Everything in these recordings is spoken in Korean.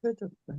켜졌다.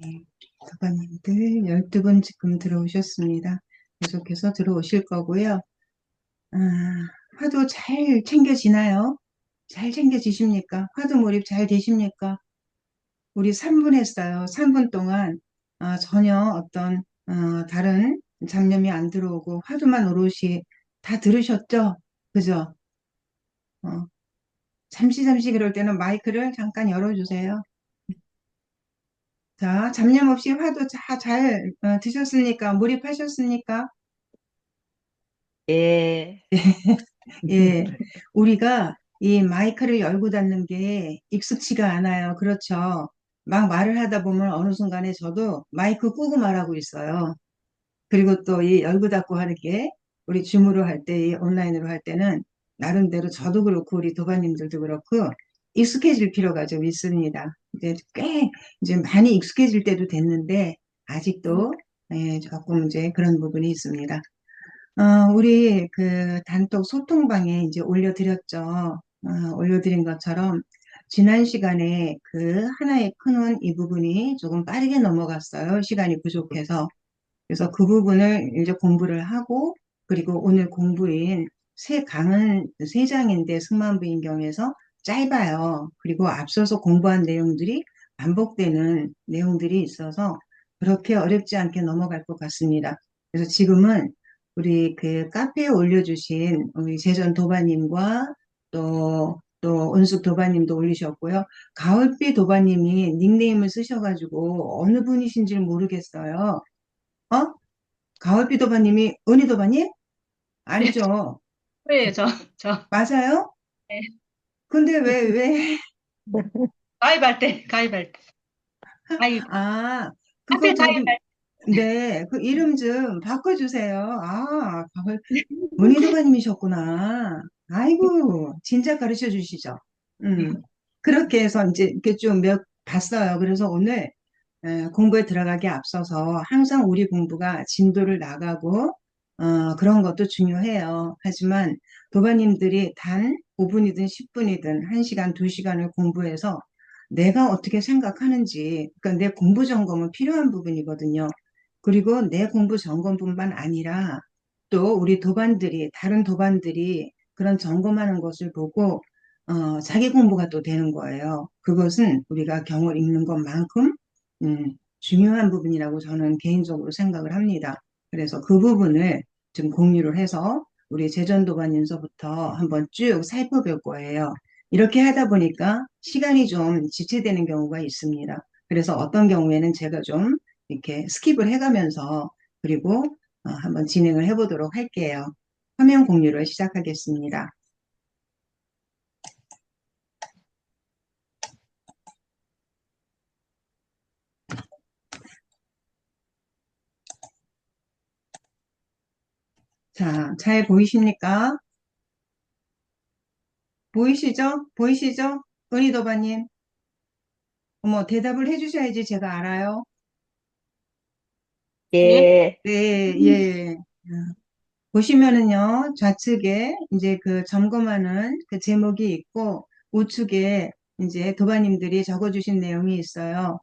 네, 도반님들 12분 지금 들어오셨습니다. 계속해서 들어오실 거고요. 아, 화도 잘 챙겨지나요? 잘 챙겨지십니까? 화도 몰입 잘 되십니까? 우리 3분 했어요. 3분 동안 전혀 어떤 다른 잡념이 안 들어오고 화두만 오롯이 다 들으셨죠? 그죠? 어, 잠시 그럴 때는 마이크를 잠깐 열어주세요. 자, 잡념 없이 화두 잘 드셨습니까? 몰입하셨습니까? 예, 예, 우리가 이 마이크를 열고 닫는 게 익숙치가 않아요. 그렇죠? 막 말을 하다 보면 어느 순간에 저도 마이크 끄고 말하고 있어요. 그리고 또 이 열고 닫고 하는 게 우리 줌으로 할 때, 이 온라인으로 할 때는 나름대로 저도 그렇고 우리 도반님들도 그렇고 익숙해질 필요가 좀 있습니다. 이제 꽤 이제 많이 익숙해질 때도 됐는데 아직도 조금 이제 그런 부분이 있습니다. 우리 그 단톡 소통방에 이제 올려드렸죠. 올려드린 것처럼 지난 시간에 그 하나의 큰원 이 부분이 조금 빠르게 넘어갔어요. 시간이 부족해서. 그래서 그 부분을 이제 공부를 하고, 그리고 오늘 공부인 세 강은 세 장인데 승만부인경에서 짧아요. 그리고 앞서서 공부한 내용들이 반복되는 내용들이 있어서 그렇게 어렵지 않게 넘어갈 것 같습니다. 그래서 지금은 우리 그 카페에 올려주신 우리 재전 도바님과 또 은숙 도바님도 올리셨고요. 가을비 도바님이 닉네임을 쓰셔가지고 어느 분이신지 모르겠어요. 어? 가을비도바님이 은희도바님? 네, 아니죠. 저예요, 저. 맞아요? 네. 근데 왜, 가입할 때. 아, 그거 카페 저기, 가입할 네, 그 이름 좀 바꿔주세요. 때. 은희도바님이셨구나. 아이고, 진짜 가르쳐 주시죠. 그렇게 해서 이제 이렇게 좀 몇 봤어요. 그래서 오늘 공부에 들어가기 앞서서 항상 우리 공부가 진도를 나가고 그런 것도 중요해요. 하지만 도반님들이 단 5분이든 10분이든 1시간, 2시간을 공부해서 내가 어떻게 생각하는지, 그러니까 내 공부 점검은 필요한 부분이거든요. 그리고 내 공부 점검뿐만 아니라 또 우리 도반들이, 다른 도반들이 그런 점검하는 것을 보고 자기 공부가 또 되는 거예요. 그것은 우리가 경을 읽는 것만큼 중요한 부분이라고 저는 개인적으로 생각을 합니다. 그래서 그 부분을 좀 공유를 해서 우리 재전도반연서부터 한번 쭉 살펴볼 거예요. 이렇게 하다 보니까 시간이 좀 지체되는 경우가 있습니다. 그래서 어떤 경우에는 제가 좀 이렇게 스킵을 해가면서 그리고 한번 진행을 해보도록 할게요. 화면 공유를 시작하겠습니다. 자, 잘 보이십니까? 보이시죠? 보이시죠? 은희도바님. 어머, 대답을 해주셔야지 제가 알아요. 예. 예, 네, 예. 보시면은요, 좌측에 이제 그 점검하는 그 제목이 있고, 우측에 이제 도바님들이 적어주신 내용이 있어요.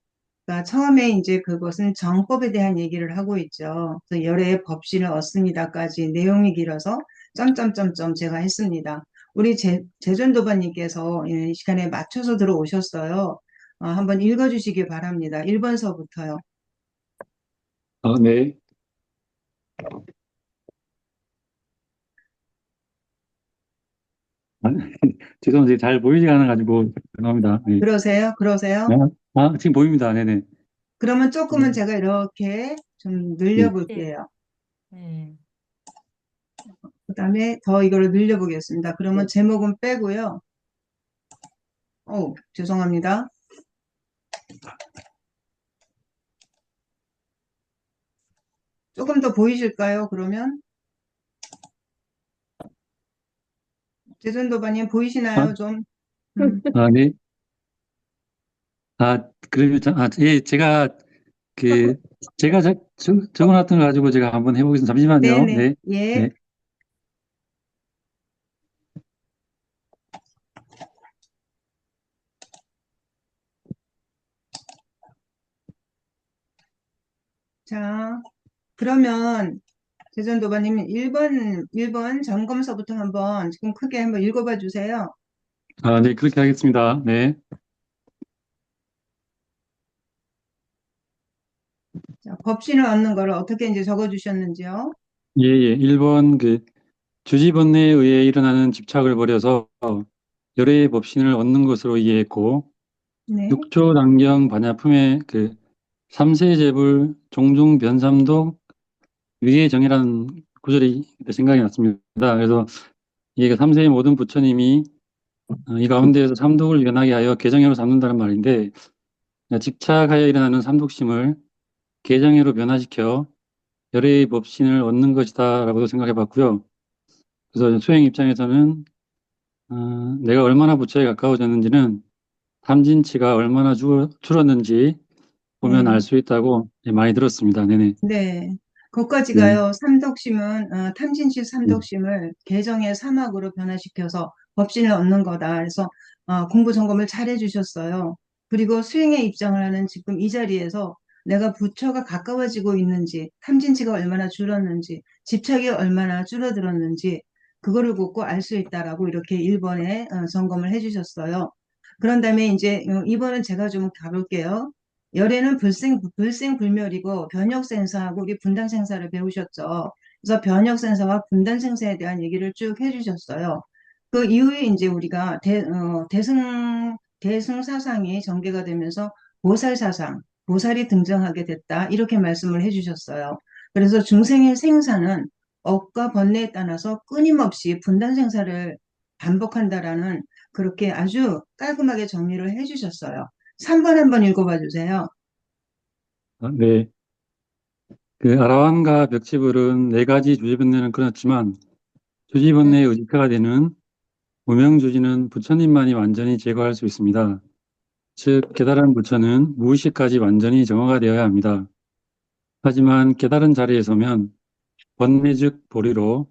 그러니까 처음에 이제 그것은 정법에 대한 얘기를 하고 있죠. 그래서 열애의 법신을 얻습니다까지 내용이 길어서 점점점점 제가 했습니다. 우리 재전도바님께서 이 시간에 맞춰서 들어오셨어요. 한번 읽어주시기 바랍니다. 1번서부터요. 네. 아, 죄송한데 잘 보이지가 않아가지고 죄송합니다. 네. 그러세요? 그러세요? 지금 보입니다. 네네. 그러면 조금은 네. 제가 이렇게 좀 네. 늘려볼게요. 네. 그 다음에 더 이거를 늘려보겠습니다. 그러면 네. 제목은 빼고요. 죄송합니다. 조금 더 보이실까요? 그러면 재전도반님 아, 보이시나요? 좀. 네. 그러면 예, 그, 제가 적어놨던 거 가지고 제가 한번 해보겠습니다. 잠시만요. 네네. 네. 예. 네. 자, 그러면 재전도반님 1번 점검서부터 한번 지금 크게 한번 읽어봐 주세요. 네, 그렇게 하겠습니다. 네. 자, 법신을 얻는 거를 어떻게 이제 적어 주셨는지요? 예, 예. 1번, 주지번뇌에 의해 일어나는 집착을 버려서 열애의 법신을 얻는 것으로 이해했고, 네. 육조당경 반야품의 삼세제불 종중 변삼독 위의 정이라는 구절이 생각이 났습니다. 그래서 이게 삼세의 모든 부처님이 이 가운데에서 삼독을 연하게 하여 개정회로 삼는다는 말인데, 집착하여 일어나는 삼독심을 개정회로 변화시켜 열애의 법신을 얻는 것이다라고도 생각해 봤고요. 그래서 수행 입장에서는 내가 얼마나 부처에 가까워졌는지는 탐진치가 얼마나 줄었는지 보면 네. 알 수 있다고 많이 들었습니다. 네네. 네. 네. 거기까지가요. 삼독심은 탐진치 네. 삼독심을 개정의 사막으로 변화시켜서 법신을 얻는 거다. 그래서 공부 점검을 잘 해주셨어요. 그리고 수행에 입장을 하는 지금 이 자리에서 내가 부처가 가까워지고 있는지, 탐진치가 얼마나 줄었는지, 집착이 얼마나 줄어들었는지 그거를 보고 알 수 있다라고 이렇게 1번에 점검을 해주셨어요. 그런 다음에 이제 2번은 제가 좀 가볼게요. 열애는 불생불멸이고 변혁생사하고 우리 분단생사를 배우셨죠. 그래서 변혁생사와 분단생사에 대한 얘기를 쭉 해주셨어요. 그 이후에 이제 우리가 대승사상이 전개가 되면서 보살사상, 보살이 등장하게 됐다. 이렇게 말씀을 해주셨어요. 그래서 중생의 생사는 업과 번뇌에 따라서 끊임없이 분단생사를 반복한다라는 그렇게 아주 깔끔하게 정리를 해주셨어요. 3번 한번 읽어봐 주세요. 네. 아라완과 벽치불은 네 가지 주지번뇌는 끊었지만 주지번뇌의 의지가가 되는 무명주지는 부처님만이 완전히 제거할 수 있습니다. 즉 깨달은 부처는 무의식까지 완전히 정화가 되어야 합니다. 하지만 깨달은 자리에 서면 번뇌 즉 보리로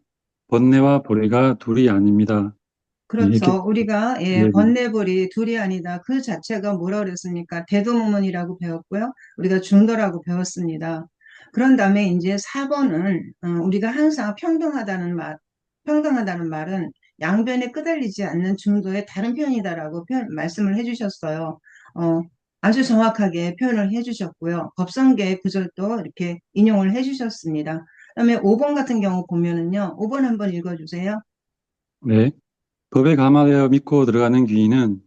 번뇌와 보리가 둘이 아닙니다. 네, 이렇게. 그렇죠. 우리가 네, 번뇌불이 둘이 아니다. 그 자체가 뭐라 그랬습니까? 대도무문이라고 배웠고요. 우리가 중도라고 배웠습니다. 그런 다음에 이제 4번은 우리가 항상 평등하다는 말은 양변에 끄달리지 않는 중도의 다른 편이다라고 말씀을 해주셨어요. 어, 아주 정확하게 표현을 해주셨고요. 법성계의 구절도 이렇게 인용을 해주셨습니다. 그다음에 5번 같은 경우 보면은요. 5번 한번 읽어주세요. 네. 법에 감화되어 믿고 들어가는 귀의는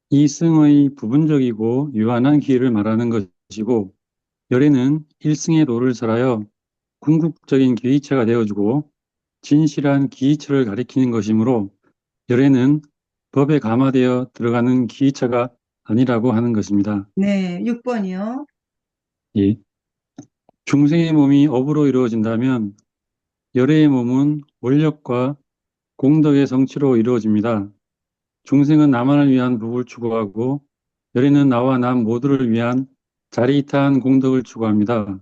이 승의 부분적이고 유한한 귀의를 말하는 것이고 열애는 일승의 도를 설하여 궁극적인 귀의체가 되어주고 진실한 기이처를 가리키는 것이므로 열애는 법에 감화되어 들어가는 기이처가 아니라고 하는 것입니다. 네, 6번이요. 예. 중생의 몸이 업으로 이루어진다면 열애의 몸은 원력과 공덕의 성취로 이루어집니다. 중생은 나만을 위한 법을 추구하고 열애는 나와 남 모두를 위한 자리이타한 공덕을 추구합니다.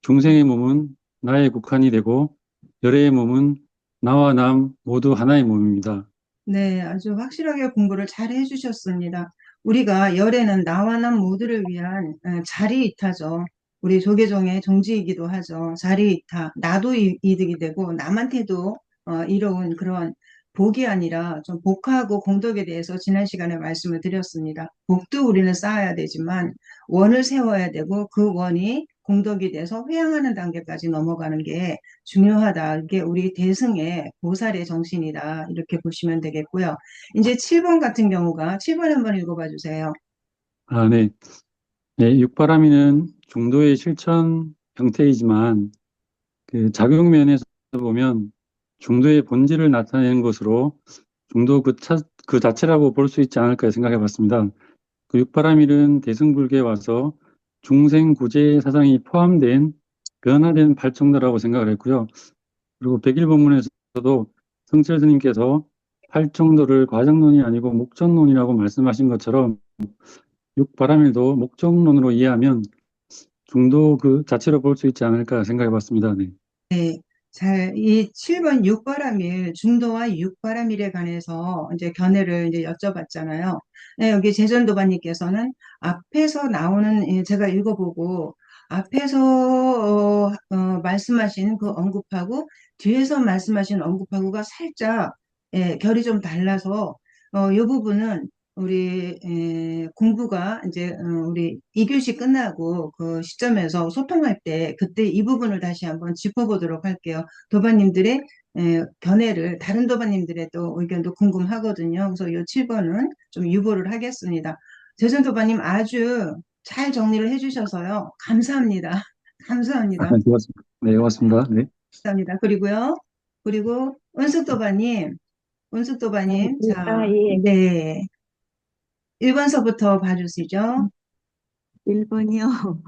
중생의 몸은 나의 국한이 되고 열애의 몸은 나와 남 모두 하나의 몸입니다. 네, 아주 확실하게 공부를 잘 해주셨습니다. 우리가 열애는 나와 남 모두를 위한 자리이타죠. 우리 조계종의 종지이기도 하죠. 자리이타. 나도 이득이 되고 남한테도 이로운 그런 복이 아니라 좀 복하고 공덕에 대해서 지난 시간에 말씀을 드렸습니다. 복도 우리는 쌓아야 되지만 원을 세워야 되고 그 원이 공덕이 돼서 회양하는 단계까지 넘어가는 게 중요하다. 이게 우리 대승의 보살의 정신이다. 이렇게 보시면 되겠고요. 이제 7번 같은 경우가 7번 한번 읽어봐 주세요. 아, 네. 네, 육바라밀은 중도의 실천 형태이지만 그 작용 면에서 보면 중도의 본질을 나타내는 것으로 중도 그 자체라고 볼 수 있지 않을까 생각해 봤습니다. 그 육바라밀은 대승불교에 와서 중생구제 사상이 포함된 변화된 팔정도라고 생각을 했고요. 그리고 백일본문에서도 성철 스님께서 팔정도를 과정론이 아니고 목적론이라고 말씀하신 것처럼 육바라밀도 목적론으로 이해하면 중도 그 자체로 볼 수 있지 않을까 생각해 봤습니다. 네. 네. 이 7번 육바라밀, 중도와 육바라밀에 관해서 이제 견해를 이제 여쭤봤잖아요. 네, 여기 재전도반님께서는 앞에서 나오는, 제가 읽어보고, 앞에서, 말씀하신 그 언급하고, 뒤에서 말씀하신 언급하고가 살짝, 결이 좀 달라서, 이 부분은 우리, 공부가 이제, 우리 2교시 끝나고 그 시점에서 소통할 때, 그때 이 부분을 다시 한번 짚어보도록 할게요. 도반님들의 견해를 다른 도반님들의 또 의견도 궁금하거든요. 그래서 이 7번은 좀 유보를 하겠습니다. 재전 도반님 아주 잘 정리를 해주셔서요. 감사합니다. 아, 감사합니다. 고맙습니다. 네, 고맙습니다. 네. 감사합니다. 그리고 은숙 도반님, 은숙 도반님, 자, 예. 네. 1번서부터 봐주시죠. 1번이요.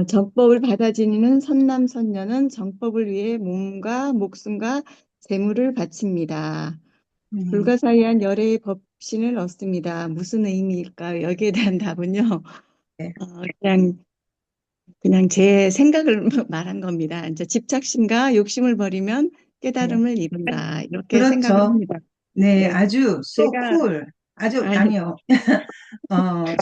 정법을 받아 지니는 선남선녀는 정법을 위해 몸과 목숨과 재물을 바칩니다. 음, 불가사의한 열애의 법신을 얻습니다. 무슨 의미일까요? 여기에 대한 답은요. 네. 그냥 제 생각을 말한 겁니다. 이제 집착심과 욕심을 버리면 네. 깨달음을 이룬다. 이렇게 생각을 그렇죠. 합니다. 네, 네. 아주 so 제가 cool. 아주 아니, 아니요.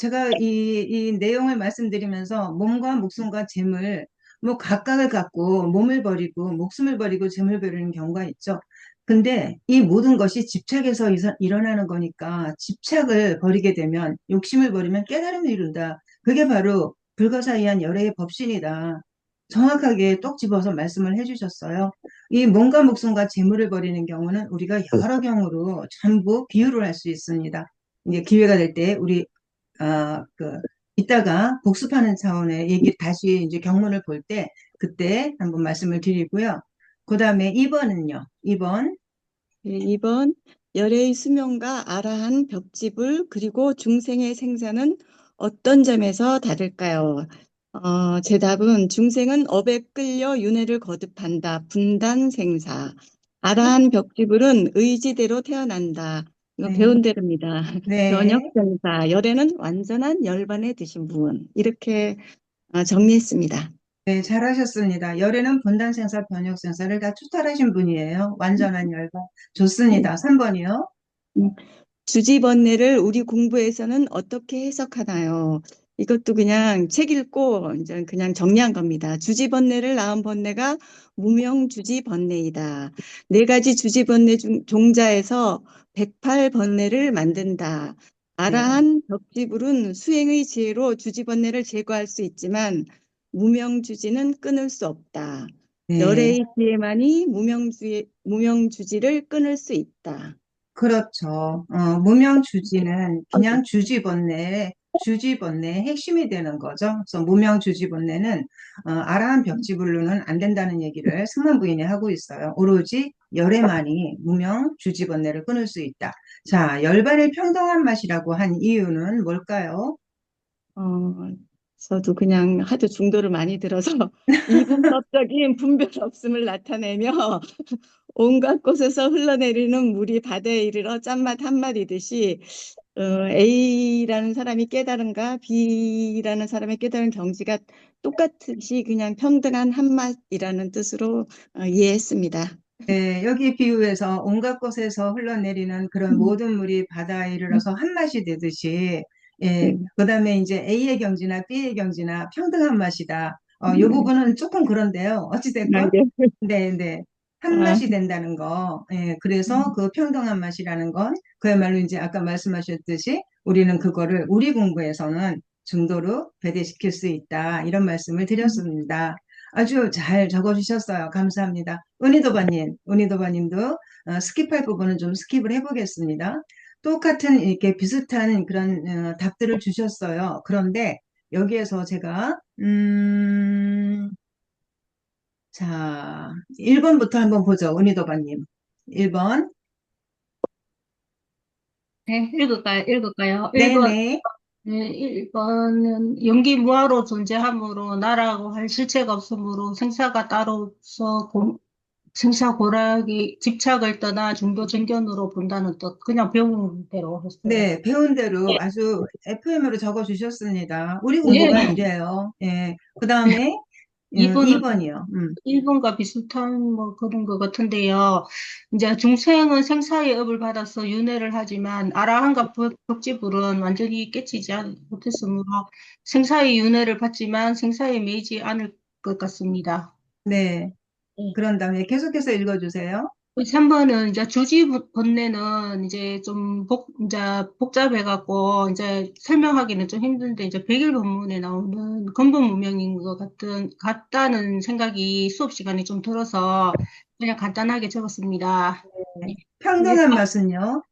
제가 이 내용을 말씀드리면서 몸과 목숨과 재물, 뭐 각각을 갖고 몸을 버리고 목숨을 버리고 재물 버리는 경우가 있죠. 근데 이 모든 것이 집착에서 일어나는 거니까 집착을 버리게 되면 욕심을 버리면 깨달음을 이룬다. 그게 바로 불가사의한 열애의 법신이다. 정확하게 똑 집어서 말씀을 해주셨어요. 이 몸과 목숨과 재물을 버리는 경우는 우리가 여러 경우로 전부 비유를 할 수 있습니다. 이제 기회가 될 때 우리 이따가 복습하는 차원의 얘기 다시 이제 경문을 볼 때 그때 한번 말씀을 드리고요. 그 다음에 2번은요. 2번. 네, 2번 열애의 수명과 아라한 벽집을 그리고 중생의 생사는 어떤 점에서 다를까요? 제 답은 중생은 업에 끌려 윤회를 거듭한다. 분단 생사. 아라한 벽지불은 의지대로 태어난다. 이건 네. 배운 대로입니다. 네. 변혁 생사. 열애는 완전한 열반에 드신 분. 이렇게 정리했습니다. 네, 잘하셨습니다. 열애는 분단생사, 변혁생사를 다 투탈하신 분이에요. 완전한 열반. 좋습니다. 3번이요. 음, 주지번뇌를 우리 공부에서는 어떻게 해석하나요? 이것도 그냥 책 읽고 이제 그냥 정리한 겁니다. 주지번뇌를 낳은 번뇌가 무명주지번뇌이다. 네 가지 주지번뇌 종자에서 108번뇌를 만든다. 네. 아라한 벽지불은 수행의 지혜로 주지번뇌를 제거할 수 있지만 무명주지는 끊을 수 없다. 네. 열애의 지혜만이 무명주지를 끊을 수 있다. 그렇죠. 무명주지는 그냥 주지번뇌 주지번뇌의 핵심이 되는 거죠. 그래서 무명 주지번뇌는 아라한 벽지불로는 안 된다는 얘기를 승만 부인이 하고 있어요. 오로지 열에만이 무명 주지번뇌를 끊을 수 있다. 자, 열반의 평등한 맛이라고 한 이유는 뭘까요? 어, 저도 그냥 하도 중도를 많이 들어서 이분법적인 분별 없음을 나타내며 온갖 곳에서 흘러내리는 물이 바다에 이르러 짠맛 한마디듯이 A라는 사람이 깨달은가 B라는 사람의 깨달은 경지가 똑같이 그냥 평등한 한맛이라는 뜻으로 이해했습니다. 네, 여기 비유에서 온갖 곳에서 흘러내리는 그런 음, 모든 물이 바다에 음, 이르러서 한 맛이 되듯이, 예, 네, 그다음에 이제 A의 경지나 B의 경지나 평등한 맛이다. 이 네, 부분은 조금 그런데요. 아, 어찌됐건, 네. 네, 네. 한 아, 맛이 된다는 거. 예, 그래서 그 평등한 맛이라는 건 그야말로 이제 아까 말씀하셨듯이 우리는 그거를 우리 공부에서는 중도로 배대시킬 수 있다. 이런 말씀을 드렸습니다. 아주 잘 적어주셨어요. 감사합니다. 은희도바님도 스킵할 부분은 좀 스킵을 해보겠습니다. 똑같은 이렇게 비슷한 그런 답들을 주셨어요. 그런데 여기에서 제가 자, 1번부터 한번 보죠. 은희도바님. 1번. 네, 읽을까요? 1번, 네네. 네, 1번은 연기무화로 존재하므로 나라고 할 실체가 없으므로 생사가 따로서 생사고락이 집착을 떠나 중도 정견으로 본다는 뜻. 그냥 배운 대로 했어요. 네, 배운 대로 아주 FM으로 적어 주셨습니다. 우리 예, 공부가 이래요. 예. 그 다음에 2번은 2번이요. 1번과 비슷한 뭐 그런 것 같은데요. 이제 중생은 생사의 업을 받아서 윤회를 하지만 아라한과 덕지불은 완전히 깨치지 못했으므로 생사의 윤회를 받지만 생사에 매이지 않을 것 같습니다. 네. 네. 그런 다음에 계속해서 읽어주세요. 3번은 이제 주지 번뇌는 이제 좀 이제 복잡해갖고 이제 설명하기는 좀 힘든데 이제 백일 본문에 나오는 근본 무명인 것 같다는 생각이 수업 시간에 좀 들어서 그냥 간단하게 적었습니다. 네. 이제 평등한 맛은요?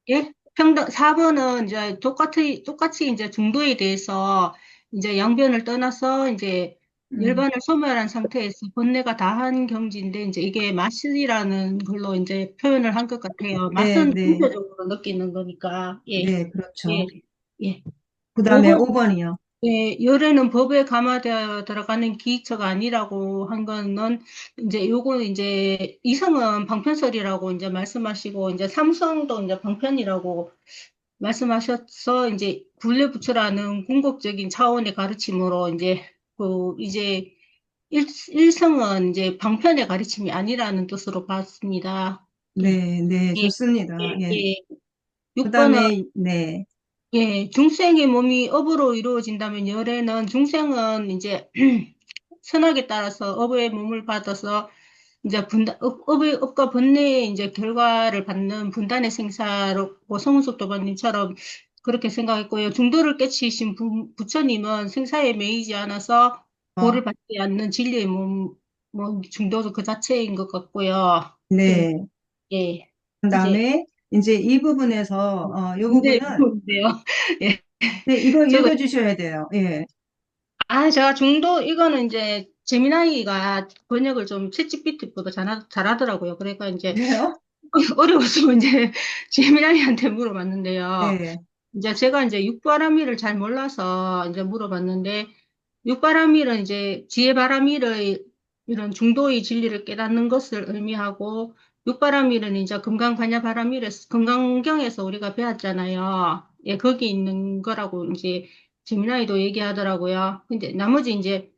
예? 4번은 이제 똑같이 이제 중도에 대해서 이제 양변을 떠나서 이제 음, 열반을 소멸한 상태에서 번뇌가 다한 경지인데 이제 이게 맛이라는 걸로 이제 표현을 한 것 같아요. 네, 맛은 네, 근본적으로 느끼는 거니까. 예, 네, 예, 그렇죠. 예. 그 다음에 5번, 5번이요. 예, 열에는 법에 감화되어 들어가는 기처가 아니라고 한 거는 이제 요거 이제 이성은 방편설이라고 이제 말씀하시고 이제 삼성도 이제 방편이라고 말씀하셔서 이제 굴레부처라는 궁극적인 차원의 가르침으로 이제 이제 일성은 이제 방편의 가르침이 아니라는 뜻으로 봤습니다. 예, 네, 네, 예, 좋습니다. 예, 예. 예. 그 6번은 다음에, 네, 예, 중생의 몸이 업으로 이루어진다면 열에는 중생은 이제 선악에 따라서 업의 몸을 받아서 이제 업의 업과 번뇌의 이제 결과를 받는 분단의 생사로 성훈숙 도반님처럼 그렇게 생각했고요. 중도를 깨치신 부처님은 생사에 매이지 않아서 어, 보를 받지 않는 진리의 몸, 뭐 중도도 그 자체인 것 같고요. 예, 네. 예. 그 이제 다음에 이제 이 부분에서, 이 굉장히 부분은, 무서운데요. 예. 네, 이거 저거 읽어주셔야 돼요. 예. 제가 중도, 이거는 이제, 재미나이가 번역을 좀 챗GPT보다 잘하더라고요. 그러니까 이제, 그래요? 어려워서 이제, 재미나이한테 물어봤는데요. 네, 이제 제가 이제 육바라밀을 잘 몰라서 이제 물어봤는데, 육바라밀은 이제, 지혜바라밀의 이런 중도의 진리를 깨닫는 것을 의미하고, 육바라밀은 이제 금강경에서 우리가 배웠잖아요. 예, 거기 있는 거라고 이제, 재미나이도 얘기하더라고요. 근데 나머지 이제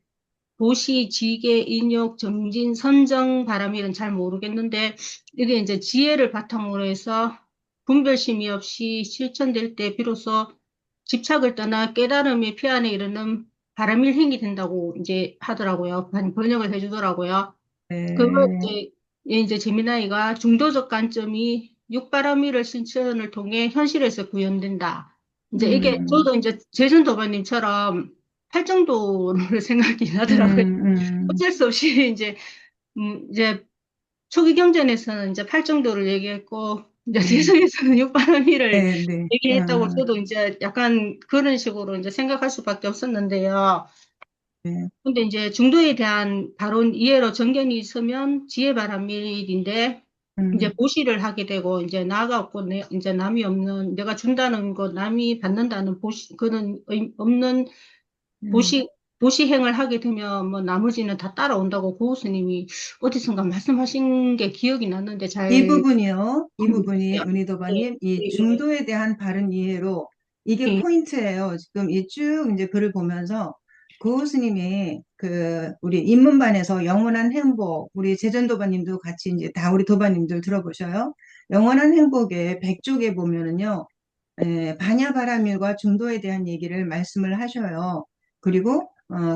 도시, 지계, 인욕, 정진, 선정, 바람일은 잘 모르겠는데 이게 이제 지혜를 바탕으로 해서 분별심이 없이 실천될 때 비로소 집착을 떠나 깨달음의 피안에 이르는 바람일 행이 된다고 이제 하더라고요. 번역을 해주더라고요. 그걸 네, 이제 재미나이가 중도적 관점이 육바라밀을 실천을 통해 현실에서 구현된다. 이제 이게 음, 저도 이제 제순도바님처럼 팔정도를 생각이 나더라고요. 음, 음, 어쩔 수 없이 이제 초기 경전에서는 이제 팔정도를 얘기했고 이제 음, 재성에서는 육바라밀을 네, 네. 얘기했다고 저도 이제 약간 그런 식으로 이제 생각할 수밖에 없었는데요. 네, 근데 이제 중도에 대한 바른 이해로 정견이 있으면 지혜바라밀인데 이제 음, 보시를 하게 되고 이제 나가 없고 이제 남이 없는 내가 준다는 것 남이 받는다는 보시 그런 없는 음. 보시 보시행을 하게 되면 뭐 나머지는 다 따라온다고 고우스님이 어디선가 말씀하신 게 기억이 났는데 이 잘 부분이요. 이 부분이 예, 은희도바님, 이 예, 중도에 대한 바른 이해로 이게 예, 포인트예요. 지금 이 쭉 이제 글을 보면서 고우 스님이 그 우리 입문반에서 영원한 행복, 우리 제전도바님도 같이 이제 다 우리 도바님들 들어보셔요. 영원한 행복의 100쪽에 보면은요. 반야바라밀과 중도에 대한 얘기를 말씀을 하셔요. 그리고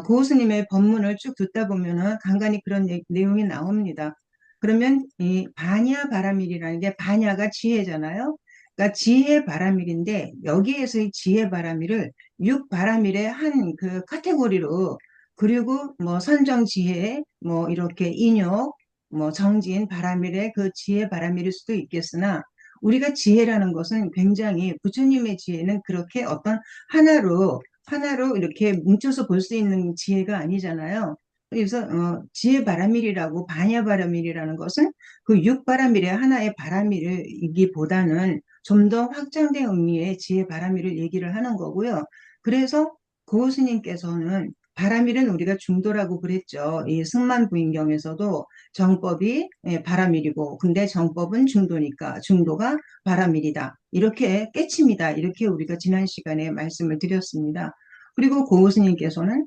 고우 스님의 법문을 쭉 듣다 보면은 간간히 그런 내용이 나옵니다. 그러면 이 반야 바라밀이라는 게 반야가 지혜잖아요. 그러니까 지혜 바라밀인데 여기에서 이 지혜 바라밀을 육 바라밀의 한 그 카테고리로 그리고 뭐 선정 지혜 뭐 이렇게 인욕 뭐 정진 바라밀의 그 지혜 바라밀일 수도 있겠으나 우리가 지혜라는 것은 굉장히 부처님의 지혜는 그렇게 어떤 하나로 이렇게 뭉쳐서 볼 수 있는 지혜가 아니잖아요. 그래서 지혜 바라밀이라고 반야 바라밀이라는 것은 그 육 바라밀의 하나의 바라밀이기보다는 좀 더 확장된 의미의 지혜 바라밀을 얘기를 하는 거고요. 그래서 고 스님께서는 바라밀은 우리가 중도라고 그랬죠. 이 승만부인경에서도 정법이 바라밀이고 근데 정법은 중도니까 중도가 바라밀이다. 이렇게 깨침이다. 이렇게 우리가 지난 시간에 말씀을 드렸습니다. 그리고 고 스님께서는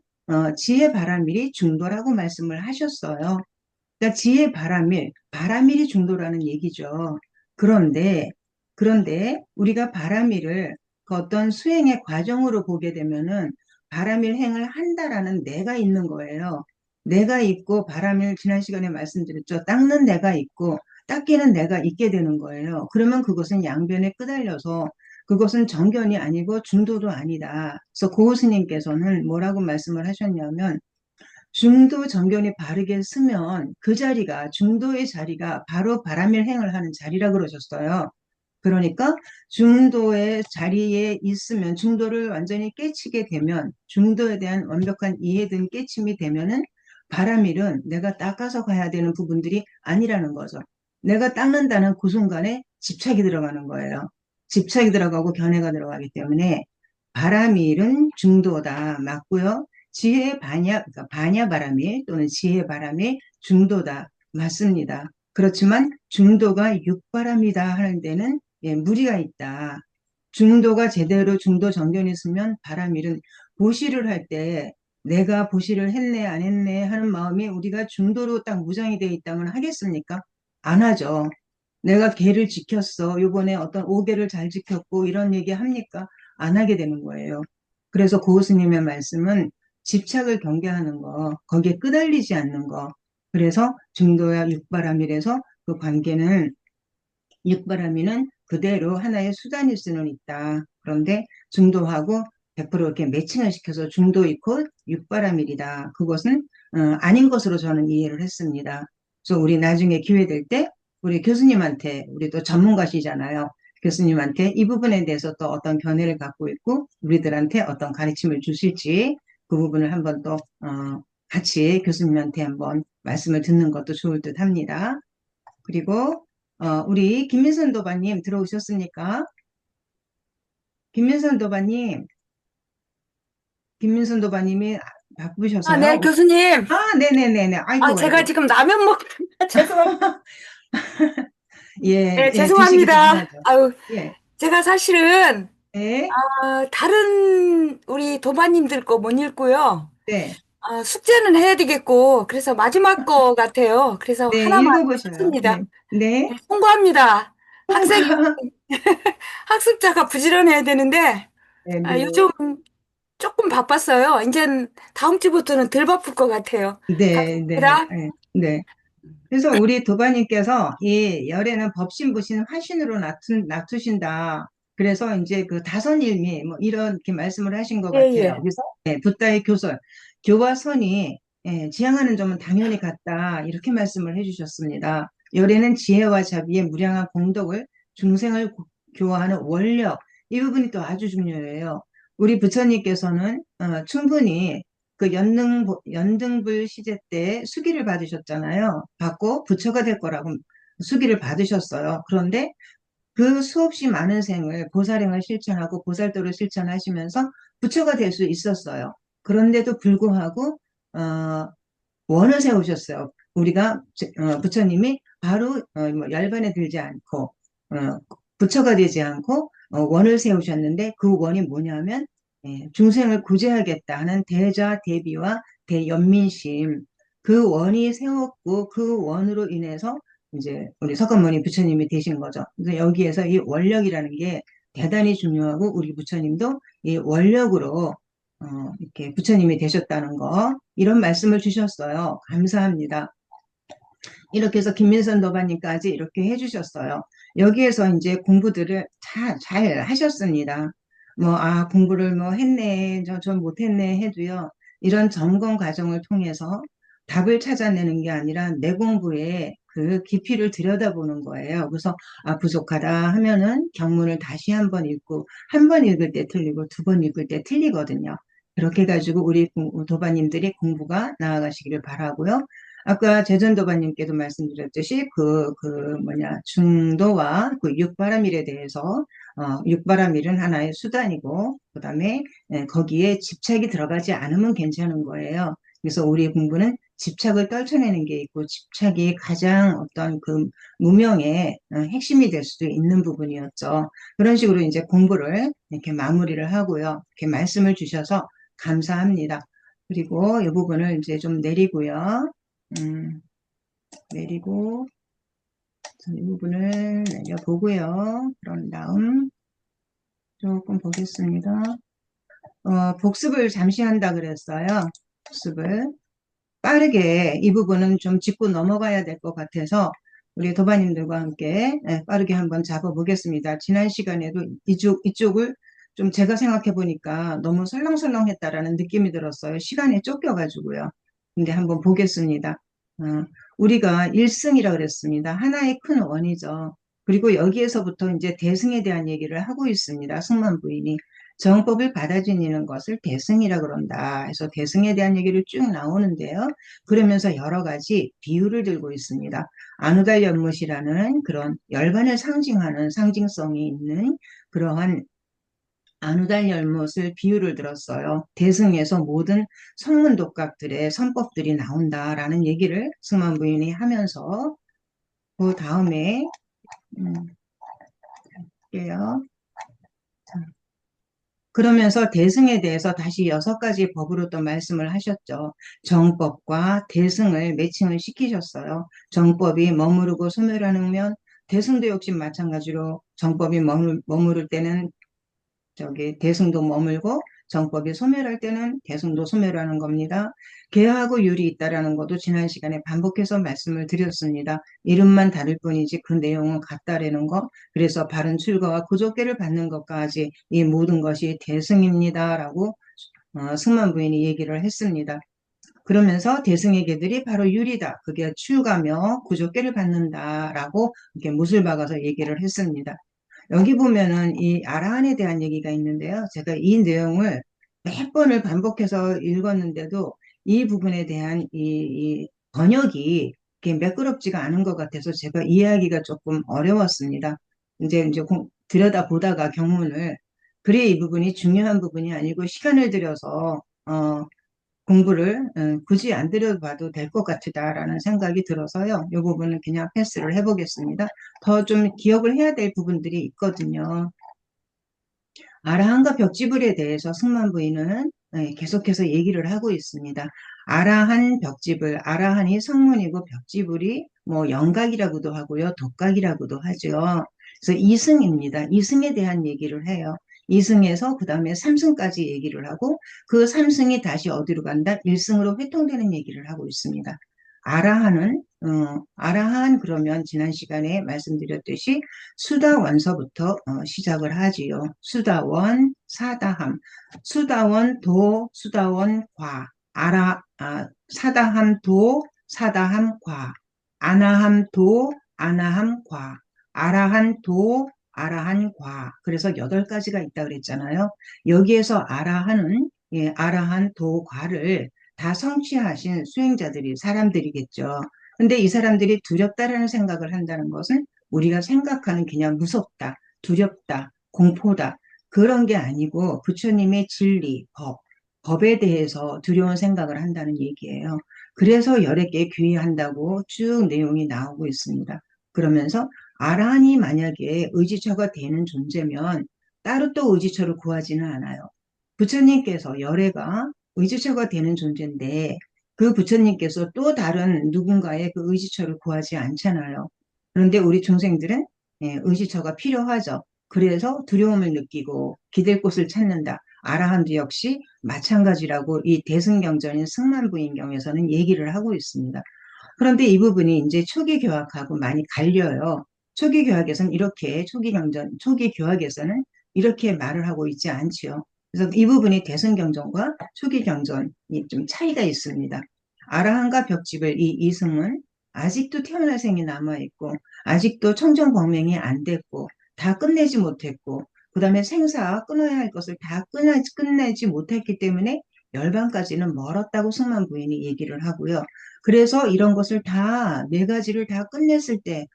지혜 바라밀이 중도라고 말씀을 하셨어요. 그러니까 지혜 바라밀, 바라밀이 중도라는 얘기죠. 그런데, 그런데 우리가 바라밀을 그 어떤 수행의 과정으로 보게 되면은 바라밀 행을 한다라는 내가 있는 거예요. 내가 있고 바라밀 지난 시간에 말씀드렸죠. 닦는 내가 있고 닦이는 내가 있게 되는 거예요. 그러면 그것은 양변에 끄달려서 그것은 정견이 아니고 중도도 아니다. 그래서 고 스님께서는 뭐라고 말씀을 하셨냐면 중도 정견이 바르게 쓰면 그 자리가 중도의 자리가 바로 바라밀 행을 하는 자리라 그러셨어요. 그러니까 중도의 자리에 있으면 중도를 완전히 깨치게 되면 중도에 대한 완벽한 이해 등 깨침이 되면은 바라밀은 내가 닦아서 가야 되는 부분들이 아니라는 거죠. 내가 닦는다는 그 순간에 집착이 들어가는 거예요. 집착이 들어가고 견해가 들어가기 때문에 바라밀은 중도다 맞고요. 지혜 반야, 그러니까 반야 바라밀 또는 지혜 바라밀 중도다 맞습니다. 그렇지만 중도가 육바람이다 하는 데는 무리가 있다. 중도가 제대로 중도 정견이 있으면 바람일은 보시를 할 때 내가 보시를 했네 안 했네 하는 마음이 우리가 중도로 딱 무장이 돼 있다면 하겠습니까? 안 하죠. 내가 계를 지켰어. 요번에 어떤 5계를 잘 지켰고 이런 얘기 합니까? 안 하게 되는 거예요. 그래서 고스님의 말씀은 집착을 경계하는 거, 거기에 끄달리지 않는 거. 그래서 중도야 육바람일에서 그 관계는 육바라밀은 그대로 하나의 수단일 수는 있다. 그런데 중도하고 100% 이렇게 매칭을 시켜서 중도 이코 육바라밀이다. 그것은 아닌 것으로 저는 이해를 했습니다. 그래서 우리 나중에 기회 될 때 우리 교수님한테 우리 또 전문가시잖아요. 교수님한테 이 부분에 대해서 또 어떤 견해를 갖고 있고 우리들한테 어떤 가르침을 주실지 그 부분을 한번 또 같이 교수님한테 한번 말씀을 듣는 것도 좋을 듯 합니다. 그리고 우리 김민선 도바님 들어오셨습니까? 김민선 도바님, 김민선 도바님이 아, 네, 바쁘셔서요. 교수님. 네네네네. 아, 아이고, 제가 아이고. 지금 라면 먹, 죄송합니다. 예, 네, 예, 드시기도 죄송합니다. 전하죠. 아유, 예, 제가 사실은, 예, 다른 우리 도마님들 거 못 읽고요. 네, 숙제는 해야 되겠고, 그래서 마지막 거 같아요. 그래서 네, 하나만 읽어보셔요. 썼습니다. 네, 네. 네, 송구합니다. 학생이, 통과. 학습자가 부지런해야 되는데, 네, 네, 요즘 조금 바빴어요. 이제 다음 주부터는 덜 바쁠 것 같아요. 네, 네, 감사합니다. 네. 네. 그래서 우리 도바님께서 이 열애는 법신부신 화신으로 낮추신다. 그래서 이제 그 다선일미 뭐 이렇게 말씀을 하신 것 예, 같아요. 예. 그래서 붓다의 교설, 교와 선이 지향하는 점은 당연히 같다. 이렇게 말씀을 해주셨습니다. 열애는 지혜와 자비의 무량한 공덕을 중생을 교화하는 원력, 이 부분이 또 아주 중요해요. 우리 부처님께서는 충분히 그 연등불 시제 때 수기를 받으셨잖아요. 받고 부처가 될 거라고 수기를 받으셨어요. 그런데 그 수없이 많은 생을 보살행을 실천하고 보살도를 실천하시면서 부처가 될 수 있었어요. 그런데도 불구하고 원을 세우셨어요. 우리가 부처님이 바로 뭐 열반에 들지 않고 부처가 되지 않고 원을 세우셨는데 그 원이 뭐냐면 중생을 구제하겠다 하는 대자 대비와 대연민심, 그 원이 세웠고 그 원으로 인해서 이제 우리 석가모니 부처님이 되신 거죠. 그래서 여기에서 이 원력이라는 게 대단히 중요하고 우리 부처님도 이 원력으로 이렇게 부처님이 되셨다는 거, 이런 말씀을 주셨어요. 감사합니다. 이렇게 해서 김민선 도반님까지 이렇게 해주셨어요. 여기에서 이제 공부들을 잘 하셨습니다. 공부를 뭐 했네, 전 못했네 해도요, 이런 점검 과정을 통해서 답을 찾아내는 게 아니라 내 공부에 그 깊이를 들여다보는 거예요. 그래서 부족하다 하면은 경문을 다시 한번 읽고, 한 번 읽을 때 틀리고, 두 번 읽을 때 틀리거든요. 그렇게 해가지고 우리 도반님들이 공부가 나아가시기를 바라고요. 아까 재전도반님께도 말씀드렸듯이 중도와 그 육바라밀에 대해서 육바라밀은 하나의 수단이고 그다음에 거기에 집착이 들어가지 않으면 괜찮은 거예요. 그래서 우리 공부는 집착을 떨쳐내는 게 있고 집착이 가장 어떤 그 무명의 핵심이 될 수도 있는 부분이었죠. 그런 식으로 이제 공부를 이렇게 마무리를 하고요. 이렇게 말씀을 주셔서 감사합니다. 그리고 이 부분을 이제 좀 내리고요. 내리고 이 부분을 내려보고요. 그런 다음 조금 보겠습니다. 복습을 잠시 한다 그랬어요. 복습을 빠르게 이 부분은 좀 짚고 넘어가야 될 것 같아서 우리 도바님들과 함께 빠르게 한번 잡아보겠습니다. 지난 시간에도 이쪽을 좀 제가 생각해 보니까 너무 설렁설렁했다라는 느낌이 들었어요. 시간에 쫓겨가지고요. 근데 한번 보겠습니다. 우리가 일승이라 그랬습니다. 하나의 큰 원이죠. 그리고 여기에서부터 이제 대승에 대한 얘기를 하고 있습니다. 승만 부인이. 정법을 받아들이는 것을 대승이라 그런다. 해서 대승에 대한 얘기를 쭉 나오는데요. 그러면서 여러 가지 비유를 들고 있습니다. 안우달 연못이라는 그런 열반을 상징하는 상징성이 있는 그러한 안우달 연못을 비유를 들었어요. 대승에서 모든 성문독각들의 선법들이 나온다라는 얘기를 승만 부인이 하면서 그 다음에 할게요. 그러면서 대승에 대해서 다시 6가지 법으로 또 말씀을 하셨죠. 정법과 대승을 매칭을 시키셨어요. 정법이 머무르고 소멸하면 대승도 역시 마찬가지로 정법이 머무를 때는 대승도 머물고 정법이 소멸할 때는 대승도 소멸하는 겁니다. 개하고 율이 있다라는 것도 지난 시간에 반복해서 말씀을 드렸습니다. 이름만 다를 뿐이지 그 내용은 같다라는 거. 그래서 바른 출가와 구족계를 받는 것까지 이 모든 것이 대승입니다라고 승만 부인이 얘기를 했습니다. 그러면서 대승의 계들이 바로 율이다. 그게 출가며 구족계를 받는다라고 이렇게 못을 박아서 얘기를 했습니다. 여기 보면은 이 아라한에 대한 얘기가 있는데요. 제가 이 내용을 몇 번을 반복해서 읽었는데도 이 부분에 대한 이 번역이 이렇게 매끄럽지가 않은 것 같아서 제가 이해하기가 조금 어려웠습니다. 이제 들여다보다가 경문을 그래 이 부분이 중요한 부분이 아니고 시간을 들여서 공부를 굳이 안 들여봐도 될 것 같다라는 생각이 들어서요. 이 부분은 그냥 패스를 해보겠습니다. 더 좀 기억을 해야 될 부분들이 있거든요. 아라한과 벽지불에 대해서 승만 부인은 계속해서 얘기를 하고 있습니다. 아라한 벽지불, 아라한이 성문이고 벽지불이 뭐 영각이라고도 하고요. 독각이라고도 하죠. 그래서 이승입니다. 이승에 대한 얘기를 해요. 이승에서 그 다음에 삼승까지 얘기를 하고 그 삼승이 다시 어디로 간다? 일승으로 회통되는 얘기를 하고 있습니다. 아라한 그러면 지난 시간에 말씀드렸듯이 수다원서부터 시작을 하지요. 수다원, 사다함, 수다원, 도, 수다원, 과, 사다함, 도, 사다함, 과, 아나함, 도, 아나함, 과, 아라한 도, 아라한 과. 그래서 8가지가 있다 그랬잖아요. 여기에서 아라한은 아라한 도, 과를 다 성취하신 수행자들이 사람들이겠죠. 근데 이 사람들이 두렵다라는 생각을 한다는 것은 우리가 생각하는 그냥 무섭다, 두렵다, 공포다. 그런 게 아니고 부처님의 진리, 법에 대해서 두려운 생각을 한다는 얘기예요. 그래서 여러 개 귀의한다고 쭉 내용이 나오고 있습니다. 그러면서 아라한이 만약에 의지처가 되는 존재면 따로 또 의지처를 구하지는 않아요. 부처님께서 열애가 의지처가 되는 존재인데 그 부처님께서 또 다른 누군가의 그 의지처를 구하지 않잖아요. 그런데 우리 중생들은 의지처가 필요하죠. 그래서 두려움을 느끼고 기댈 곳을 찾는다. 아라한도 역시 마찬가지라고 이 대승경전인 승만부인경에서는 얘기를 하고 있습니다. 그런데 이 부분이 이제 초기 교학하고 많이 갈려요. 초기 교학에서는 이렇게 초기 교학에서는 이렇게 말을 하고 있지 않지요. 그래서 이 부분이 대승경전과 초기 경전이 좀 차이가 있습니다. 아라한과 벽집을 이 이승은 아직도 태어날 생이 남아있고, 아직도 청정범행이 안 됐고, 다 끝내지 못했고, 그 다음에 생사 끊어야 할 것을 다 끝내지 못했기 때문에 열반까지는 멀었다고 승만 부인이 얘기를 하고요. 그래서 이런 것을 다, 4가지를 다 끝냈을 때,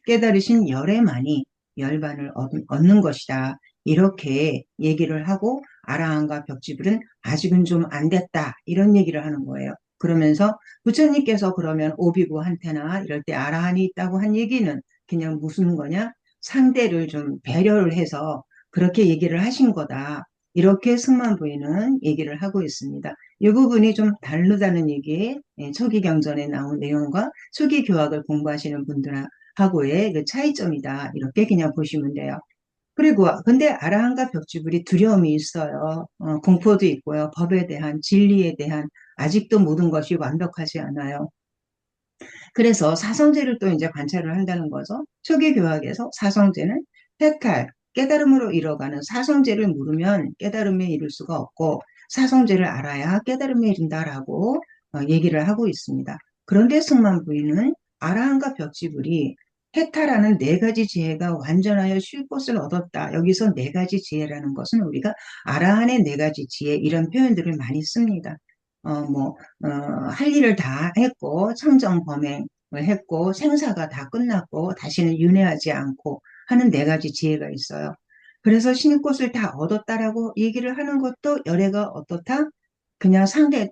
깨달으신 열애만이 열반을 얻는 것이다. 이렇게 얘기를 하고, 아라한과 벽지불은 아직은 좀 안 됐다. 이런 얘기를 하는 거예요. 그러면서 부처님께서 그러면 오비구한테나 이럴 때 아라한이 있다고 한 얘기는 그냥 무슨 거냐? 상대를 좀 배려를 해서 그렇게 얘기를 하신 거다. 이렇게 승만 부인은 얘기를 하고 있습니다. 이 부분이 좀 다르다는 얘기, 초기 경전에 나온 내용과 초기 교학을 공부하시는 분들하고의 그 차이점이다. 이렇게 그냥 보시면 돼요. 그리고 근데 아라한과 벽지불이 두려움이 있어요. 공포도 있고요. 법에 대한, 진리에 대한 아직도 모든 것이 완벽하지 않아요. 그래서 사성제를 또 이제 관찰을 한다는 거죠. 초기 교학에서 사성제는 해탈, 깨달음으로 이뤄가는 사성제를 물으면 깨달음에 이를 수가 없고 사성제를 알아야 깨달음에 이른다라고 얘기를 하고 있습니다. 그런데 승만 부인은 아라한과 벽지불이 해탈하는 4가지 지혜가 완전하여 쉴 것을 얻었다. 여기서 4가지 지혜라는 것은 우리가 아라한의 4가지 지혜 이런 표현들을 많이 씁니다. 할 일을 다 했고, 청정 범행을 했고, 생사가 다 끝났고, 다시는 윤회하지 않고 하는 4가지 지혜가 있어요. 그래서 쉴 곳을 다 얻었다라고 얘기를 하는 것도 열애가 어떻다? 그냥 상대의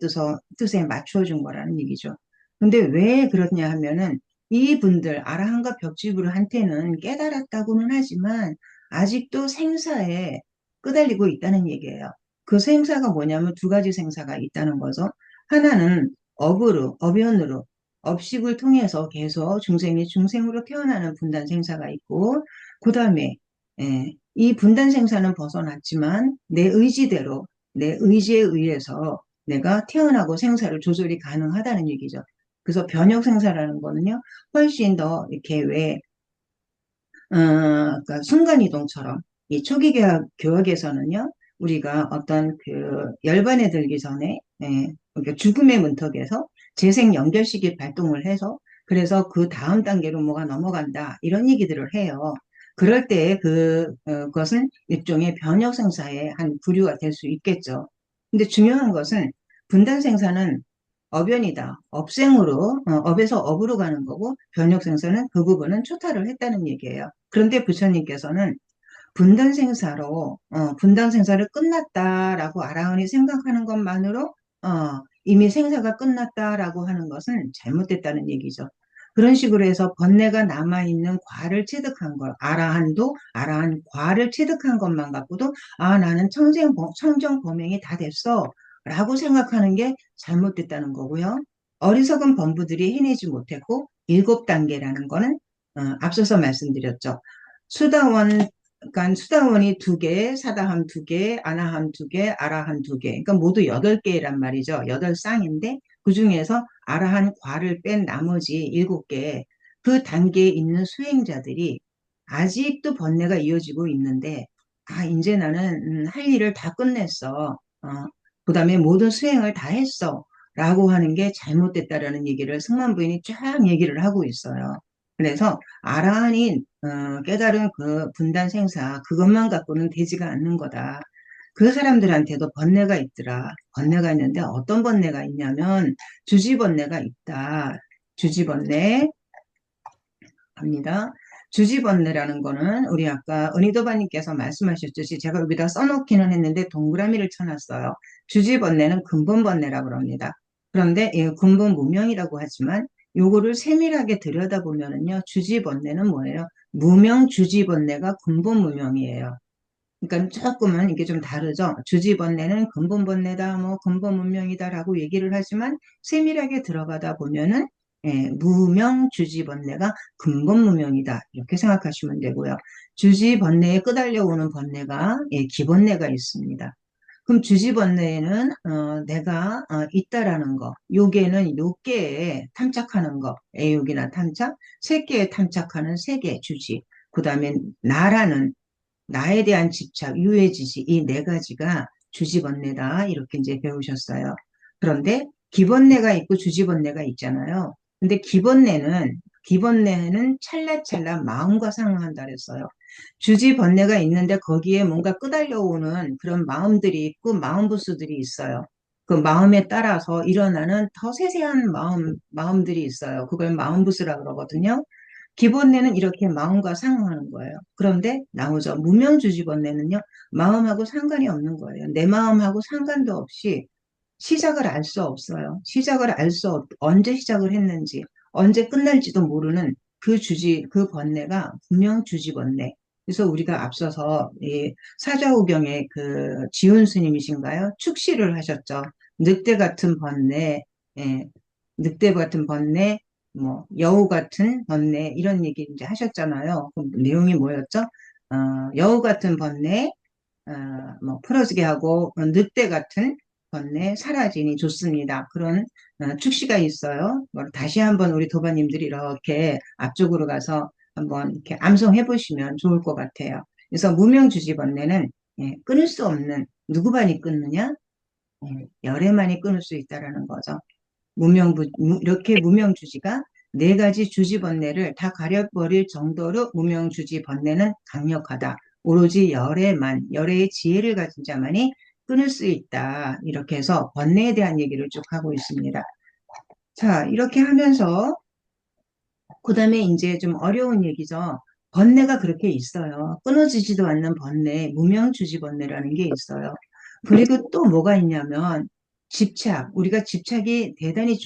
뜻에 맞춰준 거라는 얘기죠. 근데 왜 그러냐 하면은 이분들, 아라한과 벽지불한테는 깨달았다고는 하지만 아직도 생사에 끄달리고 있다는 얘기예요. 그 생사가 뭐냐면 2가지 생사가 있다는 거죠. 하나는 업연으로, 업식을 통해서 계속 중생이 중생으로 태어나는 분단 생사가 있고, 그 다음에, 이 분단 생사는 벗어났지만, 내 의지대로, 내 의지에 의해서 내가 태어나고 생사를 조절이 가능하다는 얘기죠. 그래서 변혁 생사라는 거는요, 훨씬 더 이렇게 그러니까 순간이동처럼 이 초기 교학에서는요, 우리가 어떤 그 열반에 들기 전에, 그러니까 죽음의 문턱에서 재생 연결식이 발동을 해서 그래서 그 다음 단계로 뭐가 넘어간다 이런 얘기들을 해요. 그럴 때 그것은 일종의 변혁 생사의 한 부류가 될 수 있겠죠. 근데 중요한 것은 분단 생사는 업연이다. 업생으로, 업에서 업으로 가는 거고, 변혁 생사는 그 부분은 초탈을 했다는 얘기예요. 그런데 부처님께서는 분단 생사를 끝났다라고 아라한이 생각하는 것만으로, 이미 생사가 끝났다라고 하는 것은 잘못됐다는 얘기죠. 그런 식으로 해서 번뇌가 남아있는 과를 체득한 것, 아라한도 아라한 과를 체득한 것만 갖고도, 나는 청정 범행이 다 됐어. 라고 생각하는 게 잘못됐다는 거고요. 어리석은 범부들이 해내지 못했고, 7단계라는 거는, 앞서서 말씀드렸죠. 그러니까 수다원이 2개, 사다함 2개, 아나함 2개, 아라함 2개. 그러니까 모두 8개란 말이죠. 8쌍인데 그 중에서 아라한 과를 뺀 나머지 7개, 그 단계에 있는 수행자들이 아직도 번뇌가 이어지고 있는데, 이제 나는 할 일을 다 끝냈어. 그 다음에 모든 수행을 다 했어. 라고 하는 게 잘못됐다라는 얘기를 승만 부인이 쫙 얘기를 하고 있어요. 그래서 아라한이 깨달은 그 분단 생사, 그것만 갖고는 되지가 않는 거다. 그 사람들한테도 번뇌가 있더라. 번뇌가 있는데 어떤 번뇌가 있냐면 주지번뇌가 있다. 주지번뇌 합니다. 주지번뇌라는 거는 우리 아까 은희도바님께서 말씀하셨듯이 제가 여기다 써놓기는 했는데 동그라미를 쳐놨어요. 주지번뇌는 근본번뇌라고 합니다. 그런데 이 근본 무명이라고 하지만 요거를 세밀하게 들여다보면은요, 주지번뇌는 뭐예요? 무명 주지번뇌가 근본 무명이에요. 그러니까 조금은 이게 좀 다르죠. 주지번뇌는 근본번뇌다, 뭐 근본문명이다라고 얘기를 하지만 세밀하게 들어가다 보면은 무명주지번뇌가 근본무명이다 이렇게 생각하시면 되고요. 주지번뇌에 끄달려오는 번뇌가 기번뇌가 있습니다. 그럼 주지번뇌에는 내가 있다라는 거, 요게는 요게에 탐착하는 거, 애욕이나 탐착, 세계에 탐착하는 세계 주지, 그 다음에 나라는 나에 대한 집착, 유해지식, 이 네 가지가 주지번뇌다. 이렇게 이제 배우셨어요. 그런데 기번뇌가 있고 주지번뇌가 있잖아요. 근데 기번뇌는 찰나찰나 마음과 상응한다 그랬어요. 주지번뇌가 있는데 거기에 뭔가 끄달려오는 그런 마음들이 있고 마음부수들이 있어요. 그 마음에 따라서 일어나는 더 세세한 마음들이 있어요. 그걸 마음부수라 그러거든요. 기본내는 이렇게 마음과 상응하는 거예요. 그런데 나오죠. 무명주지번뇌는요, 마음하고 상관이 없는 거예요. 내 마음하고 상관도 없이 시작을 알 수 없어요. 언제 시작을 했는지, 언제 끝날지도 모르는 그 번뇌가 무명주지번뇌. 그래서 우리가 앞서서 이 사자후경의 그 지훈 스님이신가요? 축시를 하셨죠. 늑대 같은 번뇌, 예, 늑대 같은 번뇌, 뭐 여우 같은 번뇌 이런 얘기 이제 하셨잖아요. 그 내용이 뭐였죠? 여우 같은 번뇌, 뭐 풀어지게 하고 늑대 같은 번뇌 사라지니 좋습니다. 그런 축시가 있어요. 다시 한번 우리 도반님들이 이렇게 앞쪽으로 가서 한번 이렇게 암송해 보시면 좋을 것 같아요. 그래서 무명주지 번뇌는 끊을 수 없는 누구만이 끊느냐? 열애만이 끊을 수 있다라는 거죠. 이렇게 무명주지가 네 가지 주지번뇌를 다 가려버릴 정도로 무명주지번뇌는 강력하다. 오로지 열애의 지혜를 가진 자만이 끊을 수 있다. 이렇게 해서 번뇌에 대한 얘기를 쭉 하고 있습니다. 자, 이렇게 하면서 그 다음에 이제 좀 어려운 얘기죠. 번뇌가 그렇게 있어요. 끊어지지도 않는 번뇌, 무명주지번뇌라는 게 있어요. 그리고 또 뭐가 있냐면 집착. 우리가 집착이 대단히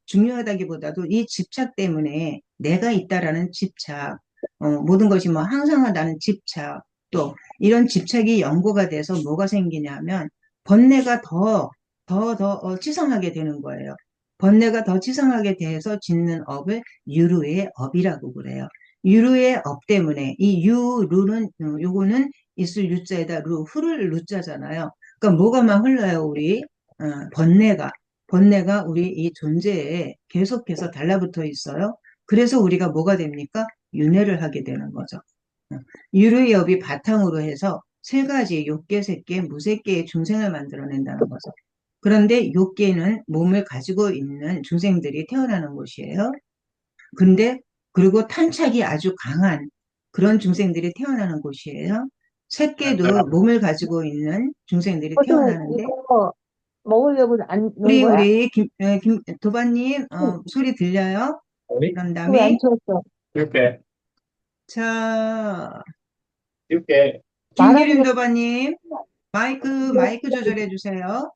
중요하다기보다도 이 집착 때문에 내가 있다라는 집착, 모든 것이 뭐 항상하다는 집착, 또 이런 집착이 연고가 돼서 뭐가 생기냐면 번뇌가 더 치성하게 되는 거예요. 번뇌가 더 치성하게 돼서 짓는 업을 유루의 업이라고 그래요. 유루의 업 때문에 이 유루는 요거는 있을 유자에다 흐를 루자잖아요. 그러니까 뭐가 막 흘러요, 우리 번뇌가 우리 이 존재에 계속해서 달라붙어 있어요. 그래서 우리가 뭐가 됩니까? 윤회를 하게 되는 거죠. 유루의 업이 바탕으로 해서 세 가지 욕계, 색계, 무색계의 중생을 만들어낸다는 거죠. 그런데 욕계는 몸을 가지고 있는 중생들이 태어나는 곳이에요. 근데 그리고 탄착이 아주 강한 그런 중생들이 태어나는 곳이에요. 색계도 몸을 가지고 있는 중생들이 태어나는데 이거 먹으려고 안 넣은 우리 거야? 우리 도반님 소리 들려요? 그런 왜 안 다음에 치웠어? 이렇게 자 이렇게 김기림 말하는 도반님 마이크 조절해 주세요.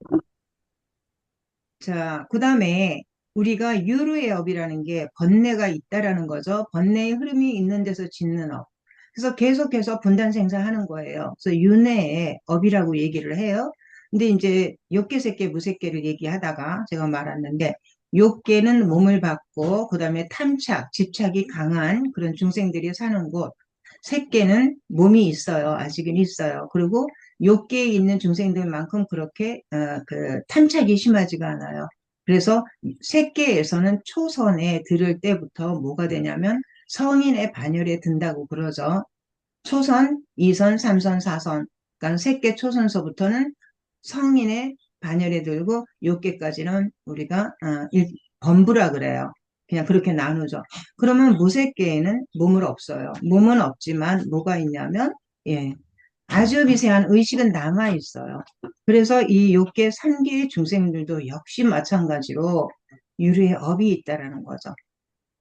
자, 그 다음에 우리가 유루의 업이라는 게 번뇌가 있다라는 거죠. 번뇌의 흐름이 있는 데서 짓는 업. 그래서 계속해서 분단 생사하는 거예요. 그래서 윤회의 업이라고 얘기를 해요. 근데 이제 욕계, 색계, 무색계를 얘기하다가 제가 말았는데 욕계는 몸을 받고 그 다음에 탐착, 집착이 강한 그런 중생들이 사는 곳. 색계는 몸이 있어요. 아직은 있어요. 그리고 욕계에 있는 중생들만큼 그렇게 그 탐착이 심하지가 않아요. 그래서 색계에서는 초선에 들을 때부터 뭐가 되냐면 성인의 반열에 든다고 그러죠. 초선, 2선, 3선, 4선. 그러니까 색계 초선서부터는 성인의 반열에 들고 욕계까지는 우리가 범부라 그래요. 그냥 그렇게 나누죠. 그러면 무색계에는 몸은 없어요. 몸은 없지만 뭐가 있냐면, 예, 아주 미세한 의식은 남아 있어요. 그래서 이 욕계 3계의 중생들도 역시 마찬가지로 유류의 업이 있다라는 거죠.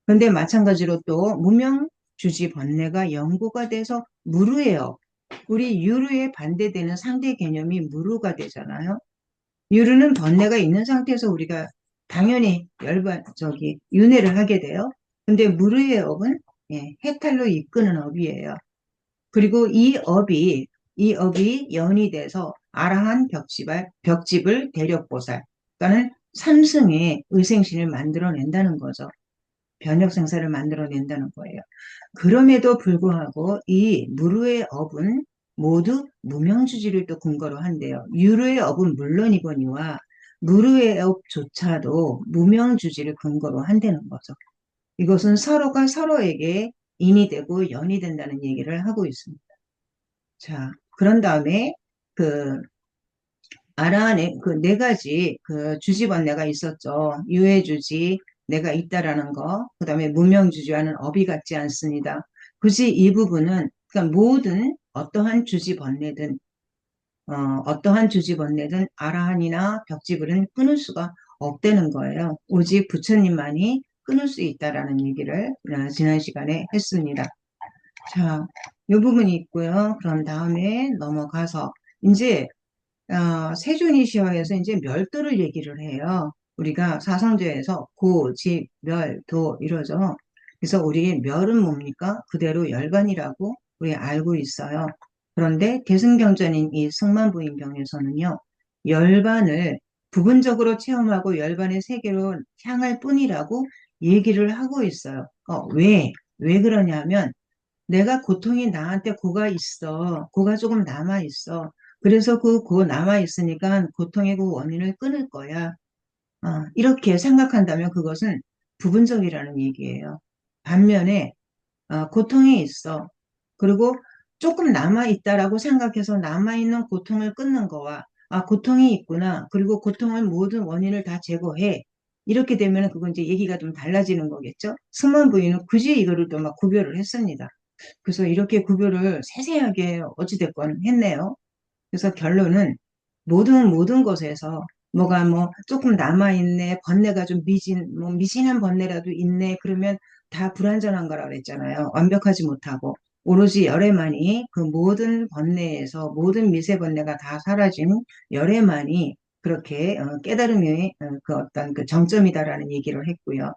근데 마찬가지로 또 무명주지 번뇌가 영구가 돼서 무루의 업, 우리 유류에 반대되는 상대 개념이 무루가 되잖아요. 유류는 번뇌가 있는 상태에서 우리가 당연히 윤회를 하게 돼요. 근데 무르의 업은 예, 해탈로 이끄는 업이에요. 그리고 이 업이 연이 돼서 아라한 벽집을 대력보살, 그러니까는 삼승의 의생신을 만들어낸다는 거죠. 변혁 생사를 만들어낸다는 거예요. 그럼에도 불구하고 이 무르의 업은 모두 무명주지를 또 근거로 한대요. 유르의 업은 물론이거니와 무르의 업조차도 무명주지를 근거로 한다는 거죠. 이것은 서로가 서로에게 인이 되고 연이 된다는 얘기를 하고 있습니다. 자, 그런 다음에 그 아라한의 그 네 가지 그 주지번뇌가 있었죠. 유해주지, 내가 있다라는 거, 그 다음에 무명주지와는 업이 같지 않습니다. 굳이 이 부분은, 그러니까 모든 어떠한 주지번뇌든 아라한이나 벽지불은 끊을 수가 없다는 거예요. 오직 부처님만이 끊을 수 있다라는 얘기를 지난 시간에 했습니다. 자, 이 부분이 있고요. 그런 다음에 넘어가서 이제 세존이시여에서 이제 멸도를 얘기를 해요. 우리가 사성제에서 고, 지, 멸, 도 이러죠. 그래서 우리의 멸은 뭡니까? 그대로 열반이라고 우리 알고 있어요. 그런데 대승경전인 이 승만부인경에서는요, 열반을 부분적으로 체험하고 열반의 세계로 향할 뿐이라고 얘기를 하고 있어요. 왜 그러냐면 내가 고통이 나한테 고가 있어. 고가 조금 남아 있어. 그래서 그 고 남아 있으니까 고통의 그 원인을 끊을 거야. 이렇게 생각한다면 그것은 부분적이라는 얘기예요. 반면에 고통이 있어. 그리고 조금 남아있다라고 생각해서 남아있는 고통을 끊는 거와 고통이 있구나. 그리고 고통을 모든 원인을 다 제거해. 이렇게 되면 그건 이제 얘기가 좀 달라지는 거겠죠. 승만 부인은 굳이 이거를 또 막 구별을 했습니다. 그래서 이렇게 구별을 세세하게 어찌됐건 했네요. 그래서 결론은 모든 것에서 뭐가 뭐 조금 남아있네, 번뇌가 좀 미진한 번뇌라도 있네, 그러면 다 불완전한 거라고 그랬잖아요. 완벽하지 못하고. 오로지 열애만이 그 모든 번뇌에서 모든 미세 번뇌가 다 사라진 열애만이 그렇게 깨달음의 그 어떤 그 정점이다라는 얘기를 했고요.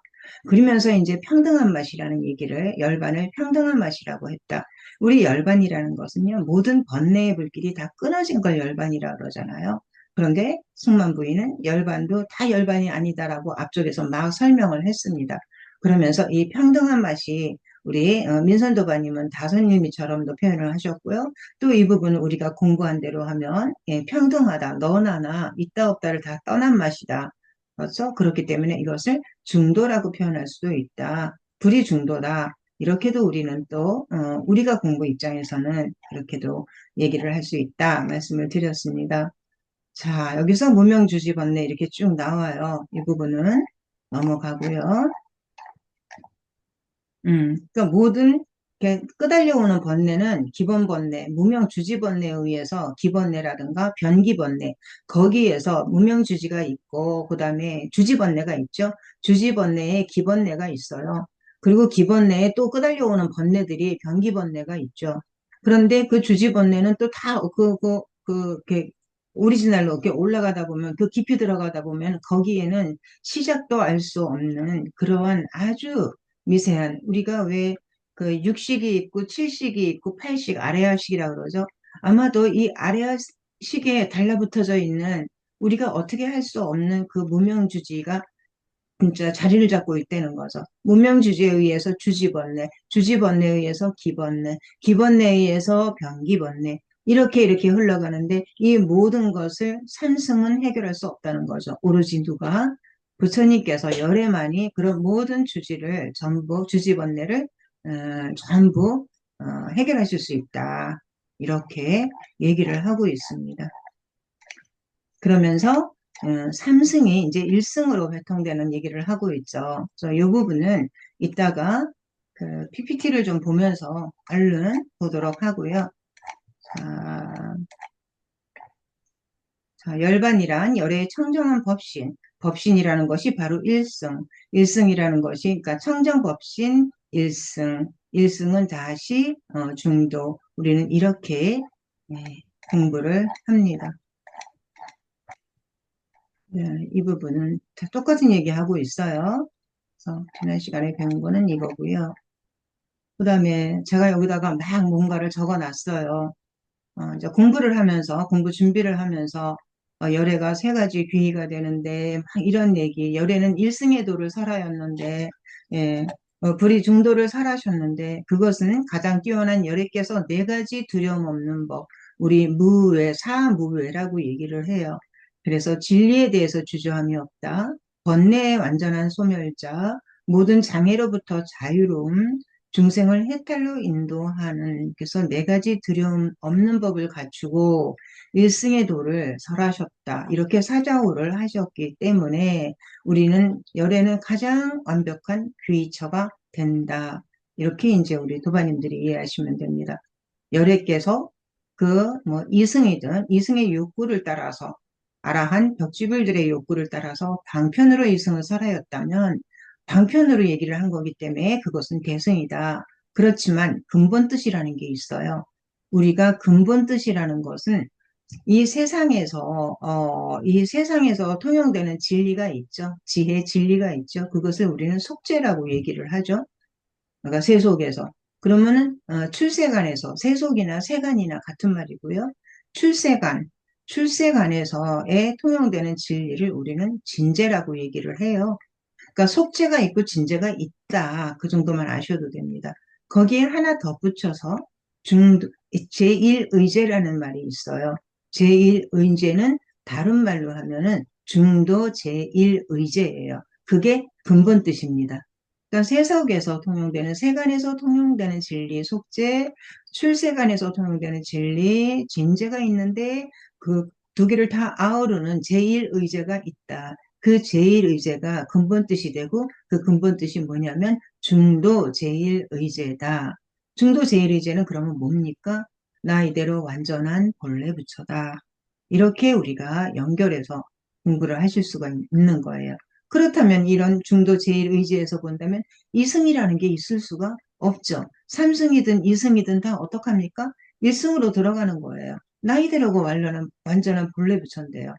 그러면서 이제 평등한 맛이라는 얘기를 열반을 평등한 맛이라고 했다. 우리 열반이라는 것은요, 모든 번뇌의 불길이 다 끊어진 걸 열반이라고 그러잖아요. 그런데 승만 부인은 열반도 다 열반이 아니다라고 앞쪽에서 막 설명을 했습니다. 그러면서 이 평등한 맛이 우리 민선도바님은 다선님이처럼도 표현을 하셨고요. 또 이 부분은 우리가 공부한 대로 하면 예, 평등하다, 너나 나, 있다 없다를 다 떠난 맛이다. 그렇죠? 그렇기 때문에 이것을 중도라고 표현할 수도 있다. 불이 중도다. 이렇게도 우리는 또 우리가 공부 입장에서는 이렇게도 얘기를 할 수 있다 말씀을 드렸습니다. 자, 여기서 무명주지번뇌 이렇게 쭉 나와요. 이 부분은 넘어가고요. 그러니까 모든 이렇게 끄달려오는 번뇌는 기본번뇌, 무명주지번뇌에 의해서 기번뇌라든가 변기번뇌, 거기에서 무명주지가 있고 그 다음에 주지번뇌가 있죠. 주지번뇌에 기번뇌가 있어요. 그리고 기번뇌에 또 끄달려오는 번뇌들이 변기번뇌가 있죠. 그런데 그 주지번뇌는 또 다 이렇게 오리지널로 이렇게 올라가다 보면 그 깊이 들어가다 보면 거기에는 시작도 알 수 없는 그러한 아주 미세한 우리가 왜 그 육식이 있고 칠식이 있고 팔식 아레아식이라고 그러죠. 아마도 이 아레아식에 달라붙어져 있는 우리가 어떻게 할 수 없는 그 무명주지가 진짜 자리를 잡고 있다는 거죠. 무명주지에 의해서 주지번뇌, 주지번뇌에 의해서 기번뇌, 기번뇌에 의해서 변기번뇌 이렇게 흘러가는데 이 모든 것을 삼승은 해결할 수 없다는 거죠. 오로지 누가? 부처님께서 열애만이 그런 모든 주지를 전부 주지번뇌를 전부 해결하실 수 있다. 이렇게 얘기를 하고 있습니다. 그러면서 삼승이 이제 일승으로 회통되는 얘기를 하고 있죠. 그래서 이 부분은 이따가 그 PPT를 좀 보면서 얼른 보도록 하고요. 자, 열반이란 열의 청정한 법신, 법신이라는 것이 바로 일승, 일승이라는 것이 그러니까 청정 법신 일승, 일승은 다시 중도. 우리는 이렇게 공부를 합니다. 네, 이 부분은 다 똑같은 얘기하고 있어요. 그래서 지난 시간에 배운 거는 이거고요. 그 다음에 제가 여기다가 막 뭔가를 적어 놨어요. 이제 공부를 하면서, 공부 준비를 하면서, 열애가 세 가지 귀의가 되는데, 막 이런 얘기, 열애는 일승의 도를 살아였는데, 예, 불이 중도를 살아셨는데, 그것은 가장 뛰어난 열애께서 네 가지 두려움 없는 법, 우리 무외, 사무외라고 얘기를 해요. 그래서 진리에 대해서 주저함이 없다. 번뇌의 완전한 소멸자, 모든 장애로부터 자유로움, 중생을 해탈로 인도하는, 그래서 네 가지 두려움 없는 법을 갖추고 일승의 도를 설하셨다. 이렇게 사자호를 하셨기 때문에 우리는 열애는 가장 완벽한 귀처가 된다. 이렇게 이제 우리 도바님들이 이해하시면 됩니다. 열애께서 그 뭐 이승이든 이승의 욕구를 따라서 아라한 벽지불들의 욕구를 따라서 방편으로 이승을 설하였다면 방편으로 얘기를 한 거기 때문에 그것은 대승이다. 그렇지만 근본 뜻이라는 게 있어요. 우리가 근본 뜻이라는 것은 이 세상에서 통용되는 진리가 있죠. 지혜 진리가 있죠. 그것을 우리는 속죄라고 얘기를 하죠. 그러니까 세속에서. 그러면은 출세간에서 세속이나 세간이나 같은 말이고요. 출세간, 출세간에서의 통용되는 진리를 우리는 진재라고 얘기를 해요. 그러니까 속죄가 있고 진죄가 있다. 그 정도만 아셔도 됩니다. 거기에 하나 덧붙여서 제1의제라는 말이 있어요. 제1의제는 다른 말로 하면은 중도 제1의제예요. 그게 근본 뜻입니다. 그러니까 세속에서 통용되는 세간에서 통용되는 진리, 속죄, 출세간에서 통용되는 진리, 진죄가 있는데 그 두 개를 다 아우르는 제1의제가 있다. 그 제1의제가 근본 뜻이 되고 그 근본 뜻이 뭐냐면 중도 제1의제다. 중도 제1의제는 그러면 뭡니까? 나 이대로 완전한 본래 부처다. 이렇게 우리가 연결해서 공부를 하실 수가 있는 거예요. 그렇다면 이런 중도 제1의제에서 본다면 이승이라는 게 있을 수가 없죠. 삼승이든 이승이든 다 어떡합니까? 일승으로 들어가는 거예요. 나 이대로고 완전한 본래 부처인데요.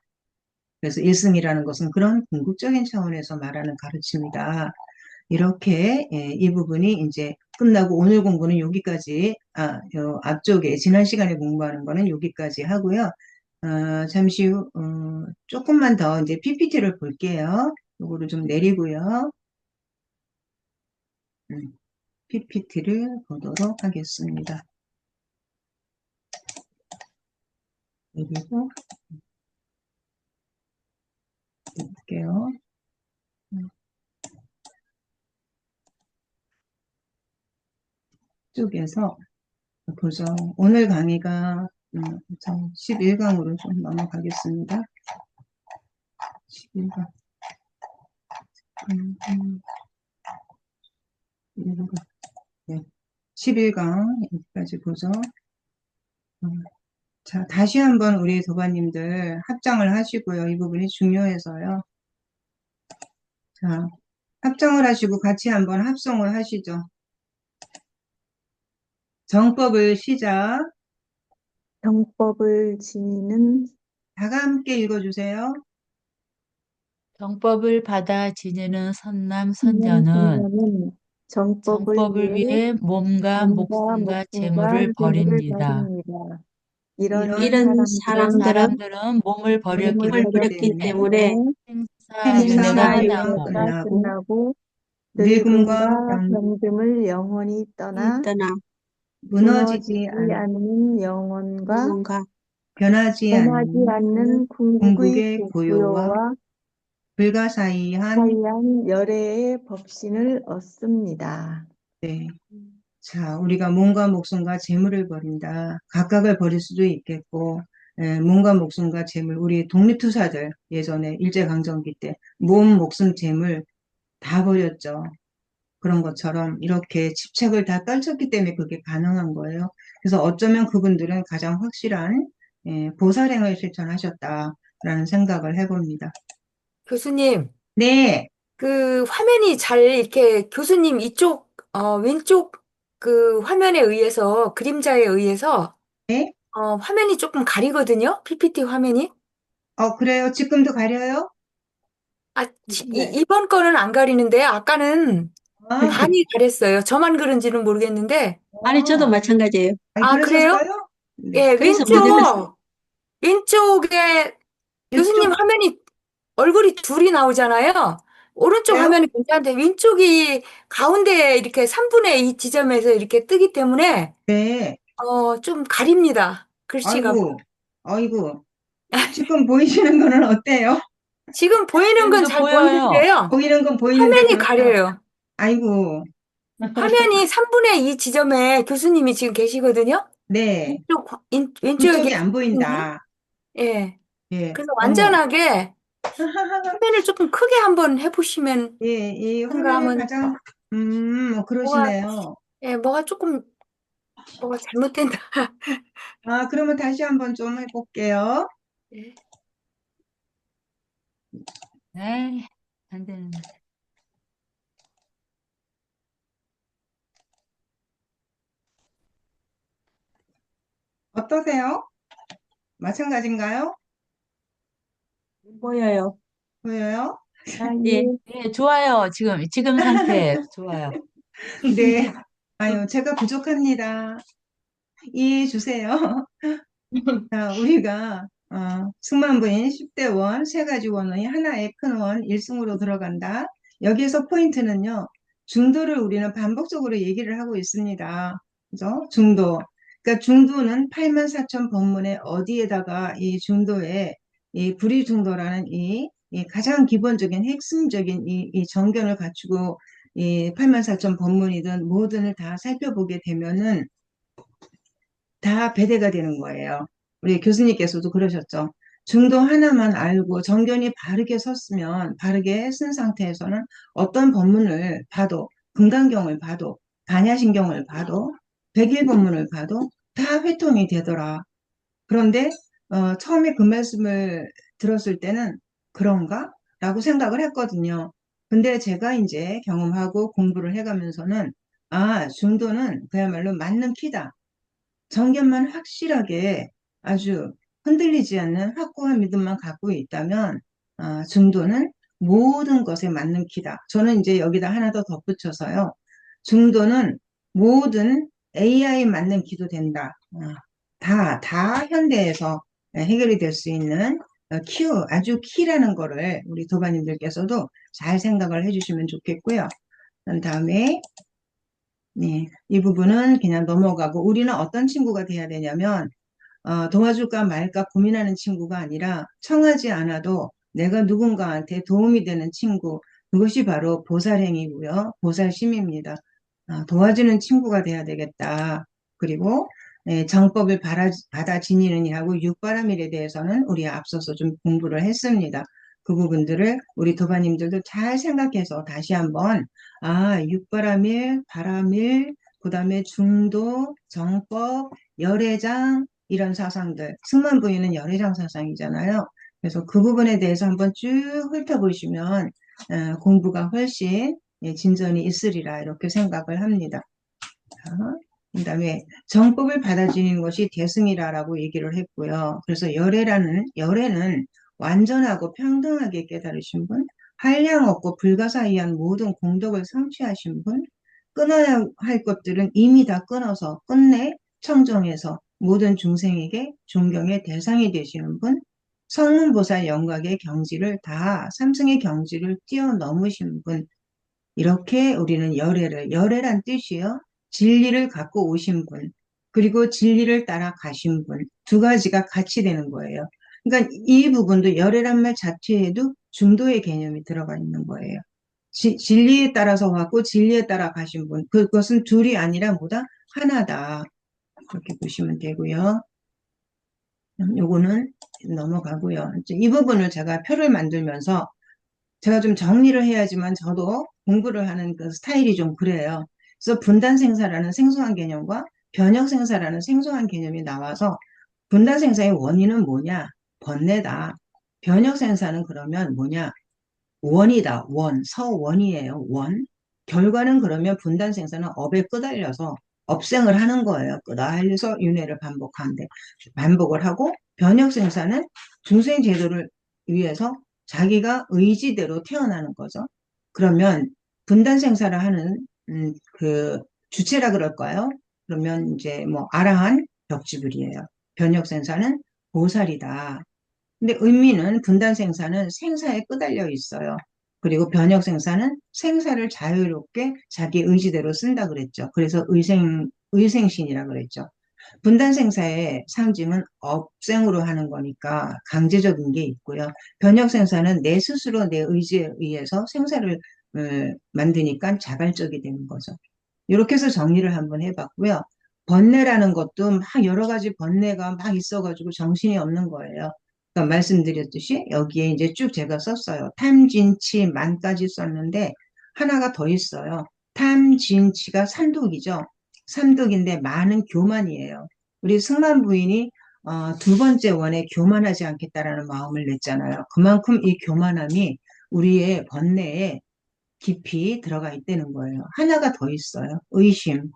그래서 일승이라는 것은 그런 궁극적인 차원에서 말하는 가르침이다. 이렇게 이 부분이 이제 끝나고 오늘 공부는 여기까지, 요 앞쪽에 지난 시간에 공부하는 거는 여기까지 하고요. 잠시 후 조금만 더 이제 PPT를 볼게요. 요거를 좀 내리고요. PPT를 보도록 하겠습니다. 내리고 볼게요. 쪽에서 보죠. 오늘 강의가 11강으로 좀 넘어가겠습니다. 11강. 11강 여기까지 보죠. 자, 다시 한번 우리 도반님들 합장을 하시고요. 이 부분이 중요해서요. 자, 합장을 하시고 같이 한번 합성을 하시죠. 정법을 시작. 정법을 지니는 다 함께 읽어주세요. 정법을 받아 지니는 선남 선녀는 정법을 정법을 위해 몸과 목숨과 재물을 버립니다. 이런 이런 사람들은 사람들은 몸을 버렸기 버렸기 때문에 생사윤회가 생사윤회가 끝나고 끝나고 늙음과 늙음과 병듦을 영원히 떠나 떠나 무너지지 않는 영혼과 뭔가 변하지 변하지 않는 않는 궁극의 궁극의 고요와 고요와 불가사의한 사이한 열애의 법신을 얻습니다. 네. 자, 우리가 몸과 목숨과 재물을 버린다. 각각을 버릴 수도 있겠고, 몸과 목숨과 재물, 우리 독립투사들 예전에 일제강점기 때 몸, 목숨, 재물 다 버렸죠. 그런 것처럼 이렇게 집착을 다 떨쳤기 때문에 그게 가능한 거예요. 그래서 어쩌면 그분들은 가장 확실한 보살행을 실천하셨다라는 생각을 해봅니다. 교수님, 네, 그 화면이 잘 이렇게 교수님 이쪽, 왼쪽 그 화면에 의해서, 그림자에 의해서, 네. 화면이 조금 가리거든요? PPT 화면이. 그래요? 지금도 가려요? 네. 이번 거는 안 가리는데, 아까는 아, 많이 가렸어요. 저만 그런지는 모르겠는데. 아니, 저도 마찬가지예요. 아니, 그래요? 그러셨어요? 네. 예, 그래서 문제는 왼쪽에 교수님 이쪽, 화면이 얼굴이 둘이 나오잖아요. 오른쪽 그래요? 화면이 괜찮은데 왼쪽이 가운데 이렇게 3분의 2 지점에서 이렇게 뜨기 때문에 네. 좀 가립니다. 글씨가. 아이고, 아이고. 지금 보이시는 거는 어때요? 지금 보이는 건 지금도 잘 보여요. 보이는데요. 보이는 건 보이는데 화면이 그러면, 가려요. 아이고, 화면이 3분의 2 지점에 교수님이 지금 계시거든요. 네. 왼쪽에 이쪽이 안 교수님이. 보인다. 예. 예. 그래서 어머. 완전하게 화면을 조금 크게 한번 해보시면 예, 이 뭔가 화면에 하면 가장, 뭐가, 그러시네요. 뭐가 잘못된다. 그러면 다시 한번 좀 해볼게요. 예. 에이, 안 되는. 어떠세요? 마찬가지인가요? 보여요. 보여요? 예. 예, 좋아요. 지금 상태 좋아요. 네. 아유, 제가 부족합니다. 이해해 주세요. 자, 우리가 승만부인 10대 원, 세 가지 원의 하나의 큰 원, 일승으로 들어간다. 여기에서 포인트는요. 중도를 우리는 반복적으로 얘기를 하고 있습니다. 그죠? 중도. 그러니까 중도는 84,000 법문의 어디에다가 이 중도에 이 불의중도라는 이 가장 기본적인 핵심적인 이 정견을 갖추고 이 84,000 법문이든 뭐든을 다 살펴보게 되면은 다 배대가 되는 거예요. 우리 교수님께서도 그러셨죠. 중도 하나만 알고 정견이 바르게 섰으면, 바르게 쓴 상태에서는 어떤 법문을 봐도, 금강경을 봐도, 반야신경을 봐도, 백일법문을 봐도 다 회통이 되더라. 그런데 처음에 그 말씀을 들었을 때는 그런가? 라고 생각을 했거든요. 근데 제가 이제 경험하고 공부를 해가면서는 중도는 그야말로 맞는 키다. 정견만 확실하게 아주 흔들리지 않는 확고한 믿음만 갖고 있다면 중도는 모든 것에 맞는 키다. 저는 이제 여기다 하나 더 덧붙여서요. 중도는 모든 AI 맞는 키도 된다. 다 현대에서 해결이 될 수 있는 아주 키라는 거를 우리 도반님들께서도 잘 생각을 해주시면 좋겠고요. 그 다음에 네, 이 부분은 그냥 넘어가고 우리는 어떤 친구가 돼야 되냐면 도와줄까 말까 고민하는 친구가 아니라 청하지 않아도 내가 누군가한테 도움이 되는 친구, 그것이 바로 보살행이고요. 보살심입니다. 도와주는 친구가 돼야 되겠다. 그리고 정법을 받아 지니는 일하고 육바라밀에 대해서는 우리 앞서서 좀 공부를 했습니다. 그 부분들을 우리 도바님들도 잘 생각해서 다시 한번 육바라밀, 바라밀, 그 다음에 중도, 정법, 열애장 이런 사상들, 승만부인은 열애장 사상이잖아요. 그래서 그 부분에 대해서 한번 쭉 훑어보시면 공부가 훨씬 진전이 있으리라 이렇게 생각을 합니다. 그 다음에 정법을 받아들이는 것이 대승이라고 얘기를 했고요. 그래서 열애는 완전하고 평등하게 깨달으신 분, 한량 없고 불가사의한 모든 공덕을 성취하신 분, 끊어야 할 것들은 이미 다 끊어서 끝내 청정해서 모든 중생에게 존경의 대상이 되시는 분, 성문보살 영각의 경지를 다 삼승의 경지를 뛰어넘으신 분, 이렇게 우리는 열애란 뜻이요. 진리를 갖고 오신 분, 그리고 진리를 따라 가신 분, 두 가지가 같이 되는 거예요. 그러니까 이 부분도 열애란 말 자체에도 중도의 개념이 들어가 있는 거예요. 진리에 따라서 왔고 진리에 따라 가신 분, 그것은 둘이 아니라 뭐다? 하나다. 그렇게 보시면 되고요. 요거는 넘어가고요. 이제 이 부분을 제가 표를 만들면서 제가 좀 정리를 해야지만 저도 공부를 하는 그 스타일이 좀 그래요. 그래서 분단 생사라는 생소한 개념과 변형 생사라는 생소한 개념이 나와서 분단 생사의 원인은 뭐냐? 번뇌다. 변형 생사는 그러면 뭐냐? 원이다. 원, 서원이에요. 원. 결과는 그러면 분단 생사는 업에 끄달려서 업생을 하는 거예요. 끄달려서 윤회를 반복을 하고 변형 생사는 중생 제도를 위해서 자기가 의지대로 태어나는 거죠. 그러면 분단 생사를 하는 그 주체라 그럴까요? 그러면 이제 뭐 아라한 벽지불이에요. 변형 생사는 보살이다. 근데 의미는 분단 생사는 생사에 끄달려 있어요. 그리고 변형 생사는 생사를 자유롭게 자기 의지대로 쓴다 그랬죠. 그래서 의생신이라 그랬죠. 분단 생사의 상징은 업생으로 하는 거니까 강제적인 게 있고요. 변형 생사는 내 스스로 내 의지에 의해서 생사를 만드니까 자발적이 되는 거죠. 이렇게 해서 정리를 한번 해봤고요. 번뇌라는 것도 막 여러 가지 번뇌가 막 있어가지고 정신이 없는 거예요. 그러니까 말씀드렸듯이 여기에 이제 쭉 제가 썼어요. 탐진치 만까지 썼는데 하나가 더 있어요. 탐진치가 삼독이죠. 삼독인데 만은 교만이에요. 우리 승만 부인이 두 번째 원에 교만하지 않겠다라는 마음을 냈잖아요. 그만큼 이 교만함이 우리의 번뇌에 깊이 들어가 있다는 거예요. 하나가 더 있어요. 의심.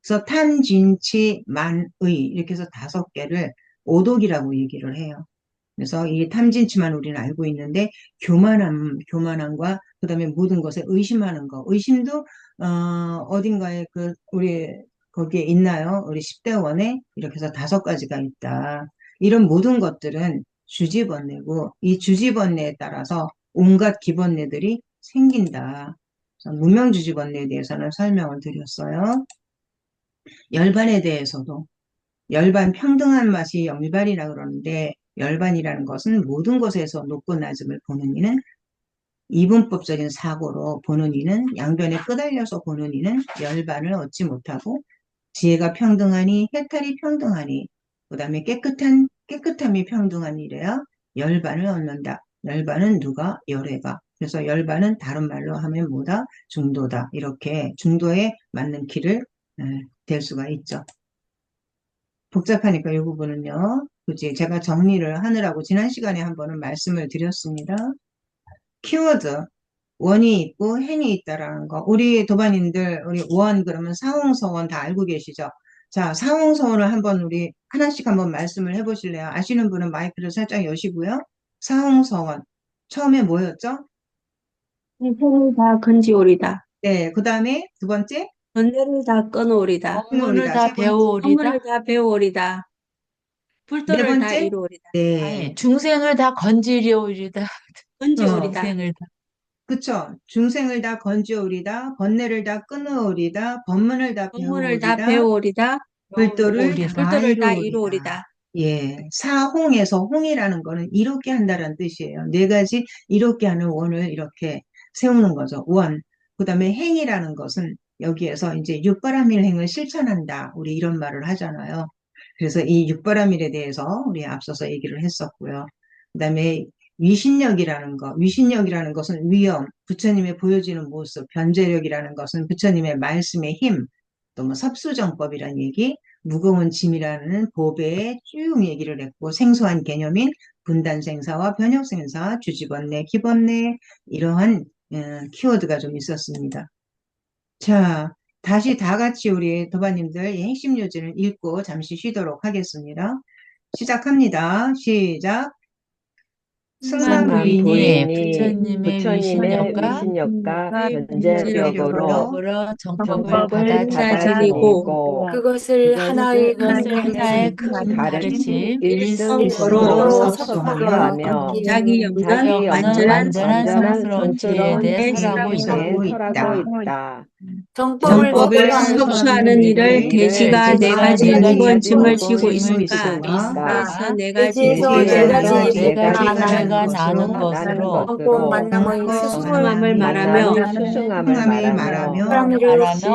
그래서 탐진치 만의 이렇게 해서 5개를 오독이라고 얘기를 해요. 그래서 이 탐진치만 우리는 알고 있는데 교만함과 그다음에 모든 것에 의심하는 거. 의심도 어딘가에 우리 거기에 있나요? 우리 10대 원에 이렇게 해서 5가지가 있다. 이런 모든 것들은 주지번뇌고 이 주지번뇌에 따라서 온갖 기번뇌들이 생긴다. 무명주지번뇌에 대해서는 설명을 드렸어요. 열반에 대해서도 열반 평등한 맛이 열반이라 그러는데 열반이라는 것은 모든 것에서 높고 낮음을 보는 이는 이분법적인 사고로 보는 이는 양변에 끄달려서 보는 이는 열반을 얻지 못하고 지혜가 평등하니 해탈이 평등하니 그 다음에 깨끗함이 평등한 이래야 열반을 얻는다. 열반은 누가? 열애가. 그래서 열반은 다른 말로 하면 뭐다? 중도다. 이렇게 중도에 맞는 길을 될 수가 있죠. 복잡하니까 이 부분은요. 굳이 제가 정리를 하느라고 지난 시간에 한 번은 말씀을 드렸습니다. 키워드, 원이 있고 행이 있다라는 거. 우리 도반님들, 우리 원 그러면 사홍서원 다 알고 계시죠? 자, 사홍서원을 한번 우리 하나씩 한번 말씀을 해보실래요? 아시는 분은 마이크를 살짝 여시고요. 사홍서원. 처음에 뭐였죠? 세상을 다 건지오리다. 네, 그 다음에 두 번째, 번뇌를 다 끊어오리다. 업무를 다 세 번째, 배워오리다. 선물을 다 배워오리다. 네 불도를 다 번째, 이루오리다. 네. 아니, 중생을 다 건지려오리다. 건지오리다. 중생을 다. 그쵸. 중생을 다 건지오리다, 번뇌를 다 끊어오리다, 법문을 다 법문을 다 배워오리다, 배워오리다. 불도를 배워오리다. 다 불도를 다 이루오리다. 이루오리다. 예, 사홍에서 홍이라는 거는 이롭게 한다는 뜻이에요. 4가지 이롭게 하는 원을 이렇게 세우는 거죠. 원. 그 다음에 행이라는 것은 여기에서 이제 육바라밀행을 실천한다. 우리 이런 말을 하잖아요. 그래서 이 육바라밀에 대해서 우리 앞서서 얘기를 했었고요. 그 다음에 위신력이라는 것은 위엄, 부처님의 보여지는 모습, 변제력이라는 것은 부처님의 말씀의 힘, 또 뭐 섭수정법이라는 얘기, 무거운 짐이라는 보배에 쭉 얘기를 했고 생소한 개념인 분단생사와 변혁생사, 주지번뇌, 기번뇌 이러한 키워드가 좀 있었습니다. 자, 다시 다 같이 우리 도반님들 이 핵심 요지를 읽고 잠시 쉬도록 하겠습니다. 시작합니다. 시작. 승만 부인이 부처님의 부처님의 위신력과 위신력과 변제력으로 변제력으로 정법을 정법을 받아들이고 받아들이고 그것을 하나의 그것을 하나의 큰 큰 가르침 일성으로 일성으로 섭섭하며 섭섭하며 자기 자기 영혼 완전한 완전한 성스러운 지혜에 대해 살아고 살아고 있다. 있다. 정법을 섭수하는 일을 대지가 네 가지 대지가 무거운 짐을 무거운 지고 짐을 있으니까 지고 있으니까 그래서 네 가지 대지에서 무거운 네 가지 짐을 무거운 네 가지 죄가 죄가 나는 나는 것으로 정법 만남의 수승함을 말하며 수승함을 말하며 사람이를 말하며 다시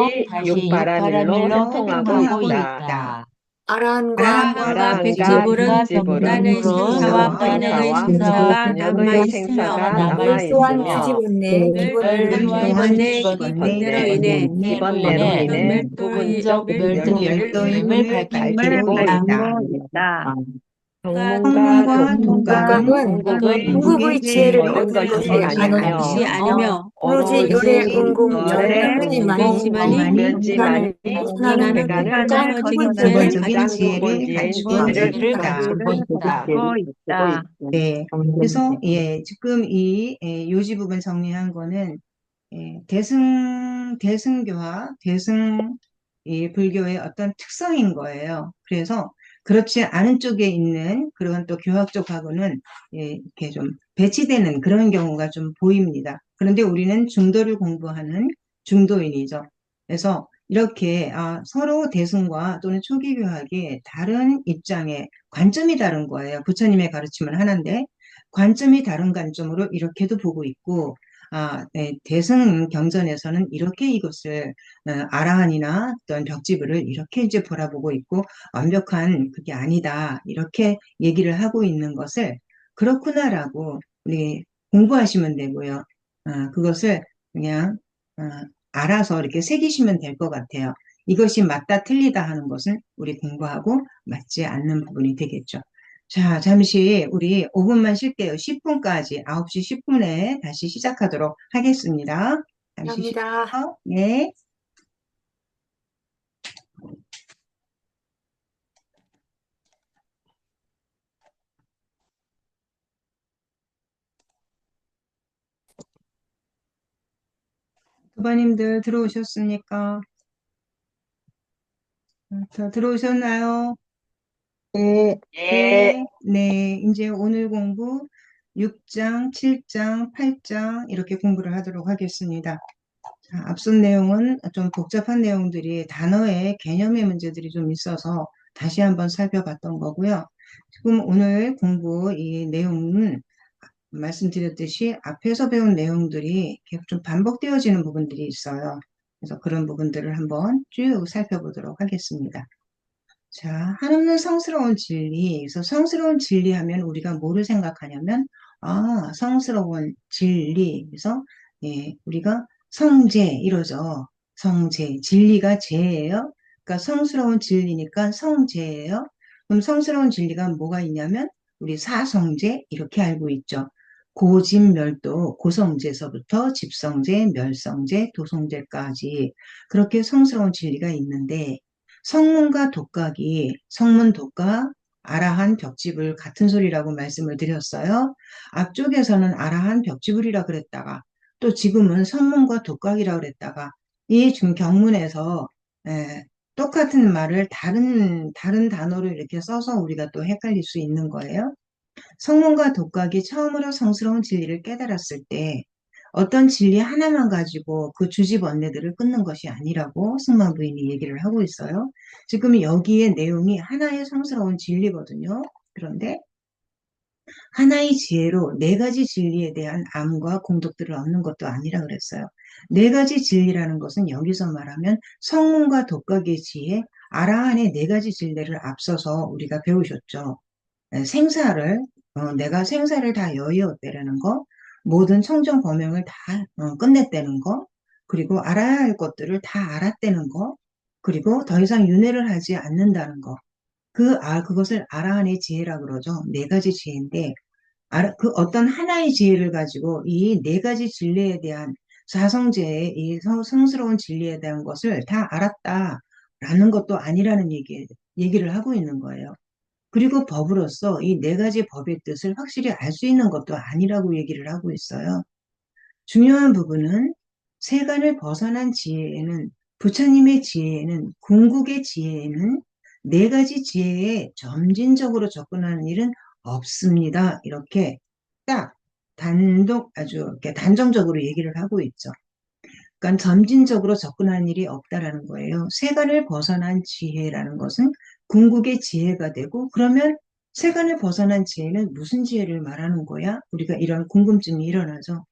육바라밀로 육바라밀로 회통하고 회통하고 있다. 있다. 아란과 아랑과 백지불은 백지불은 분란의 생사와 번뇌의 생사가 남아 있으며 물 또한 뒤집었네. 기본의 번뇌로 인해 기본내로 인해 부분적 별도의 힘을 밝히고 있다. 성문과 성문과 독감은 독감은 궁극의 지혜를 얻는 것이 것이 것이 아니며 오로지 열의 은공 면지만이 불안을 벗어나는 가장 근본적인 지혜를 지혜를 가지고 가지고 있다. 네. 그래서 지금 이 요지 부분 정리한 거는 대승교와 이 불교의 어떤 특성인 거예요. 그래서 그렇지 않은 쪽에 있는 그런 또 교학적하고는 이렇게 좀 배치되는 그런 경우가 좀 보입니다. 그런데 우리는 중도를 공부하는 중도인이죠. 그래서 이렇게 서로 대승과 또는 초기 교학이 다른 입장의 관점이 다른 거예요. 부처님의 가르침은 하나인데 관점이 다른 관점으로 이렇게도 보고 있고 대승 경전에서는 이렇게 이것을 아라한이나 어떤 벽지불을 이렇게 이제 바라보고 있고 완벽한 그게 아니다 이렇게 얘기를 하고 있는 것을 그렇구나라고 우리 공부하시면 되고요. 그것을 그냥 알아서 이렇게 새기시면 될 것 같아요. 이것이 맞다 틀리다 하는 것은 우리 공부하고 맞지 않는 부분이 되겠죠. 자, 잠시 우리 5분만 쉴게요. 10분까지 9시 10분에 다시 시작하도록 하겠습니다. 잠시 합니다. 쉬어요. 네. 부모님들 들어오셨습니까? 다 들어오셨나요? 네. 네, 이제 오늘 공부 6장, 7장, 8장 이렇게 공부를 하도록 하겠습니다. 자, 앞선 내용은 좀 복잡한 내용들이 단어의 개념의 문제들이 좀 있어서 다시 한번 살펴봤던 거고요. 지금 오늘 공부 이 내용은 말씀드렸듯이 앞에서 배운 내용들이 계속 좀 반복되어지는 부분들이 있어요. 그래서 그런 부분들을 한번 쭉 살펴보도록 하겠습니다. 자, 한없는 성스러운 진리. 그래서 성스러운 진리 하면 우리가 뭐를 생각하냐면, 성스러운 진리. 그래서, 우리가 성재, 이러죠. 성재. 진리가 재예요. 그러니까 성스러운 진리니까 성재예요. 그럼 성스러운 진리가 뭐가 있냐면, 우리 사성재, 이렇게 알고 있죠. 고집멸도, 고성재서부터 집성재, 멸성재, 도성재까지. 그렇게 성스러운 진리가 있는데, 성문과 독각이 성문 독각 아라한 벽지불 같은 소리라고 말씀을 드렸어요. 앞쪽에서는 아라한 벽지불이라 그랬다가 또 지금은 성문과 독각이라 그랬다가 이 지금 경문에서 똑같은 말을 다른 단어로 이렇게 써서 우리가 또 헷갈릴 수 있는 거예요. 성문과 독각이 처음으로 성스러운 진리를 깨달았을 때 어떤 진리 하나만 가지고 그 주집언내들을 끊는 것이 아니라고 승마 부인이 얘기를 하고 있어요. 지금 여기에 내용이 하나의 성스러운 진리거든요. 그런데 하나의 지혜로 네 가지 진리에 대한 암과 공덕들을 얻는 것도 아니라 그랬어요. 네 가지 진리라는 것은 여기서 말하면 성문과 독각의 지혜, 아라한의 네 가지 진리를 앞서서 우리가 배우셨죠. 내가 생사를 다 여의었다라는 거, 모든 청정 범용을 다 끝냈다는 거, 그리고 알아야 할 것들을 다 알았다는 거, 그리고 더 이상 윤회를 하지 않는다는 거. 그것을 아라한의 지혜라 그러죠. 네 가지 지혜인데, 그 어떤 하나의 지혜를 가지고 이 네 가지 진리에 대한 사성제의 이 성스러운 진리에 대한 것을 다 알았다라는 것도 아니라는 얘기를 하고 있는 거예요. 그리고 법으로서 이 네 가지 법의 뜻을 확실히 알 수 있는 것도 아니라고 얘기를 하고 있어요. 중요한 부분은 세간을 벗어난 지혜에는 부처님의 지혜에는 궁극의 지혜에는 네 가지 지혜에 점진적으로 접근하는 일은 없습니다. 이렇게 딱 아주 이렇게 단정적으로 얘기를 하고 있죠. 그러니까 점진적으로 접근하는 일이 없다라는 거예요. 세간을 벗어난 지혜라는 것은 궁극의 지혜가 되고 그러면 세간을 벗어난 지혜는 무슨 지혜를 말하는 거야? 우리가 이런 궁금증이 일어나죠.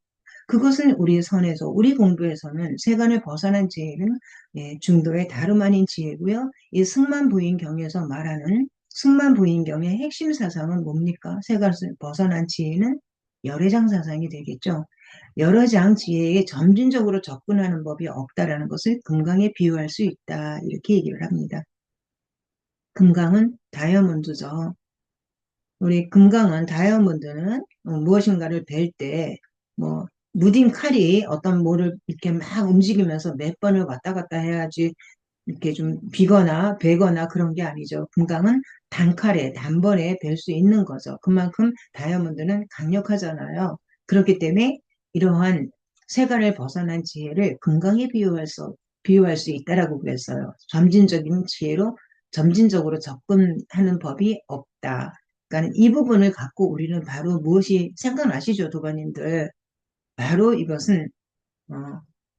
그것은 우리 선에서, 우리 공부에서는 세간을 벗어난 지혜는 중도의 다름 아닌 지혜고요. 이 승만부인경에서 말하는 승만부인경의 핵심 사상은 뭡니까? 세간을 벗어난 지혜는 열애장 사상이 되겠죠. 열애장 지혜에 점진적으로 접근하는 법이 없다라는 것을 금강에 비유할 수 있다. 이렇게 얘기를 합니다. 금강은 다이아몬드죠. 우리 금강은 다이아몬드는 무엇인가를 벨 때, 뭐, 무딘 칼이 어떤 뭐를 이렇게 막 움직이면서 몇 번을 왔다 갔다 해야지 이렇게 좀 비거나 베거나 그런 게 아니죠. 금강은 단칼에, 단번에 벨 수 있는 거죠. 그만큼 다이아몬드는 강력하잖아요. 그렇기 때문에 이러한 세간을 벗어난 지혜를 금강에 비유할 수 있다라고 그랬어요. 점진적인 지혜로 점진적으로 접근하는 법이 없다. 그러니까 이 부분을 갖고 우리는 바로 무엇이 생각나시죠, 도반님들? 바로 이것은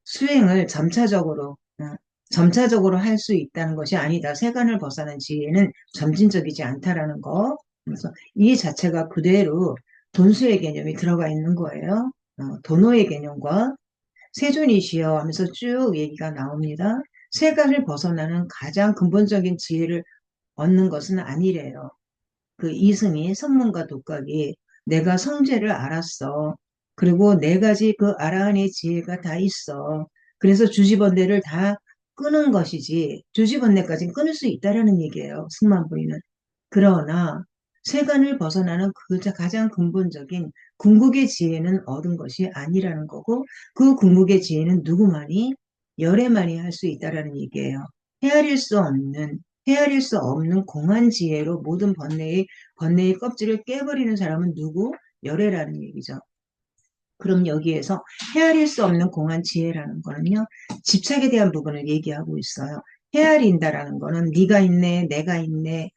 수행을 점차적으로 할 수 있다는 것이 아니다. 세간을 벗어난 지혜는 점진적이지 않다라는 거. 그래서 이 자체가 그대로 돈수의 개념이 들어가 있는 거예요. 도노의 개념과 세존이시여 하면서 쭉 얘기가 나옵니다. 세간을 벗어나는 가장 근본적인 지혜를 얻는 것은 아니래요. 그 이승이 성문과 독각이 내가 성제를 알았어. 그리고 네 가지 그 아라한의 지혜가 다 있어. 그래서 주지번뇌를 다 끄는 것이지 주지번뇌까지는 끊을 수 있다라는 얘기예요. 승만부인은. 그러나 세간을 벗어나는 그 가장 근본적인 궁극의 지혜는 얻은 것이 아니라는 거고 그 궁극의 지혜는 누구만이 열애만이 할 수 있다라는 얘기예요. 헤아릴 수 없는 공한 지혜로 모든 번뇌의 껍질을 깨버리는 사람은 누구? 열애라는 얘기죠. 그럼 여기에서 헤아릴 수 없는 공한 지혜라는 거는요. 집착에 대한 부분을 얘기하고 있어요. 헤아린다라는 거는 네가 있네, 내가 있네,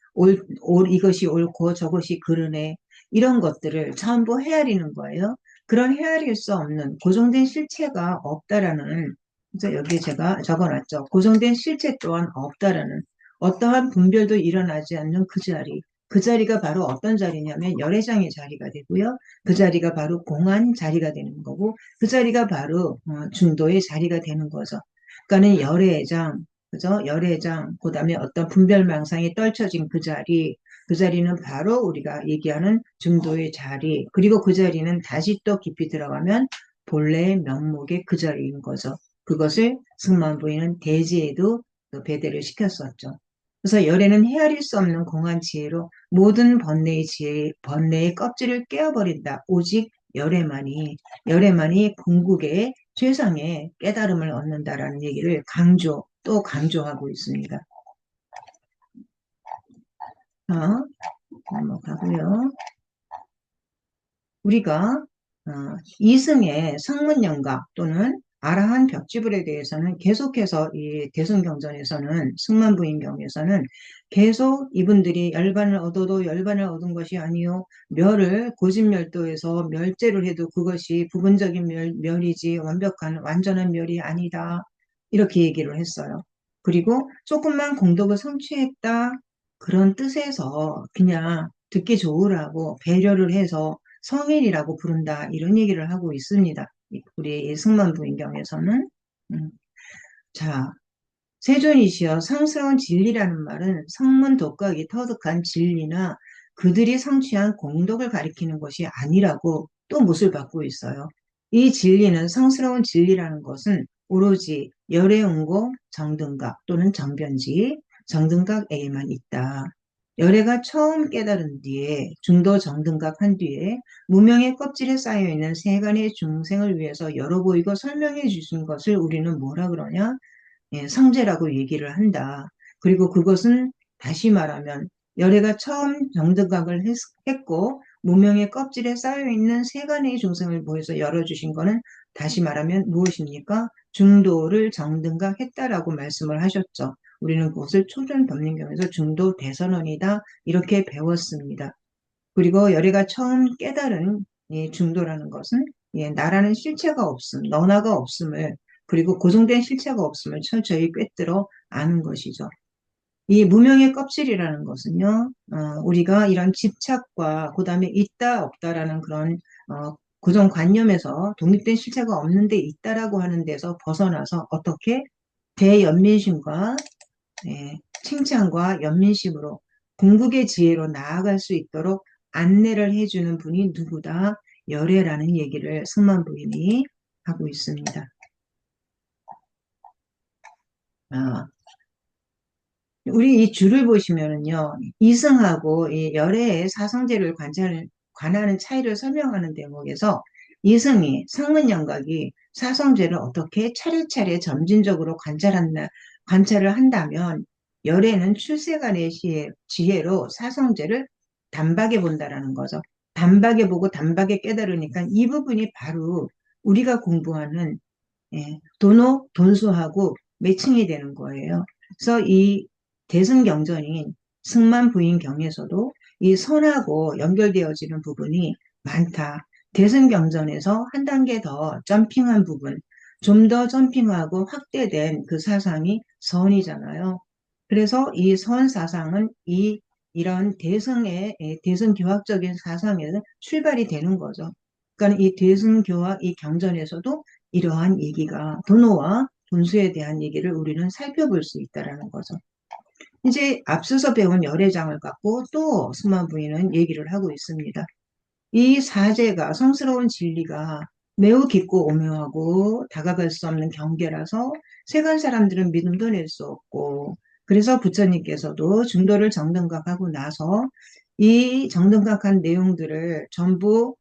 이것이 옳고 저것이 그르네 이런 것들을 전부 헤아리는 거예요. 그런 헤아릴 수 없는 고정된 실체가 없다라는 그래서 여기 제가 적어놨죠. 고정된 실체 또한 없다라는 어떠한 분별도 일어나지 않는 그 자리가 바로 어떤 자리냐면 열애장의 자리가 되고요. 그 자리가 바로 공한 자리가 되는 거고 그 자리가 바로 중도의 자리가 되는 거죠. 그러니까는 열애장, 그죠? 열애장, 그 다음에 어떤 분별망상에 떨쳐진 그 자리는 바로 우리가 얘기하는 중도의 자리, 그리고 그 자리는 다시 또 깊이 들어가면 본래의 면목의 그 자리인 거죠. 그것을 승만부인은 대지에도 배대를 시켰었죠. 그래서 열애는 헤아릴 수 없는 공한 지혜로 모든 번뇌의 껍질을 깨어버린다. 오직 열애만이 궁극의 최상의 깨달음을 얻는다라는 얘기를 또 강조하고 있습니다. 넘어가고요. 우리가 이승의 성문영각 또는 아라한 벽지불에 대해서는 계속해서 이 대승경전에서는 승만부인경에서는 계속 이분들이 열반을 얻어도 열반을 얻은 것이 아니요 멸을 고진멸도에서 멸제를 해도 그것이 부분적인 멸이지 완전한 멸이 아니다 이렇게 얘기를 했어요. 그리고 조금만 공덕을 성취했다 그런 뜻에서 그냥 듣기 좋으라고 배려를 해서 성일이라고 부른다 이런 얘기를 하고 있습니다. 우리 승만부인경에서는 자 세존이시여 성스러운 진리라는 말은 성문 독각이 터득한 진리나 그들이 성취한 공덕을 가리키는 것이 아니라고 또 못을 받고 있어요. 이 진리는 성스러운 진리라는 것은 오로지 열애운고 정등각 또는 정변지 정등각에게만 있다. 열애가 처음 깨달은 뒤에 중도 정등각 한 뒤에 무명의 껍질에 쌓여있는 세간의 중생을 위해서 열어 보이고 설명해 주신 것을 우리는 뭐라 그러냐? 성제라고 얘기를 한다. 그리고 그것은 다시 말하면 열애가 처음 정등각을 했고 무명의 껍질에 쌓여있는 세간의 중생을 보여서 열어주신 것은 다시 말하면 무엇입니까? 중도를 정등각했다라고 말씀을 하셨죠. 우리는 그것을 초전법륜경에서 중도 대선언이다 이렇게 배웠습니다. 그리고 열애가 처음 깨달은 이 중도라는 것은 나라는 실체가 없음, 너나가 없음을 그리고 고정된 실체가 없음을 철저히 꿰뚫어 아는 것이죠. 이 무명의 껍질이라는 것은요, 우리가 이런 집착과 그 다음에 있다 없다라는 그런 고정관념에서 독립된 실체가 없는 데 있다라고 하는 데서 벗어나서 어떻게 대연민심과 칭찬과 연민심으로 궁극의 지혜로 나아갈 수 있도록 안내를 해주는 분이 누구다? 열애라는 얘기를 승만 부인이 하고 있습니다. 우리 이 줄을 보시면은요, 이승하고 이 열애의 사성제를 관하는 차이를 설명하는 대목에서 이승이 성문영각이 사성제를 어떻게 차례차례 점진적으로 관찰을 한다면 열애는 출세간의 지혜로 사성제를 단박에 본다라는 거죠. 단박에 보고 단박에 깨달으니까 이 부분이 바로 우리가 공부하는 돈수하고 매칭이 되는 거예요. 그래서 이 대승경전인 승만부인경에서도 이 선하고 연결되어지는 부분이 많다. 대승경전에서 한 단계 더 점핑한 부분, 좀 더 점핑하고 확대된 그 사상이 선이잖아요. 그래서 이 선 사상은 이런 대승교학적인 사상에서 출발이 되는 거죠. 그러니까 이 대승교학, 이 경전에서도 이러한 얘기가 도노와 돈수에 대한 얘기를 우리는 살펴볼 수 있다라는 거죠. 이제 앞서서 배운 열애장을 갖고 또 승만 부인은 얘기를 하고 있습니다. 이 사제가 성스러운 진리가 매우 깊고 오묘하고 다가갈 수 없는 경계라서 세간 사람들은 믿음도 낼 수 없고 그래서 부처님께서도 중도를 정등각하고 나서 이 정등각한 내용들을 전부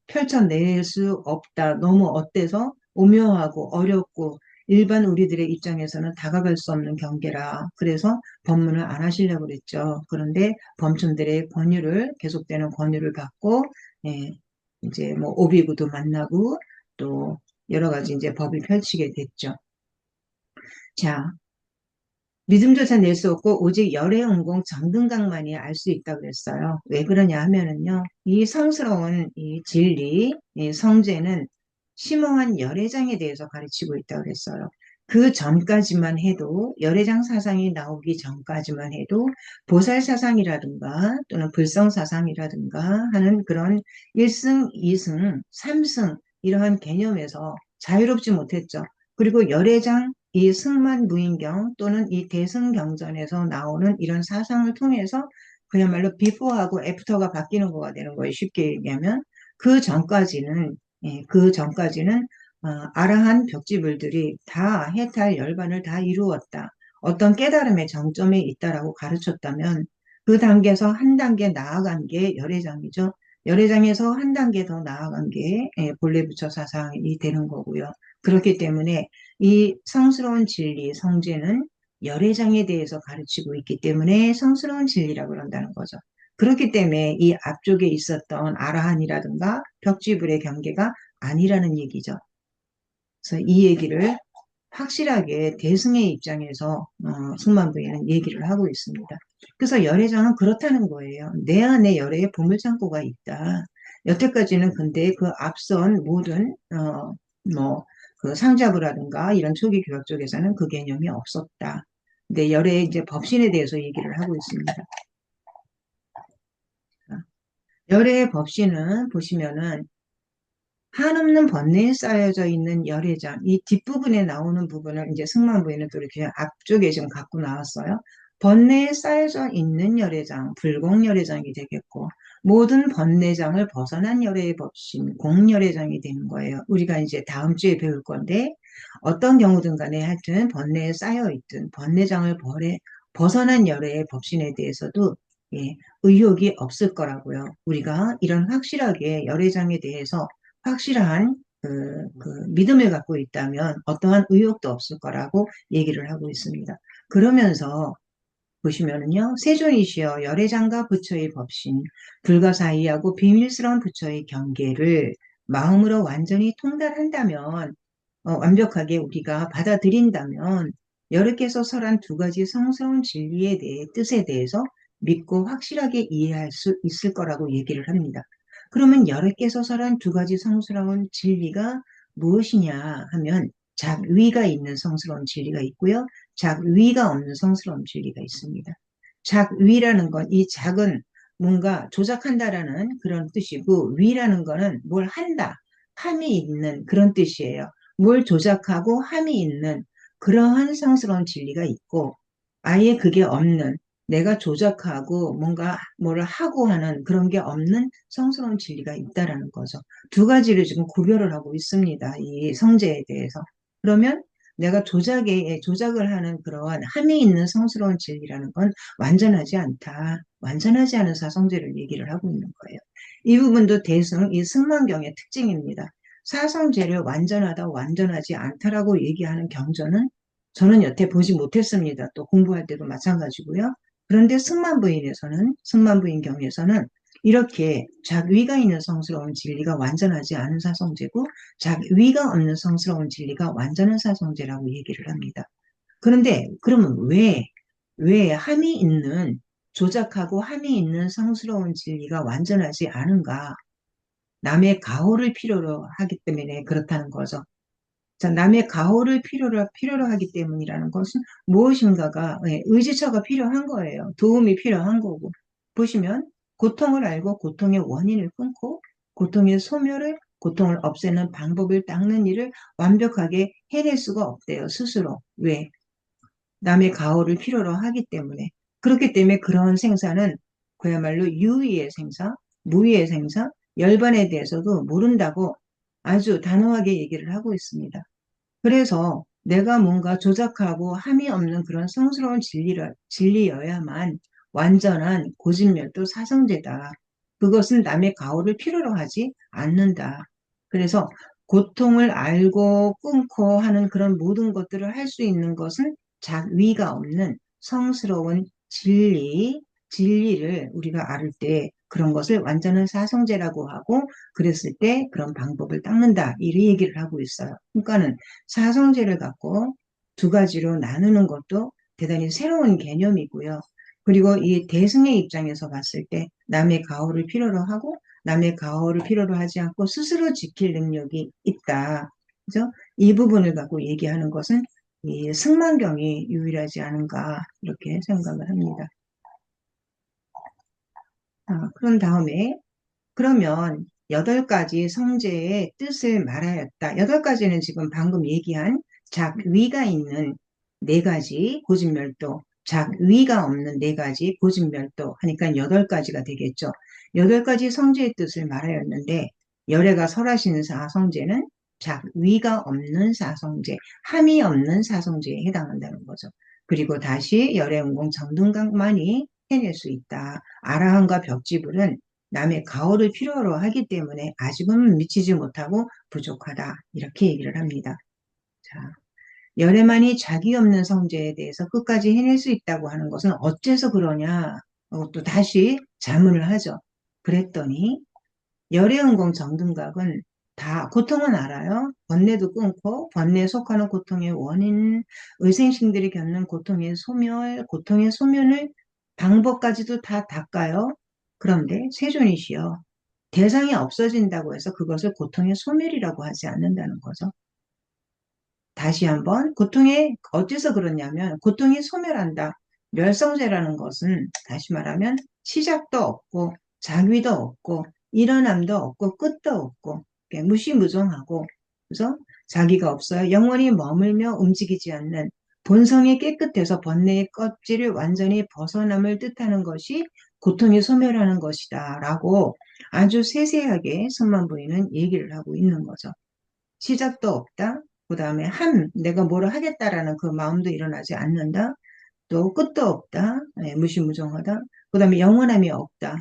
펼쳐낼 수 없다. 너무 어때서 오묘하고 어렵고 일반 우리들의 입장에서는 다가갈 수 없는 경계라. 그래서 법문을 안 하시려고 그랬죠. 그런데 범천들의 계속되는 권유를 받고, 이제 뭐 오비구도 만나고 또 여러 가지 이제 법을 펼치게 됐죠. 자, 믿음조차 낼 수 없고 오직 열애응공 정등각만이 알 수 있다고 그랬어요. 왜 그러냐 하면은요, 이 성스러운 이 진리, 이 성제는 심오한 열애장에 대해서 가르치고 있다고 그랬어요. 그 전까지만 해도 열애장 사상이 나오기 전까지만 해도 보살 사상이라든가 또는 불성 사상이라든가 하는 그런 1승, 2승, 3승 이러한 개념에서 자유롭지 못했죠. 그리고 열애장 이 승만무인경 또는 이 대승경전에서 나오는 이런 사상을 통해서 그야말로 비포하고 애프터가 바뀌는 거가 되는 거예요. 쉽게 얘기하면 그 전까지는 아라한 벽지불들이 다 해탈 열반을 다 이루었다. 어떤 깨달음의 정점에 있다라고 가르쳤다면 그 단계에서 한 단계 나아간 게 열애장이죠. 열애장에서 한 단계 더 나아간 게 본래 부처 사상이 되는 거고요. 그렇기 때문에 이 성스러운 진리, 성제는 열애장에 대해서 가르치고 있기 때문에 성스러운 진리라고 그런다는 거죠. 그렇기 때문에 이 앞쪽에 있었던 아라한이라든가 벽지불의 경계가 아니라는 얘기죠. 그래서 이 얘기를 확실하게 대승의 입장에서 승만부인은 얘기를 하고 있습니다. 그래서 열애장은 그렇다는 거예요. 내 안에 열애의 보물창고가 있다. 여태까지는 근데 그 앞선 모든 그 상자부라든가 이런 초기 교학 쪽에서는 그 개념이 없었다. 근데 열애의 이제 법신에 대해서 얘기를 하고 있습니다. 열애의 법신은 보시면은 한없는 번뇌에 쌓여져 있는 열애장, 이 뒷부분에 나오는 부분을 이제 승만부인은 또 이렇게 앞쪽에 지금 갖고 나왔어요. 번뇌에 쌓여져 있는 열애장, 불공열애장이 되겠고, 모든 번뇌장을 벗어난 열애의 법신, 공열애장이 되는 거예요. 우리가 이제 다음 주에 배울 건데, 어떤 경우든 간에 하여튼 번뇌에 쌓여있든, 번뇌장을 벗어난 열애의 법신에 대해서도 의혹이 없을 거라고요. 우리가 이런 확실하게 열애장에 대해서 확실한 그 믿음을 갖고 있다면 어떠한 의혹도 없을 거라고 얘기를 하고 있습니다. 그러면서 보시면은요, 세존이시여 열애장과 부처의 법신, 불가사의하고 비밀스러운 부처의 경계를 마음으로 완전히 통달한다면, 완벽하게 우리가 받아들인다면, 여러께서 설한 두 가지 성스러운 진리에 대해 뜻에 대해서 믿고 확실하게 이해할 수 있을 거라고 얘기를 합니다. 그러면 여러께서 설한 두 가지 성스러운 진리가 무엇이냐 하면 작위가 있는 성스러운 진리가 있고요. 작위가 없는 성스러운 진리가 있습니다. 작위라는 건 이 작은 뭔가 조작한다라는 그런 뜻이고, 위라는 거는 뭘 한다, 함이 있는 그런 뜻이에요. 뭘 조작하고 함이 있는 그러한 성스러운 진리가 있고, 아예 그게 없는, 내가 조작하고 뭔가 뭐를 하고 하는 그런 게 없는 성스러운 진리가 있다라는 거죠. 두 가지를 지금 구별을 하고 있습니다. 이 성제에 대해서. 그러면 내가 조작을 하는 그러한 함이 있는 성스러운 진리라는 건 완전하지 않다. 완전하지 않은 사성제를 얘기를 하고 있는 거예요. 이 부분도 이 승만경의 특징입니다. 사성제를 완전하다, 완전하지 않다라고 얘기하는 경전은 저는 여태 보지 못했습니다. 또 공부할 때도 마찬가지고요. 그런데 승만부인경에서는 이렇게 작위가 있는 성스러운 진리가 완전하지 않은 사성제고, 작위가 없는 성스러운 진리가 완전한 사성제라고 얘기를 합니다. 그런데 그러면 왜 조작하고 함이 있는 성스러운 진리가 완전하지 않은가? 남의 가호를 필요로 하기 때문에 그렇다는 거죠. 자, 남의 가호를 필요로 하기 때문이라는 것은 무엇인가가, 의지처가 필요한 거예요. 도움이 필요한 거고. 보시면, 고통을 알고 고통의 원인을 끊고, 고통을 없애는 방법을 닦는 일을 완벽하게 해낼 수가 없대요, 스스로. 왜? 남의 가호를 필요로 하기 때문에. 그렇기 때문에 그런 생사는 그야말로 유의의 생사, 무의의 생사, 열반에 대해서도 모른다고 아주 단호하게 얘기를 하고 있습니다. 그래서 내가 뭔가 조작하고 함이 없는 그런 성스러운 진리여야만 완전한 고진멸도 사성제다. 그것은 남의 가호를 필요로 하지 않는다. 그래서 고통을 알고 끊고 하는 그런 모든 것들을 할 수 있는 것은 작위가 없는 성스러운 진리를 우리가 알을 때 그런 것을 완전한 사성제라고 하고, 그랬을 때 그런 방법을 닦는다. 이 얘기를 하고 있어요. 그러니까는 사성제를 갖고 두 가지로 나누는 것도 대단히 새로운 개념이고요. 그리고 이 대승의 입장에서 봤을 때 남의 가호를 필요로 하고, 남의 가호를 필요로 하지 않고 스스로 지킬 능력이 있다. 그죠? 이 부분을 갖고 얘기하는 것은 이 승만경이 유일하지 않은가 이렇게 생각을 합니다. 그런 다음에 그러면 8가지 성제의 뜻을 말하였다. 8가지는 지금 방금 얘기한 작위가 있는 4가지 고진멸도, 작위가 없는 4가지 고진멸도 하니까 8가지가 되겠죠. 8가지 성제의 뜻을 말하였는데, 열애가 설하시는 사성제는 작위가 없는 사성제, 함이 없는 사성제에 해당한다는 거죠. 그리고 다시 열애운공 정등각만이 해낼 수 있다. 아라한과 벽지불은 남의 가호를 필요로 하기 때문에 아직은 미치지 못하고 부족하다. 이렇게 얘기를 합니다. 자, 열애만이 자기 없는 성제에 대해서 끝까지 해낼 수 있다고 하는 것은 어째서 그러냐? 또 다시 자문을 하죠. 그랬더니 열애은공 정등각은 다 고통은 알아요. 번뇌도 끊고 번뇌에 속하는 고통의 원인, 의생신들이 겪는 고통의 소멸을 방법까지도 다 닦아요. 그런데 세존이시여, 대상이 없어진다고 해서 그것을 고통의 소멸이라고 하지 않는다는 거죠. 다시 한번, 어째서 그러냐면, 고통이 소멸한다. 멸성제라는 것은, 다시 말하면, 시작도 없고, 작위도 없고, 일어남도 없고, 끝도 없고, 무시무종하고, 그래서 자기가 없어요. 영원히 머물며 움직이지 않는 본성이 깨끗해서 번뇌의 껍질을 완전히 벗어남을 뜻하는 것이 고통이 소멸하는 것이다. 라고 아주 세세하게 승만부인은 얘기를 하고 있는 거죠. 시작도 없다. 그 다음에 내가 뭐를 하겠다라는 그 마음도 일어나지 않는다. 또 끝도 없다. 무시무종하다. 그 다음에 영원함이 없다.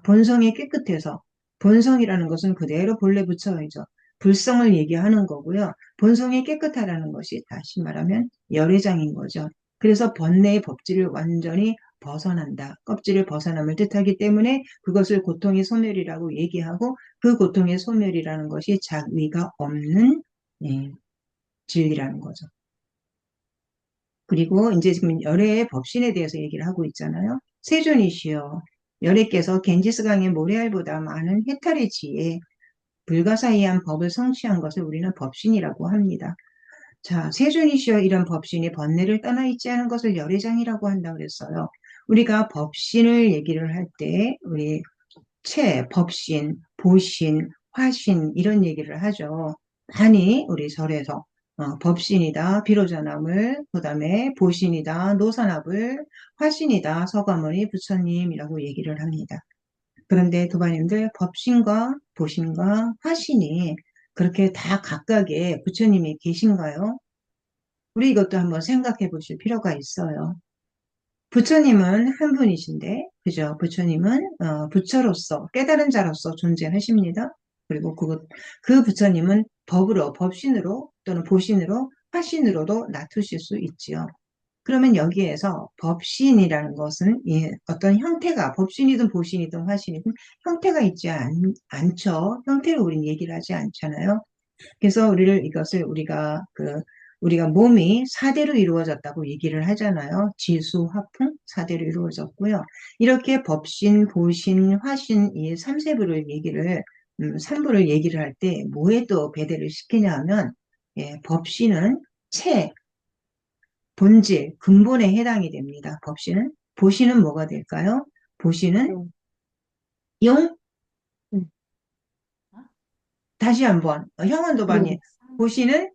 본성이 깨끗해서, 본성이라는 것은 그대로 본래 부처이죠. 불성을 얘기하는 거고요. 본성이 깨끗하다는 것이 다시 말하면 열애장인 거죠. 그래서 번뇌의 법질을 완전히 벗어난다. 껍질을 벗어남을 뜻하기 때문에 그것을 고통의 소멸이라고 얘기하고, 그 고통의 소멸이라는 것이 작위가 없는 진리라는 거죠. 그리고 이제 지금 열애의 법신에 대해서 얘기를 하고 있잖아요. 세존이시여, 열애께서 겐지스강의 모래알보다 많은 해탈의 지혜에 불가사의한 법을 성취한 것을 우리는 법신이라고 합니다. 자, 세존이시여, 이런 법신이 번뇌를 떠나 있지 않은 것을 열애장이라고 한다고 그랬어요. 우리가 법신을 얘기를 할 때 우리 법신, 보신, 화신 이런 얘기를 하죠. 많이 우리 절에서 법신이다 비로자나물, 그다음에 보신이다 노사나불, 화신이다 서가모니 부처님이라고 얘기를 합니다. 그런데 도바님들 법신과 보신과 화신이 그렇게 다 각각의 부처님이 계신가요? 우리 이것도 한번 생각해 보실 필요가 있어요. 부처님은 한 분이신데, 그죠? 부처님은 부처로서, 깨달은 자로서 존재하십니다. 그리고 그 부처님은 법신으로 또는 보신으로, 화신으로도 나투실 수 있지요. 그러면 여기에서 법신이라는 것은 어떤 형태가, 법신이든 보신이든 화신이든 형태가 있지 않죠. 형태를 우린 얘기를 하지 않잖아요. 그래서 이것을 우리가 몸이 4대로 이루어졌다고 얘기를 하잖아요. 지수, 화풍 4대로 이루어졌고요. 이렇게 법신, 보신, 화신 이 3부를 얘기를 할 때 뭐에 또 배대를 시키냐 하면 법신은 본질, 근본에 해당이 됩니다. 법신은. 보신은 뭐가 될까요? 보신은 용? 다시 한번. 형원도반이 보신은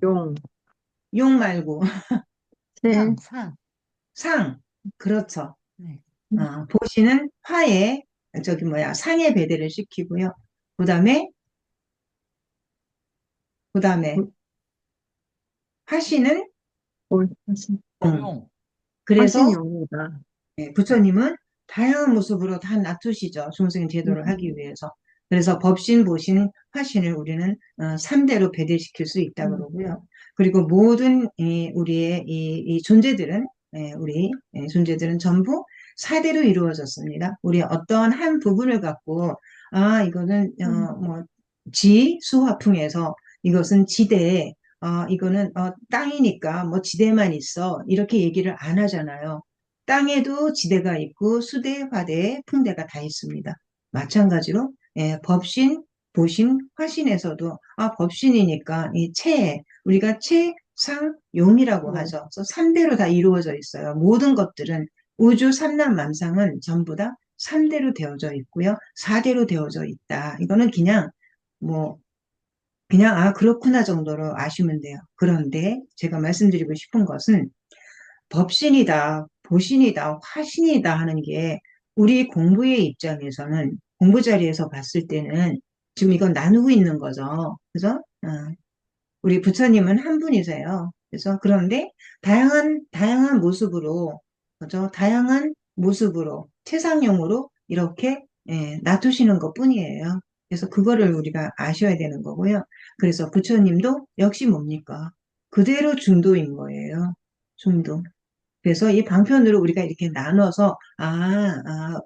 용, 용 말고 생, 상. 그렇죠. 네. 보신은 상에 배대를 시키고요. 그 다음에 화신은 용. 용. 그래서 화신이 옵니다. 부처님은 다양한 모습으로 다 나투시죠. 중생 제도를 하기 위해서. 그래서 법신, 보신, 화신을 우리는 3대로 배대시킬 수 있다 그러고요. 그리고 모든 우리의 이 존재들은 우리 존재들은 전부 4대로 이루어졌습니다. 우리 어떤 한 부분을 갖고 이거는 수화풍에서 이것은 지대, 이거는 땅이니까 뭐 지대만 있어 이렇게 얘기를 안 하잖아요. 땅에도 지대가 있고 수대, 화대, 풍대가 다 있습니다. 마찬가지로 법신, 보신, 화신에서도 법신이니까 우리가 상, 용이라고 하죠. 그래서 3대로 다 이루어져 있어요. 모든 것들은 우주 삼란만상은 전부 다 3대로 되어져 있고요. 4대로 되어져 있다. 이거는 그렇구나 정도로 아시면 돼요. 그런데 제가 말씀드리고 싶은 것은 법신이다, 보신이다, 화신이다 하는 게 우리 공부의 입장에서는 공부 자리에서 봤을 때는 지금 이건 나누고 있는 거죠. 그죠? 우리 부처님은 한 분이세요. 그래서 그런데 다양한 모습으로, 그죠? 다양한 모습으로, 최상용으로 이렇게 놔두시는 것 뿐이에요. 그래서 그거를 우리가 아셔야 되는 거고요. 그래서 부처님도 역시 뭡니까? 그대로 중도인 거예요. 중도. 그래서 이 방편으로 우리가 이렇게 나눠서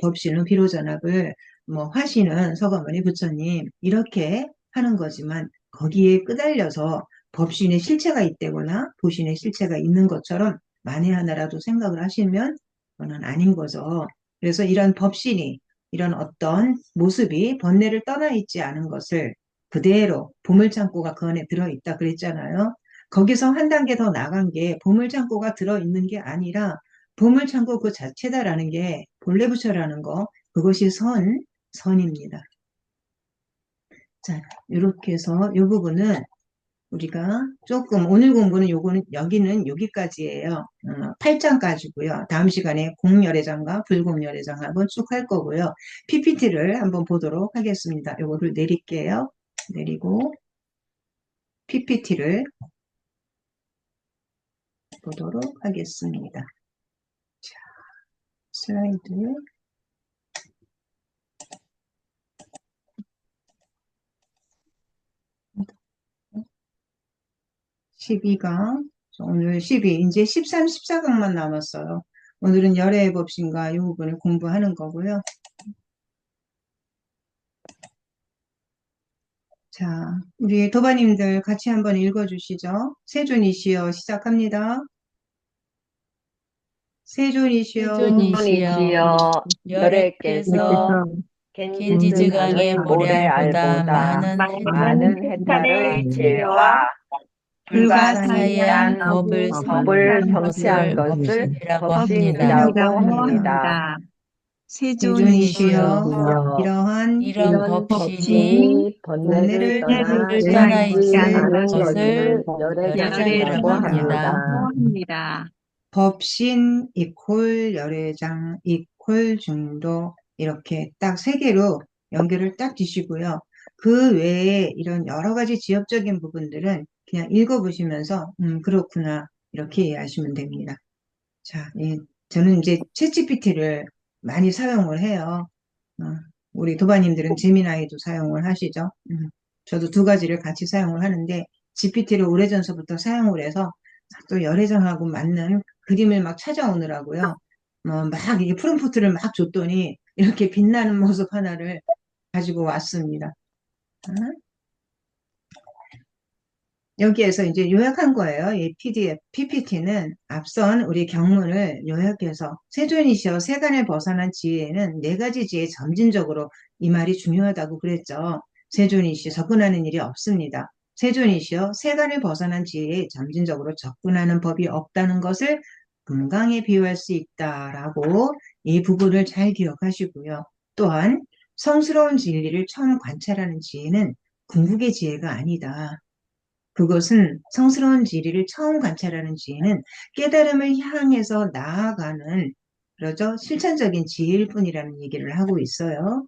법신은 비로자납을 화신은 서가모니 부처님 이렇게 하는 거지만 거기에 끄달려서 법신의 실체가 있다거나 보신의 실체가 있는 것처럼 만에 하나라도 생각을 하시면 그건 아닌 거죠. 그래서 이런 법신이 이런 어떤 모습이 번뇌를 떠나 있지 않은 것을 그대로 보물창고가 그 안에 들어있다 그랬잖아요. 거기서 한 단계 더 나간 게 보물창고가 들어있는 게 아니라 보물창고 그 자체다라는 게 본래 부처라는 거, 그것이 선입니다. 자, 이렇게 해서 이 부분은 우리가 조금 오늘 공부는 여기는 여기까지예요. 8장까지고요. 다음 시간에 공열애장과 불공열애장 한번 쭉 할 거고요. PPT를 한번 보도록 하겠습니다. 요거를 내릴게요. 내리고 PPT를 보도록 하겠습니다. 자, 슬라이드. 오늘 12, 이제 13, 14강만 남았어요. 오늘은 열애의 법신과 이 부분을 공부하는 거고요. 자, 우리 도바님들 같이 한번 읽어주시죠. 세존이시여 시작합니다. 세존이시여 세존이시여 열애께서 겐지즈강의 모래알보다 많은 해탈의 지혜와 불가사의한 법을 법을 성취한 것을 법신이라고 합니다. 법신이라고 합니다. 세존이시여 세존이시여 이러한 이런 법신이 법신이 번뇌를 번뇌를 떠나 떠나 있지 있지 않은 것을 것을 열애장이라고 열애장이라고 합니다. 합니다. 법신 이퀄 열애장 이퀄 중도 이렇게 딱 세 개로 연결을 딱 지시고요. 그 외에 이런 여러 가지 지역적인 부분들은 그냥 읽어보시면서 그렇구나 이렇게 이해하시면 됩니다. 자, 저는 이제 챗GPT를 많이 사용을 해요. 우리 도바님들은 제미나이도 사용을 하시죠. 저도 두 가지를 같이 사용을 하는데 GPT를 오래전서부터 사용을 해서 또 열애장하고 맞는 그림을 막 찾아오느라고요. 막 이게 프롬프트를 막 줬더니 이렇게 빛나는 모습 하나를 가지고 왔습니다. 여기에서 이제 요약한 거예요. 이 PDF, PPT는 앞선 우리 경문을 요약해서 세존이시여 세간을 벗어난 지혜에는 네 가지 지혜 점진적으로 이 말이 중요하다고 그랬죠. 세존이시여 접근하는 일이 없습니다. 세존이시여 세간을 벗어난 지혜에 점진적으로 접근하는 법이 없다는 것을 금강에 비유할 수 있다라고 이 부분을 잘 기억하시고요. 또한 성스러운 진리를 처음 관찰하는 지혜는 궁극의 지혜가 아니다. 그것은 성스러운 진리를 처음 관찰하는 지혜는 깨달음을 향해서 나아가는 그러죠? 실천적인 지혜일 뿐이라는 얘기를 하고 있어요.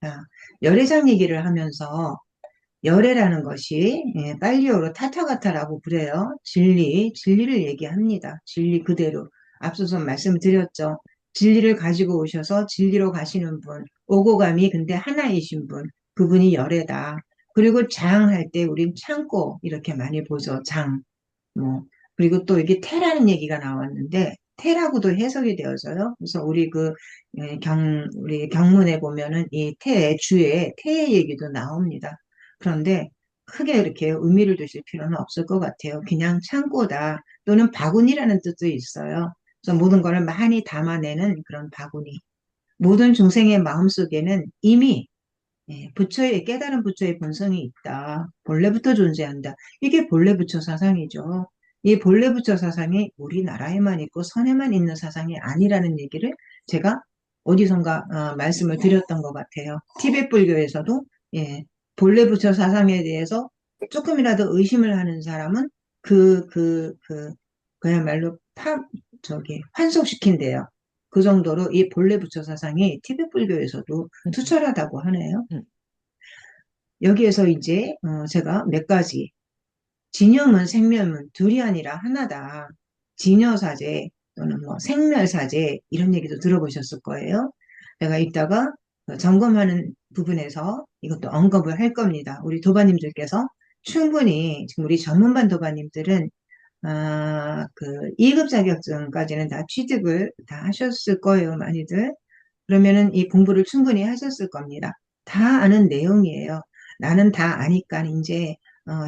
자, 열애장 얘기를 하면서 열애라는 것이 빨리어로 타타가타라고 그래요. 진리를 얘기합니다. 진리 그대로. 앞서서 말씀드렸죠. 진리를 가지고 오셔서 진리로 가시는 분, 오고 감이 근데 하나이신 분, 그분이 열애다. 그리고 장할 때 우린 창고 이렇게 많이 보죠. 장. 그리고 또 이게 태라는 얘기가 나왔는데 태라고도 해석이 되어져요. 그래서 우리 우리 경문에 보면은 이 주에 태의 얘기도 나옵니다. 그런데 크게 이렇게 의미를 두실 필요는 없을 것 같아요. 그냥 창고다 또는 바구니라는 뜻도 있어요. 그래서 모든 것을 많이 담아내는 그런 바구니. 모든 중생의 마음속에는 이미 깨달은 부처의 본성이 있다. 본래부터 존재한다. 이게 본래 부처 사상이죠. 이 본래 부처 사상이 우리나라에만 있고 선에만 있는 사상이 아니라는 얘기를 제가 어디선가 말씀을 드렸던 것 같아요. 티베트 불교에서도 본래 부처 사상에 대해서 조금이라도 의심을 하는 사람은 그야말로 환속시킨대요. 그 정도로 이 본래 부처 사상이 티베트 불교에서도 투철하다고 하네요. 여기에서 이제 제가 몇 가지 진여문, 생멸문 둘이 아니라 하나다. 진여사제 또는 생멸사제 이런 얘기도 들어보셨을 거예요. 제가 이따가 점검하는 부분에서 이것도 언급을 할 겁니다. 우리 도바님들께서 충분히 지금 우리 전문반 도바님들은 2급 자격증까지는 다 취득을 다 하셨을 거예요, 많이들. 그러면은 이 공부를 충분히 하셨을 겁니다. 다 아는 내용이에요. 나는 다 아니까 이제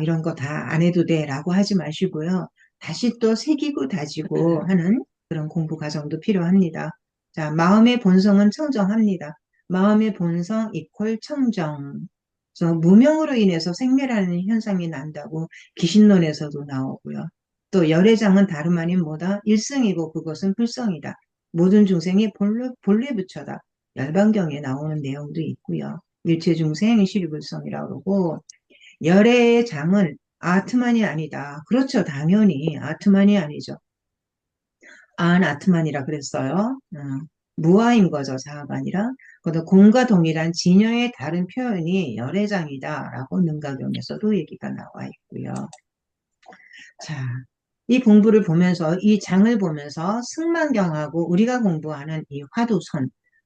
이런 거 다 안 해도 돼라고 하지 마시고요. 다시 또 새기고 다지고 하는 그런 공부 과정도 필요합니다. 자, 마음의 본성은 청정합니다. 마음의 본성 이퀄 청정. 그래서 무명으로 인해서 생멸하는 현상이 난다고 기신론에서도 나오고요. 또 열애장은 다름 아닌 뭐다? 일성이고 그것은 불성이다. 모든 중생이 본래 부처다. 열반경에 나오는 내용도 있고요. 일체중생 시류불성이라고 그러고 열애의 장은 아트만이 아니다. 그렇죠. 당연히 아트만이 아니죠. 아트만이라 그랬어요. 무아인 거죠. 자아가 아니라. 그것도 공과 동일한 진여의 다른 표현이 열애장이다라고 능가경에서도 얘기가 나와 있고요. 자, 이 공부를 보면서 이 장을 보면서 승만경하고 우리가 공부하는 이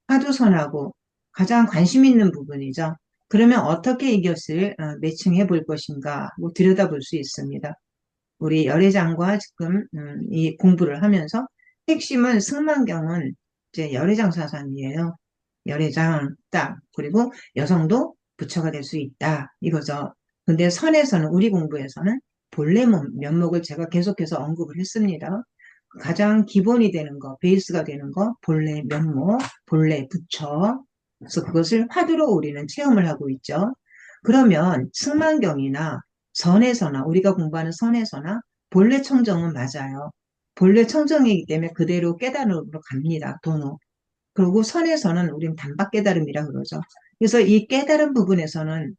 화두선하고 가장 관심 있는 부분이죠. 그러면 어떻게 이것을 매칭해 볼 것인가 들여다볼 수 있습니다. 우리 열애장과 지금 이 공부를 하면서 핵심은 승만경은 이제 열애장 사상이에요. 열애장 딱 그리고 여성도 부처가 될 수 있다 이거죠. 근데 선에서는 우리 공부에서는 본래 면목을 제가 계속해서 언급을 했습니다. 가장 기본이 되는 거, 베이스가 되는 거, 본래 면목, 본래 부처. 그래서 그것을 화두로 우리는 체험을 하고 있죠. 그러면 승만경이나 선에서나 우리가 공부하는 선에서나 본래 청정은 맞아요. 본래 청정이기 때문에 그대로 깨달음으로 갑니다. 도노. 그리고 선에서는 우리는 단박 깨달음이라 그러죠. 그래서 이 깨달음 부분에서는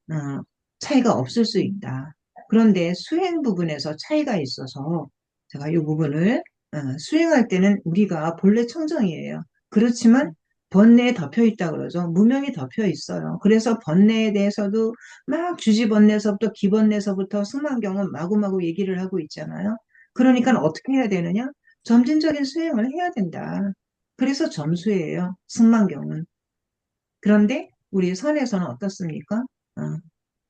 차이가 없을 수 있다. 그런데 수행 부분에서 차이가 있어서 제가 이 부분을 수행할 때는 우리가 본래 청정이에요. 그렇지만 번뇌에 덮여 있다 그러죠. 무명이 덮여 있어요. 그래서 번뇌에 대해서도 막 주지번뇌에서부터 기번뇌에서부터 승만경은 마구마구 얘기를 하고 있잖아요. 그러니까 어떻게 해야 되느냐? 점진적인 수행을 해야 된다. 그래서 점수예요. 승만경은. 그런데 우리 선에서는 어떻습니까? 어,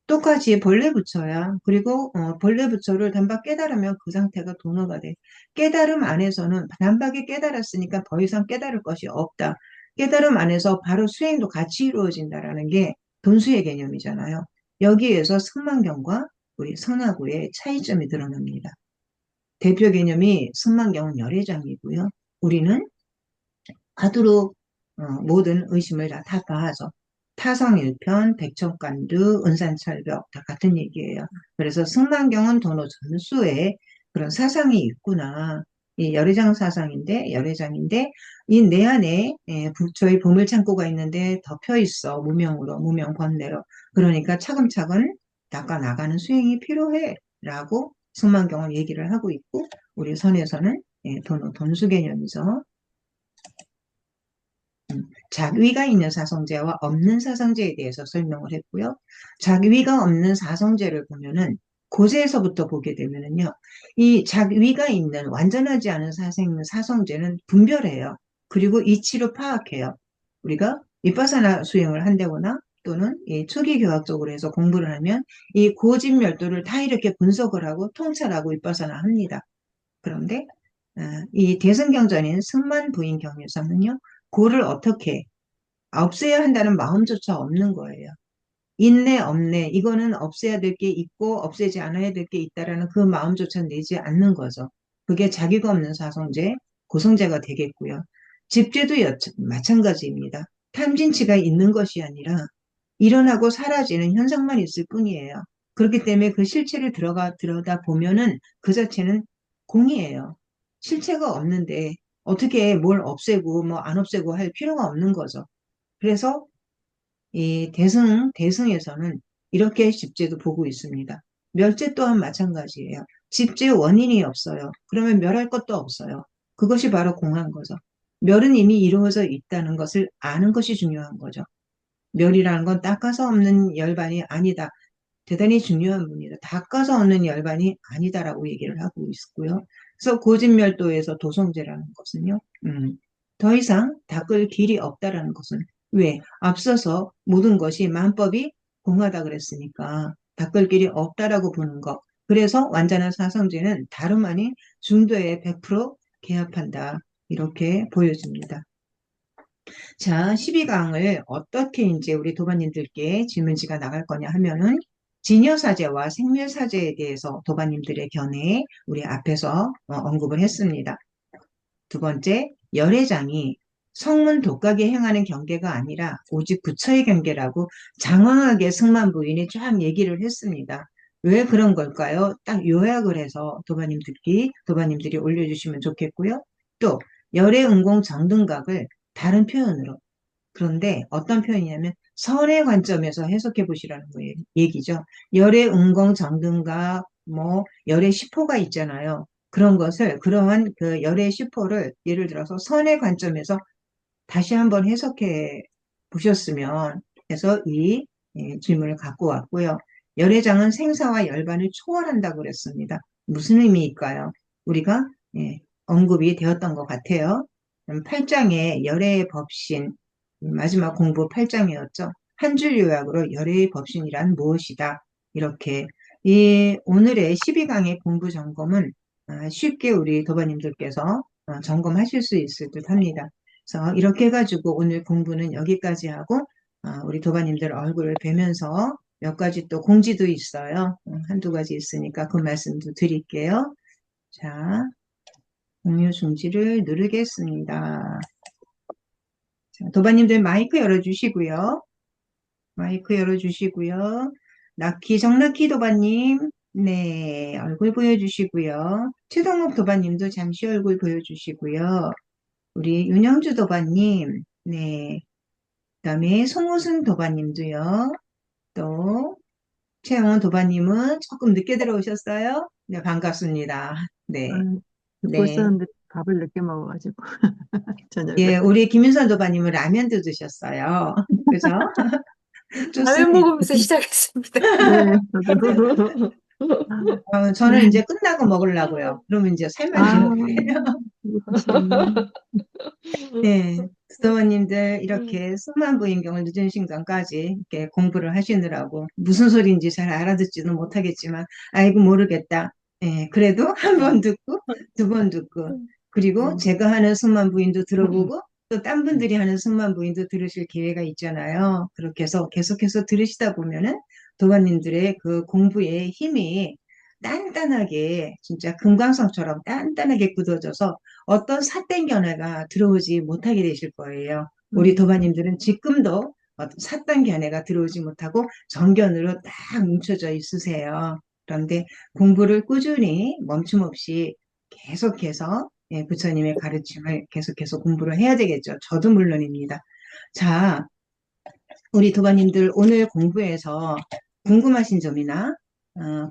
똑같이 벌레 부처야. 그리고 벌레 부처를 단박 깨달으면 그 상태가 도노가 돼. 깨달음 안에서는 단박에 깨달았으니까 더 이상 깨달을 것이 없다. 깨달음 안에서 바로 수행도 같이 이루어진다라는 게 돈수의 개념이잖아요. 여기에서 승만경과 우리 선하구의 차이점이 드러납니다. 대표 개념이 승만경은 열애장이고요. 우리는 화두로 모든 의심을 다 가하죠. 타성일편, 백천간두, 은산철벽 다 같은 얘기예요. 그래서 승만경은 도노 전수에 그런 사상이 있구나. 이 열애장 사상인데 열애장인데 이 내 안에 부처의 보물창고가 있는데 덮여 있어. 무명으로 무명 번뇌로. 그러니까 차근차근 닦아 나가는 수행이 필요해라고 승만경은 얘기를 하고 있고 우리 선에서는 도노 돈수 개념이죠. 자위가 있는 사성제와 없는 사성제에 대해서 설명을 했고요. 자위가 없는 사성제를 보면은 고세에서부터 보게 되면은요. 이 자위가 있는 완전하지 않은 사성제는 분별해요. 그리고 이치로 파악해요. 우리가 위파사나 수행을 한다거나 또는 이 초기 교학적으로 해서 공부를 하면 이 고집멸도를 다 이렇게 분석을 하고 통찰하고 위파사나 합니다. 그런데 이 대승경전인 승만부인경에서는요. 고를 어떻게 없애야 한다는 마음조차 없는 거예요. 있네 없네 이거는 없애야 될 게 있고 없애지 않아야 될 게 있다라는 그 마음조차 내지 않는 거죠. 그게 자기가 없는 사성제, 고성제가 되겠고요. 집죄도 마찬가지입니다. 탐진치가 있는 것이 아니라 일어나고 사라지는 현상만 있을 뿐이에요. 그렇기 때문에 그 실체를 들여다 보면은 그 자체는 공이에요. 실체가 없는데 어떻게 뭘 없애고 뭐 안 없애고 할 필요가 없는 거죠. 그래서 이 대승에서는 이렇게 집제도 보고 있습니다. 멸제 또한 마찬가지예요. 집제 원인이 없어요. 그러면 멸할 것도 없어요. 그것이 바로 공한 거죠. 멸은 이미 이루어져 있다는 것을 아는 것이 중요한 거죠. 멸이라는 건 닦아서 없는 열반이 아니다. 대단히 중요한 분이다. 닦아서 없는 열반이 아니다라고 얘기를 하고 있고요. 그래서 고진멸도에서 도성제라는 것은요. 더 이상 닦을 길이 없다라는 것은 왜? 앞서서 모든 것이 만법이 공하다 그랬으니까 닦을 길이 없다라고 보는 것. 그래서 완전한 사성제는 다름 아닌 중도에 100% 개합한다. 이렇게 보여집니다. 자, 12강을 어떻게 이제 우리 도반님들께 질문지가 나갈 거냐 하면은 진여사제와 생멸사제에 대해서 도반님들의 견해에 우리 앞에서 언급을 했습니다. 두 번째, 열애장이 성문 독각에 행하는 경계가 아니라 오직 부처의 경계라고 장황하게 승만부인이 쫙 얘기를 했습니다. 왜 그런 걸까요? 딱 요약을 해서 도반님들이 올려주시면 좋겠고요. 또 열애응공 정등각을 다른 표현으로 그런데 어떤 표현이냐면 선의 관점에서 해석해 보시라는 거예요. 얘기죠. 열의 은공 정등각 뭐 열의 시포가 있잖아요. 그런 것을 그러한 그 열의 시포를 예를 들어서 선의 관점에서 다시 한번 해석해 보셨으면 해서 이 질문을 갖고 왔고요. 열애장은 생사와 열반을 초월한다고 그랬습니다. 무슨 의미일까요? 우리가 언급이 되었던 것 같아요. 8장에 열애의 법신 마지막 공부 8장이었죠. 한 줄 요약으로 열애의 법신이란 무엇이다. 이렇게 이 오늘의 12강의 공부 점검은 쉽게 우리 도반님들께서 점검하실 수 있을 듯 합니다. 그래서 이렇게 해가지고 오늘 공부는 여기까지 하고 우리 도반님들 얼굴을 뵈면서 몇 가지 또 공지도 있어요. 한두 가지 있으니까 그 말씀도 드릴게요. 자, 공유 중지를 누르겠습니다. 자, 도반님들 마이크 열어주시고요. 마이크 열어주시고요. 정락희 도반님, 네, 얼굴 보여주시고요. 최동욱 도반님도 잠시 얼굴 보여주시고요. 우리 윤영주 도반님, 네. 그다음에 송호순 도반님도요. 또 최영원 도반님은 조금 늦게 들어오셨어요? 네, 반갑습니다. 네, 듣고 네. 있었는데 밥을 늦게 먹어가지고 저녁을. 예, 우리 김윤선 도반님은 라면도 드셨어요. 그죠? 라면 좋습니다. 먹으면서 시작했습니다. 네, 저도. 저는 네. 이제 끝나고 먹으려고요. 그러면 이제 살만 찌는데요. 그러시군요. 네, 부모님들 이렇게 수만 부인경을 늦은 시간까지 이렇게 공부를 하시느라고 무슨 소리인지 잘 알아듣지는 못하겠지만, 아이고 모르겠다. 예, 그래도 한 번 듣고 두 번 듣고 그리고 제가 하는 수만 부인도 들어보고 또 딴 분들이 하는 수만 부인도 들으실 기회가 있잖아요. 그렇게 해서 계속해서 들으시다 보면은 도반님들의 그 공부의 힘이 단단하게 진짜 금강석처럼 단단하게 굳어져서 어떤 삿된 견해가 들어오지 못하게 되실 거예요. 우리 도반님들은 지금도 어떤 삿된 견해가 들어오지 못하고 정견으로 딱 뭉쳐져 있으세요. 그런데 공부를 꾸준히 멈춤없이 계속해서 부처님의 가르침을 계속해서 공부를 해야 되겠죠. 저도 물론입니다. 자, 우리 도반님들 오늘 공부에서 궁금하신 점이나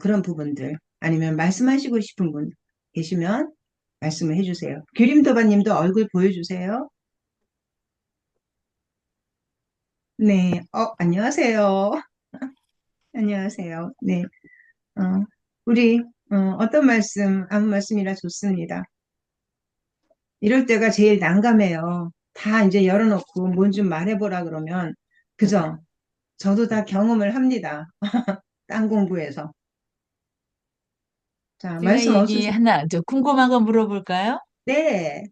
그런 부분들 아니면 말씀하시고 싶은 분 계시면 말씀을 해주세요. 규림 도반님도 얼굴 보여주세요. 네, 안녕하세요. 안녕하세요. 네, 어, 우리 어떤 말씀, 아무 말씀이나 좋습니다. 이럴 때가 제일 난감해요. 다 이제 열어놓고 뭔 좀 말해보라 그러면 그죠? 저도 다 경험을 합니다. 땅 공부해서. 자, 제가 말씀 얘기 없으세요? 하나, 저 궁금한 거 물어볼까요? 네,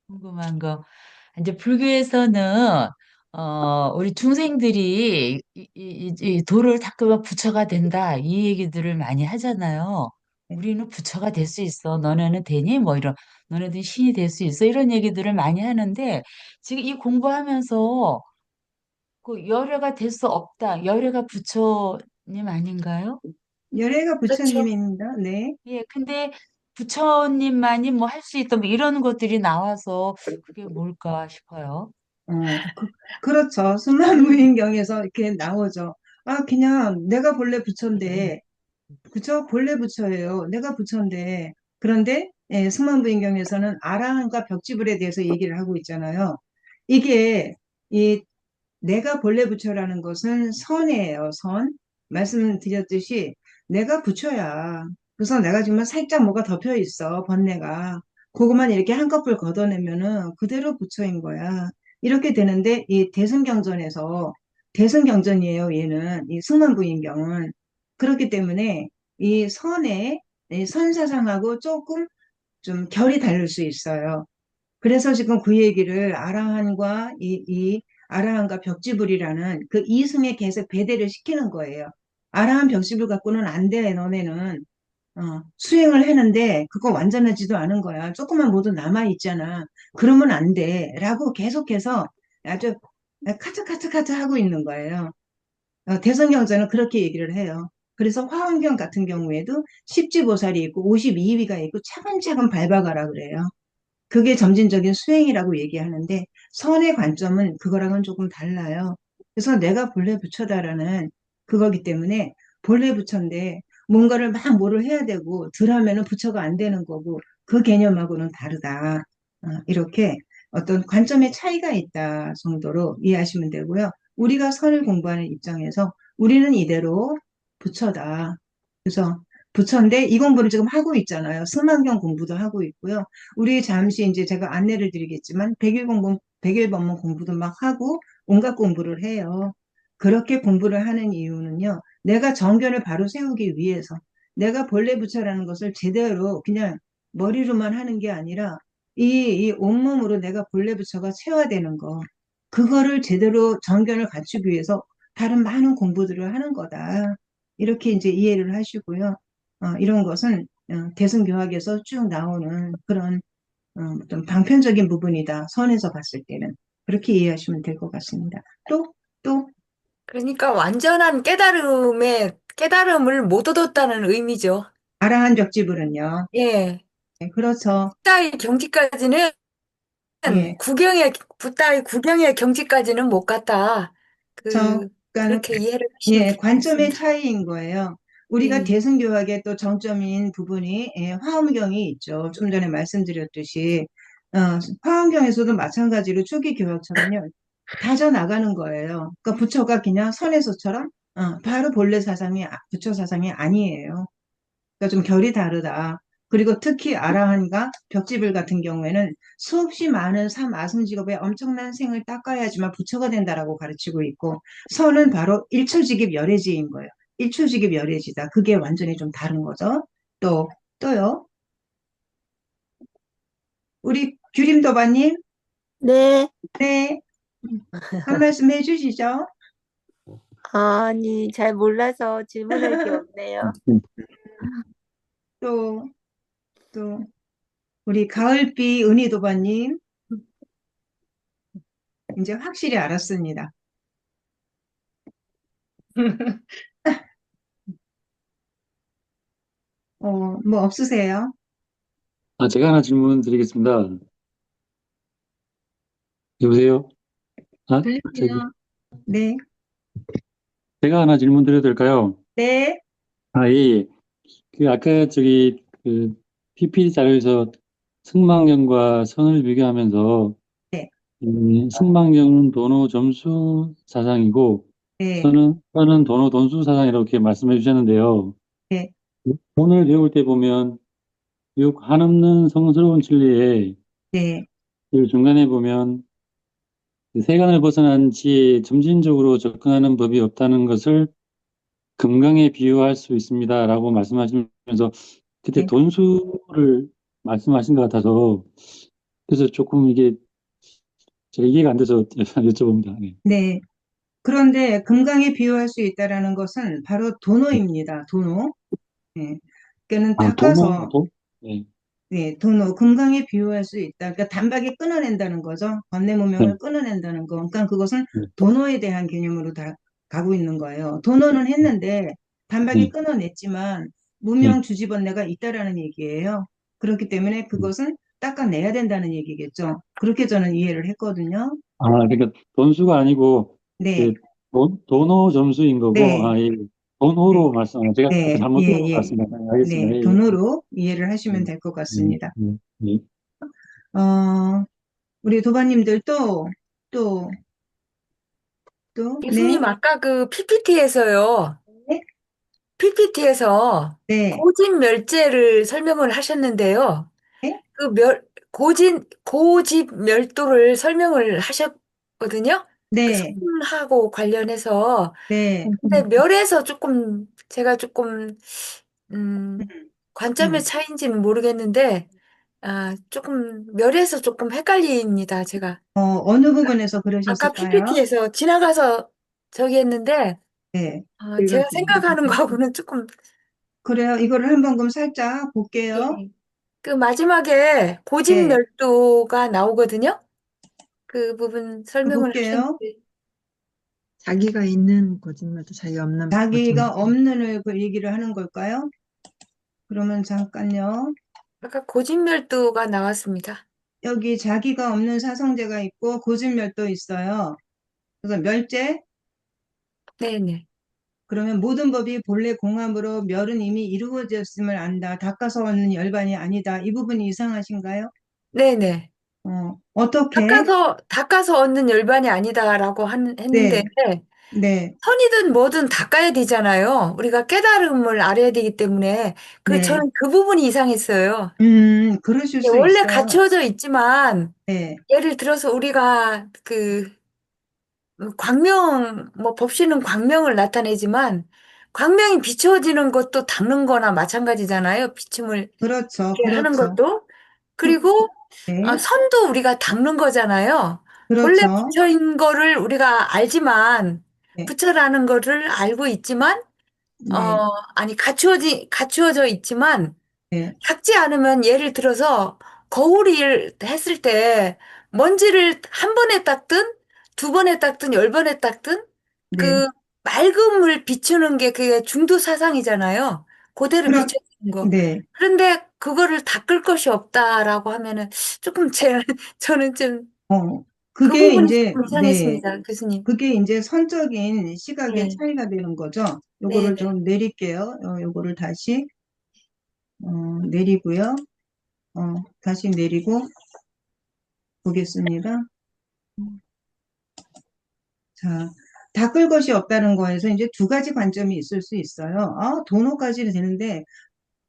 궁금한 거. 이제 불교에서는 우리 중생들이 이 도를 닦으면 부처가 된다 이 얘기들을 많이 하잖아요. 네. 우리는 부처가 될 수 있어. 너네는 되니? 뭐 이런 너네들 신이 될 수 있어. 이런 얘기들을 많이 하는데 지금 이 공부하면서 그 열애가 될 수 없다. 열애가 부처님 아닌가요? 열애가 그렇죠. 부처님입니다. 네. 예, 근데 부처님만이 뭐 할 수 있다 뭐 이런 것들이 나와서 그게 뭘까 싶어요. 어, 그렇죠. 순만무인경에서 이렇게 나오죠. 아, 그냥 내가 본래 부처인데, 그쵸? 본래 부처예요. 내가 부처인데. 그런데, 순만무인경에서는 아라한과 벽지불에 대해서 얘기를 하고 있잖아요. 이게, 이, 내가 본래 부처라는 것은 선이에요, 선. 말씀드렸듯이, 내가 부처야. 그래서 내가 정말 살짝 뭐가 덮여 있어, 번뇌가. 그것만 이렇게 한꺼풀 걷어내면은 그대로 부처인 거야. 이렇게 되는데, 이 대승경전에서, 대승경전이에요, 얘는. 이 승만부인경은. 그렇기 때문에, 이 선의, 이 선사상하고 조금 좀 결이 다를 수 있어요. 그래서 지금 그 얘기를 아라한과 이 아라한과 벽지불이라는 그 이승에 계속 배대를 시키는 거예요. 아라한 벽지불 갖고는 안 돼, 너네는. 수행을 했는데 그거 완전하지도 않은 거야. 조금만 모두 남아있잖아. 그러면 안 돼. 라고 계속해서 아주 카트카트카트 하고 있는 거예요. 대성경전은 그렇게 얘기를 해요. 그래서 화엄경 같은 경우에도 10지보살이 있고 52위가 있고 차근차근 밟아가라 그래요. 그게 점진적인 수행이라고 얘기하는데 선의 관점은 그거랑은 조금 달라요. 그래서 내가 본래 부처다라는 그거기 때문에 본래 부처인데 뭔가를 막 뭐를 해야 되고 덜하면은 부처가 안 되는 거고 그 개념하고는 다르다. 이렇게 어떤 관점의 차이가 있다 정도로 이해하시면 되고요. 우리가 선을 공부하는 입장에서 우리는 이대로 부처다. 그래서 부처인데 이 공부를 지금 하고 있잖아요. 승만경 공부도 하고 있고요. 우리 잠시 이제 제가 안내를 드리겠지만 백일 법문 공부도 막 하고 온갖 공부를 해요. 그렇게 공부를 하는 이유는요. 내가 정견을 바로 세우기 위해서 내가 본래 부처라는 것을 제대로 그냥 머리로만 하는 게 아니라 이 온몸으로 내가 본래 부처가 체화되는 거 그거를 제대로 정견을 갖추기 위해서 다른 많은 공부들을 하는 거다. 이렇게 이제 이해를 하시고요. 이런 것은 대승교학에서 쭉 나오는 그런 좀 방편적인 부분이다. 선에서 봤을 때는. 그렇게 이해하시면 될 것 같습니다. 또, 그러니까 완전한 깨달음의 깨달음을 못 얻었다는 의미죠. 아라한 벽지불은요. 예. 네, 그렇죠. 붓다의 경지까지는 예. 붓다의 구경의 경지까지는 못 갔다. 저, 그러니까, 그렇게 이해를 하시면 예, 될 것 관점의 같습니다. 차이인 거예요. 우리가 예. 대승교학의 또 정점인 부분이 화엄경이 있죠. 좀 전에 말씀드렸듯이 어, 화엄경에서도 마찬가지로 초기 교학처럼요. 다져 나가는 거예요. 그러니까 부처가 그냥 선에서처럼 바로 본래 사상이 부처 사상이 아니에요. 그러니까 좀 결이 다르다. 그리고 특히 아라한과 벽지불 같은 경우에는 수없이 많은 삶 아승직업에 엄청난 생을 닦아야지만 부처가 된다라고 가르치고 있고 선은 바로 일초직입 열애지인 거예요. 일초직입 열애지다. 그게 완전히 좀 다른 거죠. 또요. 우리 규림도바님, 네. 네, 한 말씀 해주시죠. 아니, 잘 몰라서 질문할 게 없네요. 또, 우리 가을비 은희도바님, 이제 확실히 알았습니다. 뭐 없으세요? 제가 하나 질문 드리겠습니다. 여보세요? 저기, 들리세요? 네, 제가 하나 질문 드려도 될까요? 네, 예, 예. 아까 PPT 자료에서 승망경과 선을 비교하면서, 네, 승망경은 도노 점수 사상이고, 네, 선은 도노 돈수 사상이라고 이렇게 말씀해 주셨는데요. 네, 오늘 배울 때 보면, 육 한없는 성스러운 진리에 네, 그 중간에 보면, 그 세간을 벗어난 지혜에 점진적으로 접근하는 법이 없다는 것을 금강에 비유할 수 있습니다라고 말씀하시면서 그때 네, 돈수를 말씀하신 것 같아서 그래서 조금 이게 제가 이해가 안 돼서 여쭤봅니다. 네. 네. 그런데 금강에 비유할 수 있다라는 것은 바로 도노입니다. 도노. 네. 그러니까는 닦아서 네. 네, 도노, 금강에 비유할 수 있다. 그러니까 단박에 끊어낸다는 거죠. 네. 번뇌무명을 끊어낸다는 거. 그러니까 그것은 네. 도노에 대한 개념으로 다 가고 있는 거예요. 도노는 했는데 단박에 네. 끊어냈지만 네. 무명 주지번뇌가 있다라는 얘기예요. 그렇기 때문에 그것은 닦아내야 된다는 얘기겠죠. 그렇게 저는 이해를 했거든요. 그러니까 돈수가 아니고 그 네, 도노 점수인 거고, 네, 예. 돈호로 네, 말씀, 제가 네, 잘못 예, 들은 것 예. 같습니다. 알겠습니다. 네, 예, 예. 도노로 이해를 하시면 될 것 네. 같습니다. 네. 네. 어, 우리 도반님들 또, 교수님, 네, 아까 그 PPT에서요. 네, PPT에서 네, 고집멸제를 설명을 하셨는데요. 네, 그 고집멸도를 설명을 하셨거든요. 그 네, 선하고 관련해서. 네, 근데 멸에서 제가 조금, 음, 관점의 음. 차이인지는 모르겠는데, 조금, 멸에서 조금 헷갈립니다, 제가. 어느 부분에서 아까 그러셨을까요? PPT에서 지나가서 저기 했는데, 네, 제가 읽었어요. 생각하는 거하고는 조금, 그래요. 이거를 한번 그럼 살짝 볼게요. 예. 그 마지막에 네, 고집멸도가 나오거든요. 그 부분 설명을 볼게요. 하셨는데, 자기가 있는 거짓말도 자기가 없는 자기가 거짓말도. 없는을 그 얘기를 하는 걸까요? 그러면 잠깐요. 아까 고집멸도가 나왔습니다. 여기 자기가 없는 사성제가 있고 고진멸도 있어요. 그래서 멸제, 네네. 그러면 모든 법이 본래 공함으로 멸은 이미 이루어졌음을 안다. 닦아서 얻는 열반이 아니다. 이 부분이 이상하신가요? 네네. 어떻게? 닦아서 얻는 열반이 아니다라고 했는데, 네, 네, 선이든 뭐든 닦아야 되잖아요. 우리가 깨달음을 알아야 되기 때문에, 네. 저는 그 부분이 이상했어요. 그러실 예, 수 원래 있어요. 갖추어져 있지만, 네, 예를 들어서 우리가 광명, 뭐 법시는 광명을 나타내지만, 광명이 비추어지는 것도 닦는 거나 마찬가지잖아요. 비춤을 그렇죠, 이렇게 하는 그렇죠. 것도. 그, 그리고 네, 선도 우리가 닦는 거잖아요. 본래 그렇죠. 부처인 거를 우리가 알지만, 네, 부처라는 거를 알고 있지만, 네, 아니, 갖추어져 있지만, 네, 닦지 않으면 예를 들어서 거울을 했을 때 먼지를 한 번에 닦든, 두 번에 닦든, 열 번에 닦든, 네, 그 맑음을 비추는 게 그게 중도 사상이잖아요. 그대로 그럼, 비춰주는 거. 네. 그런데 그거를 닦을 것이 없다라고 하면은 조금 저는 좀 그 그게 부분이 이제, 조금 네. 이상했습니다, 교수님. 그게 이제 선적인 시각의 네, 차이가 되는 거죠. 네, 요거를 네. 좀 내릴게요. 요거를 다시, 내리고요. 다시 내리고 보겠습니다. 자, 닦을 것이 없다는 거에서 이제 두 가지 관점이 있을 수 있어요. 도노까지 되는데,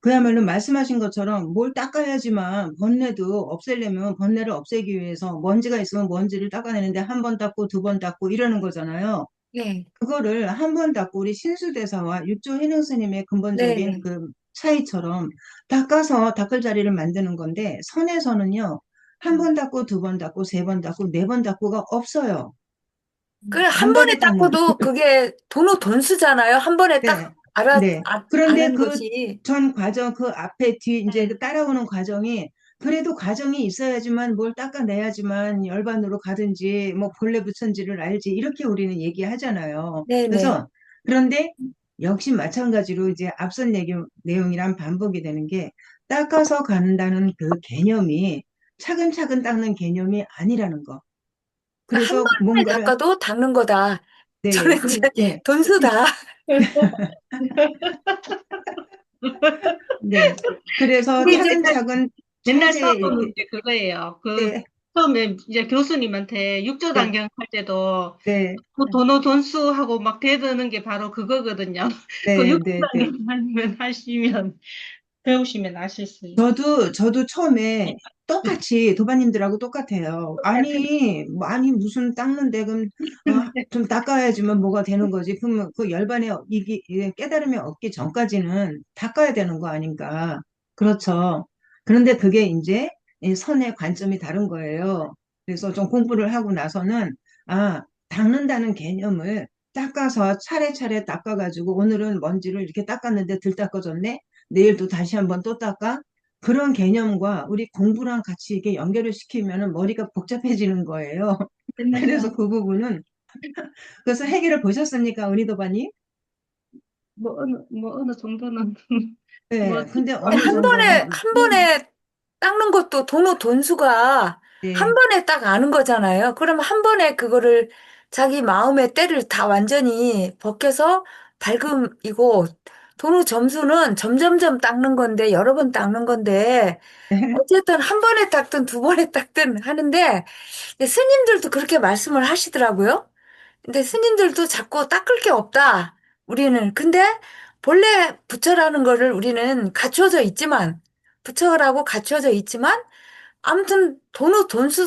그야말로 말씀하신 것처럼 뭘 닦아야지만 번뇌도 없애려면 번뇌를 없애기 위해서 먼지가 있으면 먼지를 닦아내는데 한 번 닦고 두 번 닦고 이러는 거잖아요. 네, 그거를 한 번 닦고 우리 신수대사와 육조 해능 스님의 네, 근본적인 네. 그 차이처럼 닦아서 닦을 자리를 만드는 건데 선에서는요. 한 번 닦고 두 번 닦고 세 번 닦고 네 번 닦고가 없어요. 그냥 한 번에 단번에 닦는. 닦아도 그게 돈수잖아요. 한 번에 네, 딱 네. 그런데 아는 그 것이. 전 과정, 그 앞에 이제 네, 그 따라오는 과정이 그래도 과정이 있어야지만 뭘 닦아내야지만 열반으로 가든지 뭐 본래 부처인지를 알지 이렇게 우리는 얘기하잖아요. 네, 네. 그래서 그런데 역시 마찬가지로 이제 앞선 내용이랑 반복이 되는 게 닦아서 간다는 그 개념이 차근차근 닦는 개념이 아니라는 거. 그러니까 한 그래서 번에 뭔가를 닦아도 닦는 거다. 저는 네, 이제 네, 돈수다. 네. 그래서 우리 이제 차근차근 맨날 차제 싸우는 이렇게 게 그거예요. 네, 처음에 이제 교수님한테 네, 육조단경 할 때도 네, 그 도노 돈수하고 막 대드는 게 바로 그거거든요. 그 네, 네, 네. 육조단경 배우시면 아실 수 있어요. 저도 처음에 똑같이 도반님들하고 똑같아요. 아니, 무슨 닦는데, 그럼, 좀 닦아야지만 뭐가 되는 거지. 그러면 그 열반에 이게 깨달음이 없기 전까지는 닦아야 되는 거 아닌가. 그렇죠. 그런데 그게 이제 이 선의 관점이 다른 거예요. 그래서 좀 공부를 하고 나서는, 닦는다는 개념을 닦아서 차례차례 닦아가지고 오늘은 먼지를 이렇게 닦았는데 덜 닦아졌네? 내일도 다시 한번 또 닦아? 그런 개념과 우리 공부랑 같이 이렇게 연결을 시키면 머리가 복잡해지는 거예요. 그래서 그 부분은, 그래서 해결을 보셨습니까, 은희도반님? 뭐 어느 정도는 뭐 네, 근데 근데 어느 정도는, 한 번에 닦는 것도 돈수가 한 네, 번에 딱 아는 거잖아요. 그러면 한 번에 그거를 자기 마음의 때를 다 완전히 벗겨서 밝음이고 돈우 점수는 점점점 닦는 건데 여러 번 닦는 건데 어쨌든 한 번에 닦든 두 번에 닦든 하는데 근데 스님들도 그렇게 말씀을 하시더라고요. 근데 스님들도 자꾸 닦을 게 없다. 우리는. 근데 본래 부처라는 거를 우리는 갖추어져 있지만, 부처라고 갖추어져 있지만, 아무튼 돈수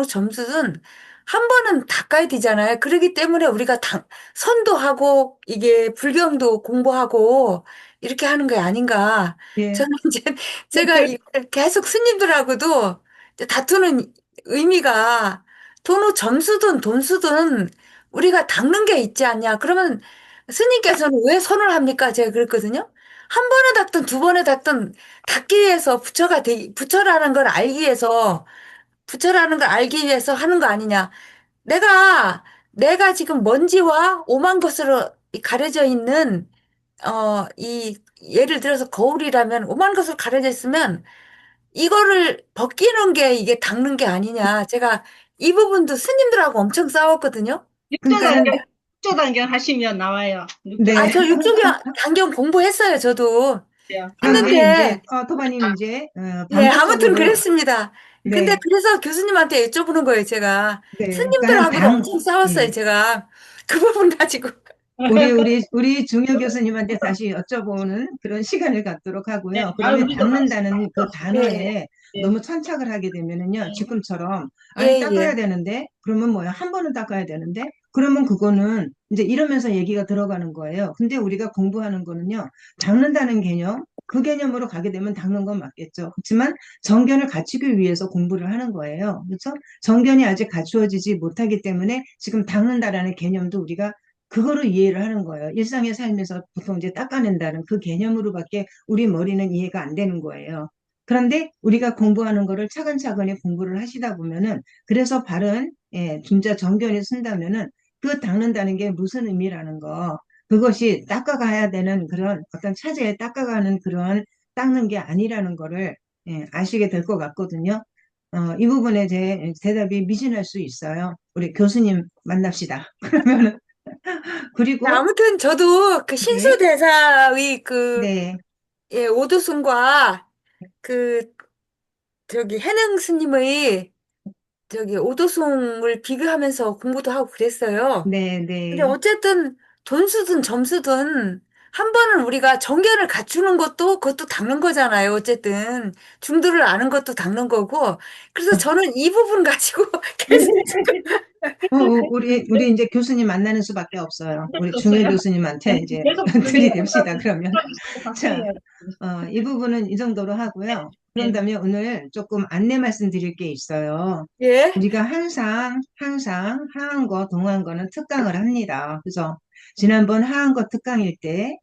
점수든 한 번은 닦아야 되잖아요. 그렇기 때문에 우리가 선도 하고, 이게 불경도 공부하고, 이렇게 하는 게 아닌가. 예, 저는 이제 제가 계속 스님들하고도 이제 다투는 의미가 돈우 점수든 돈수든 우리가 닦는 게 있지 않냐. 그러면 스님께서는 왜 선을 합니까? 제가 그랬거든요. 한 번에 닦든 두 번에 닦든 닦기 위해서 부처라는 걸 알기 위해서 하는 거 아니냐. 내가 지금 먼지와 오만 것으로 가려져 있는, 예를 들어서 거울이라면 오만 것으로 가려져 있으면 이거를 벗기는 게 이게 닦는 게 아니냐. 제가 이 부분도 스님들하고 엄청 싸웠거든요. 그러니까는, 육조단경 하시면 나와요. 네. 저 육종이 단경 공부했어요, 저도. 아니, 이제, 했는데, 토바님 이제, 예, 아무튼 반복적으로, 그랬습니다. 근데 네, 그래서 교수님한테 여쭤보는 거예요, 제가. 네. 그러니까는 스님들하고도 엄청 싸웠어요, 예. 제가. 그 부분 가지고. 우리 중요 교수님한테 다시 여쭤보는 그런 시간을 갖도록 하고요. 그러면 닦는다는 그 예, 단어에 너무 천착을 하게 되면은요, 지금처럼, 예, 아니, 닦아야 예. 되는데, 그러면 뭐야, 한 번은 닦아야 되는데, 그러면 그거는 이제 이러면서 얘기가 들어가는 거예요. 근데 우리가 공부하는 거는요, 닦는다는 개념, 그 개념으로 가게 되면 닦는 건 맞겠죠. 그렇지만 정견을 갖추기 위해서 공부를 하는 거예요. 그렇죠? 정견이 아직 갖추어지지 못하기 때문에 지금 닦는다라는 개념도 우리가 그거로 이해를 하는 거예요. 일상의 삶에서 보통 이제 닦아낸다는 그 개념으로밖에 우리 머리는 이해가 안 되는 거예요. 그런데 우리가 공부하는 거를 차근차근히 공부를 하시다 보면은 그래서 바른 진짜 정견이 쓴다면은 그 닦는다는 게 무슨 의미라는 거. 그것이 닦아가야 되는 그런 어떤 차제에 닦아가는 그런 닦는 게 아니라는 거를 아시게 될 것 같거든요. 이 부분에 제 대답이 미진할 수 있어요. 우리 교수님 만납시다. 그러면은 그리고 아무튼 저도 그 네, 신수대사의 네, 예, 오도순과 그 해능 스님의 오도송을 비교하면서 공부도 하고 그랬어요. 네, 근데 네. 어쨌든 돈수든 점수든 한 번은 우리가 정견을 갖추는 것도 그것도 닦는 거잖아요. 어쨌든 중도를 아는 것도 닦는 거고. 그래서 저는 이 부분 가지고 계속 우리 이제 교수님 만나는 수밖에 없어요. 우리 중요 없어요. 교수님한테 이제 계속 들이댑시다, 그러면. 자, 박수예요. 이 부분은 이 정도로 하고요. 네. 그런다면 오늘 조금 안내 말씀드릴 게 있어요. 예. 우리가 항상 하한거, 동한거는 특강을 합니다. 그래서 지난번 하한거 특강일 때,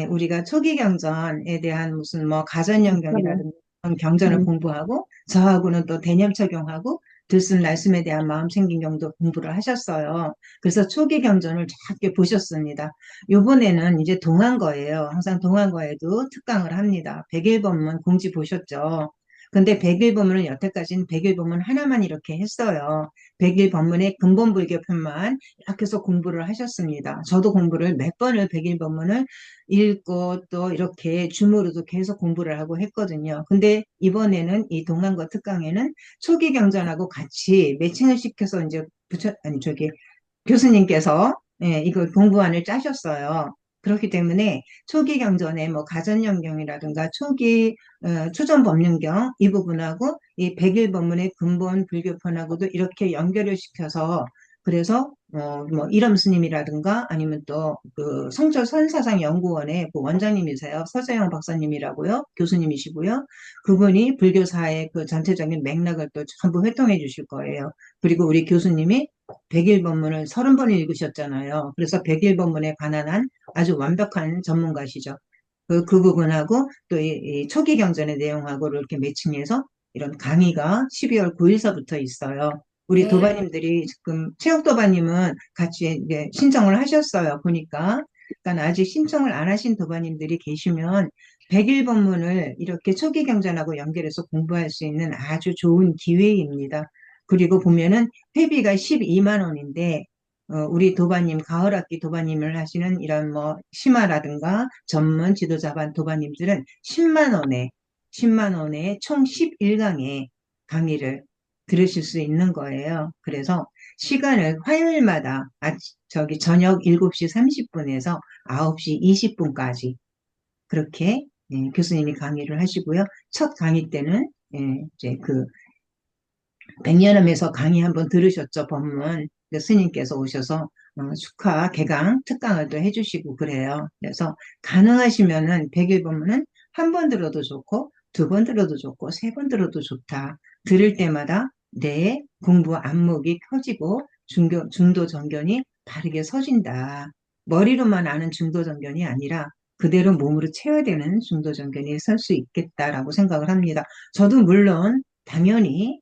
우리가 초기 경전에 대한 무슨 뭐 가전연경이라든가 그런 경전을 공부하고, 저하고는 또 대념 적용하고, 들숨 날숨에 대한 마음 생긴 경도 공부를 하셨어요. 그래서 초기 경전을 짧게 보셨습니다. 요번에는 이제 동한거예요. 항상 동한거에도 특강을 합니다. 백일본문 공지 보셨죠? 근데 백일본문은 여태까지는 백일본문 하나만 이렇게 했어요. 백일본문의 근본불교편만 이렇게 해서 공부를 하셨습니다. 저도 공부를 몇 번을 백일본문을 읽고 또 이렇게 줌으로도 계속 공부를 하고 했거든요. 근데 이번에는 이 동안과 특강에는 초기 경전하고 같이 매칭을 시켜서 이제 교수님께서 이걸 공부안을 짜셨어요. 그렇기 때문에 초기 경전에 뭐 가전연경이라든가 초기 초전법륜경 이 부분하고 이 백일법문의 근본 불교편하고도 이렇게 연결을 시켜서 그래서 뭐 이lâm 스님이라든가 아니면 또 그 성철 선사상연구원의 그 원장님이세요. 서재영 박사님이라고요. 교수님이시고요. 그분이 불교사의 그 전체적인 맥락을 또 전부 회통해 주실 거예요. 그리고 우리 교수님이 백일법문을 30번 읽으셨잖아요. 그래서 백일법문에 관한 한 아주 완벽한 전문가시죠. 그 부분하고 또 이 초기 경전의 내용하고를 이렇게 매칭해서 이런 강의가 12월 9일서부터 있어요. 우리 네. 도바님들이 지금 체육도바님은 같이 이제 신청을 하셨어요. 보니까. 그러니까 아직 신청을 안 하신 도바님들이 계시면 백일법문을 이렇게 초기 경전하고 연결해서 공부할 수 있는 아주 좋은 기회입니다. 그리고 보면은 회비가 12만 원인데 우리 도바님, 가을학기 도바님을 하시는 이런 뭐 심화라든가 전문 지도자반 도바님들은 10만 원에 총 11강의 강의를 들으실 수 있는 거예요. 그래서 시간을 화요일마다 저녁 7시 30분에서 9시 20분까지 그렇게 교수님이 강의를 하시고요. 첫 강의 때는 이제 그 백년암에서 강의 한번 들으셨죠, 법문. 스님께서 오셔서 축하 개강 특강을 또 해주시고 그래요. 그래서 가능하시면은 백일 법문은 한 번 들어도 좋고 두 번 들어도 좋고 세 번 들어도 좋다. 들을 때마다 내 공부 안목이 켜지고 중도 정견이 바르게 서진다. 머리로만 아는 중도 정견이 아니라 그대로 몸으로 채워야 되는 중도 정견이 설 수 있겠다라고 생각을 합니다. 저도 물론 당연히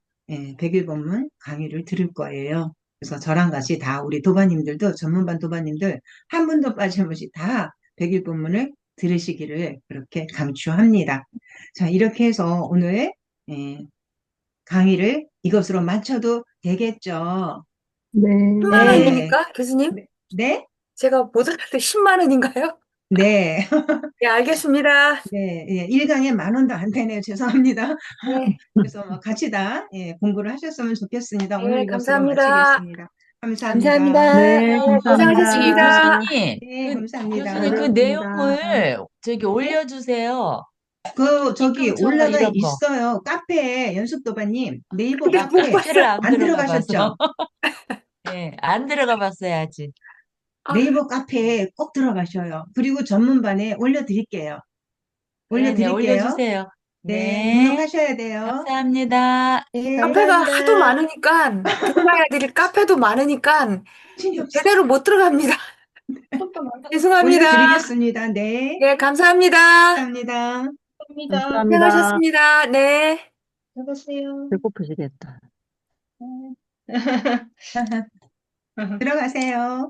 백일법문 강의를 들을 거예요. 그래서 저랑 같이 다 우리 도반님들도 전문반 도반님들 한 분도 빠짐없이 다 백일법문을 들으시기를 그렇게 강추합니다. 자, 이렇게 해서 오늘 강의를 이것으로 마쳐도 되겠죠? 네. 10만 네. 원입니까, 교수님? 네? 제가 못 알아듣 10만 원인가요? 네. 예, 알겠습니다. 네. 1강에 10,000원도 안 되네요. 죄송합니다. 네, 그래서 뭐 같이 다 공부를 하셨으면 좋겠습니다. 오늘 네, 이것으로 감사합니다. 마치겠습니다. 감사합니다. 감사합니다. 네, 저기 고생하셨습니다. 교수님, 네, 감사합니다. 교수님 그 감사합니다. 내용을 저기 네? 올려주세요. 저기 입금처 뭐 올라가 이런 거. 있어요. 카페에 연숙도바님 네이버 근데 못 카페 카페를 봤어요. 안 안 들어가 봐서. 들어가셨죠? 예, 안 들어가 봤어야지. 아, 네이버 카페에 꼭 들어가셔요. 그리고 전문반에 올려드릴게요. 네네, 올려드릴게요. 올려주세요. 네, 네, 등록하셔야 돼요. 감사합니다. 네, 카페가 하도 감사합니다. 많으니까, 들어가야 될 카페도 많으니까, 정신이 없어. 제대로 못 들어갑니다. 죄송합니다. 올려드리겠습니다. 네, 네, 감사합니다. 감사합니다. 감사합니다. 감사합니다. 고생하셨습니다. 네. 여보세요. 배고프시겠다. 네. 들어가세요.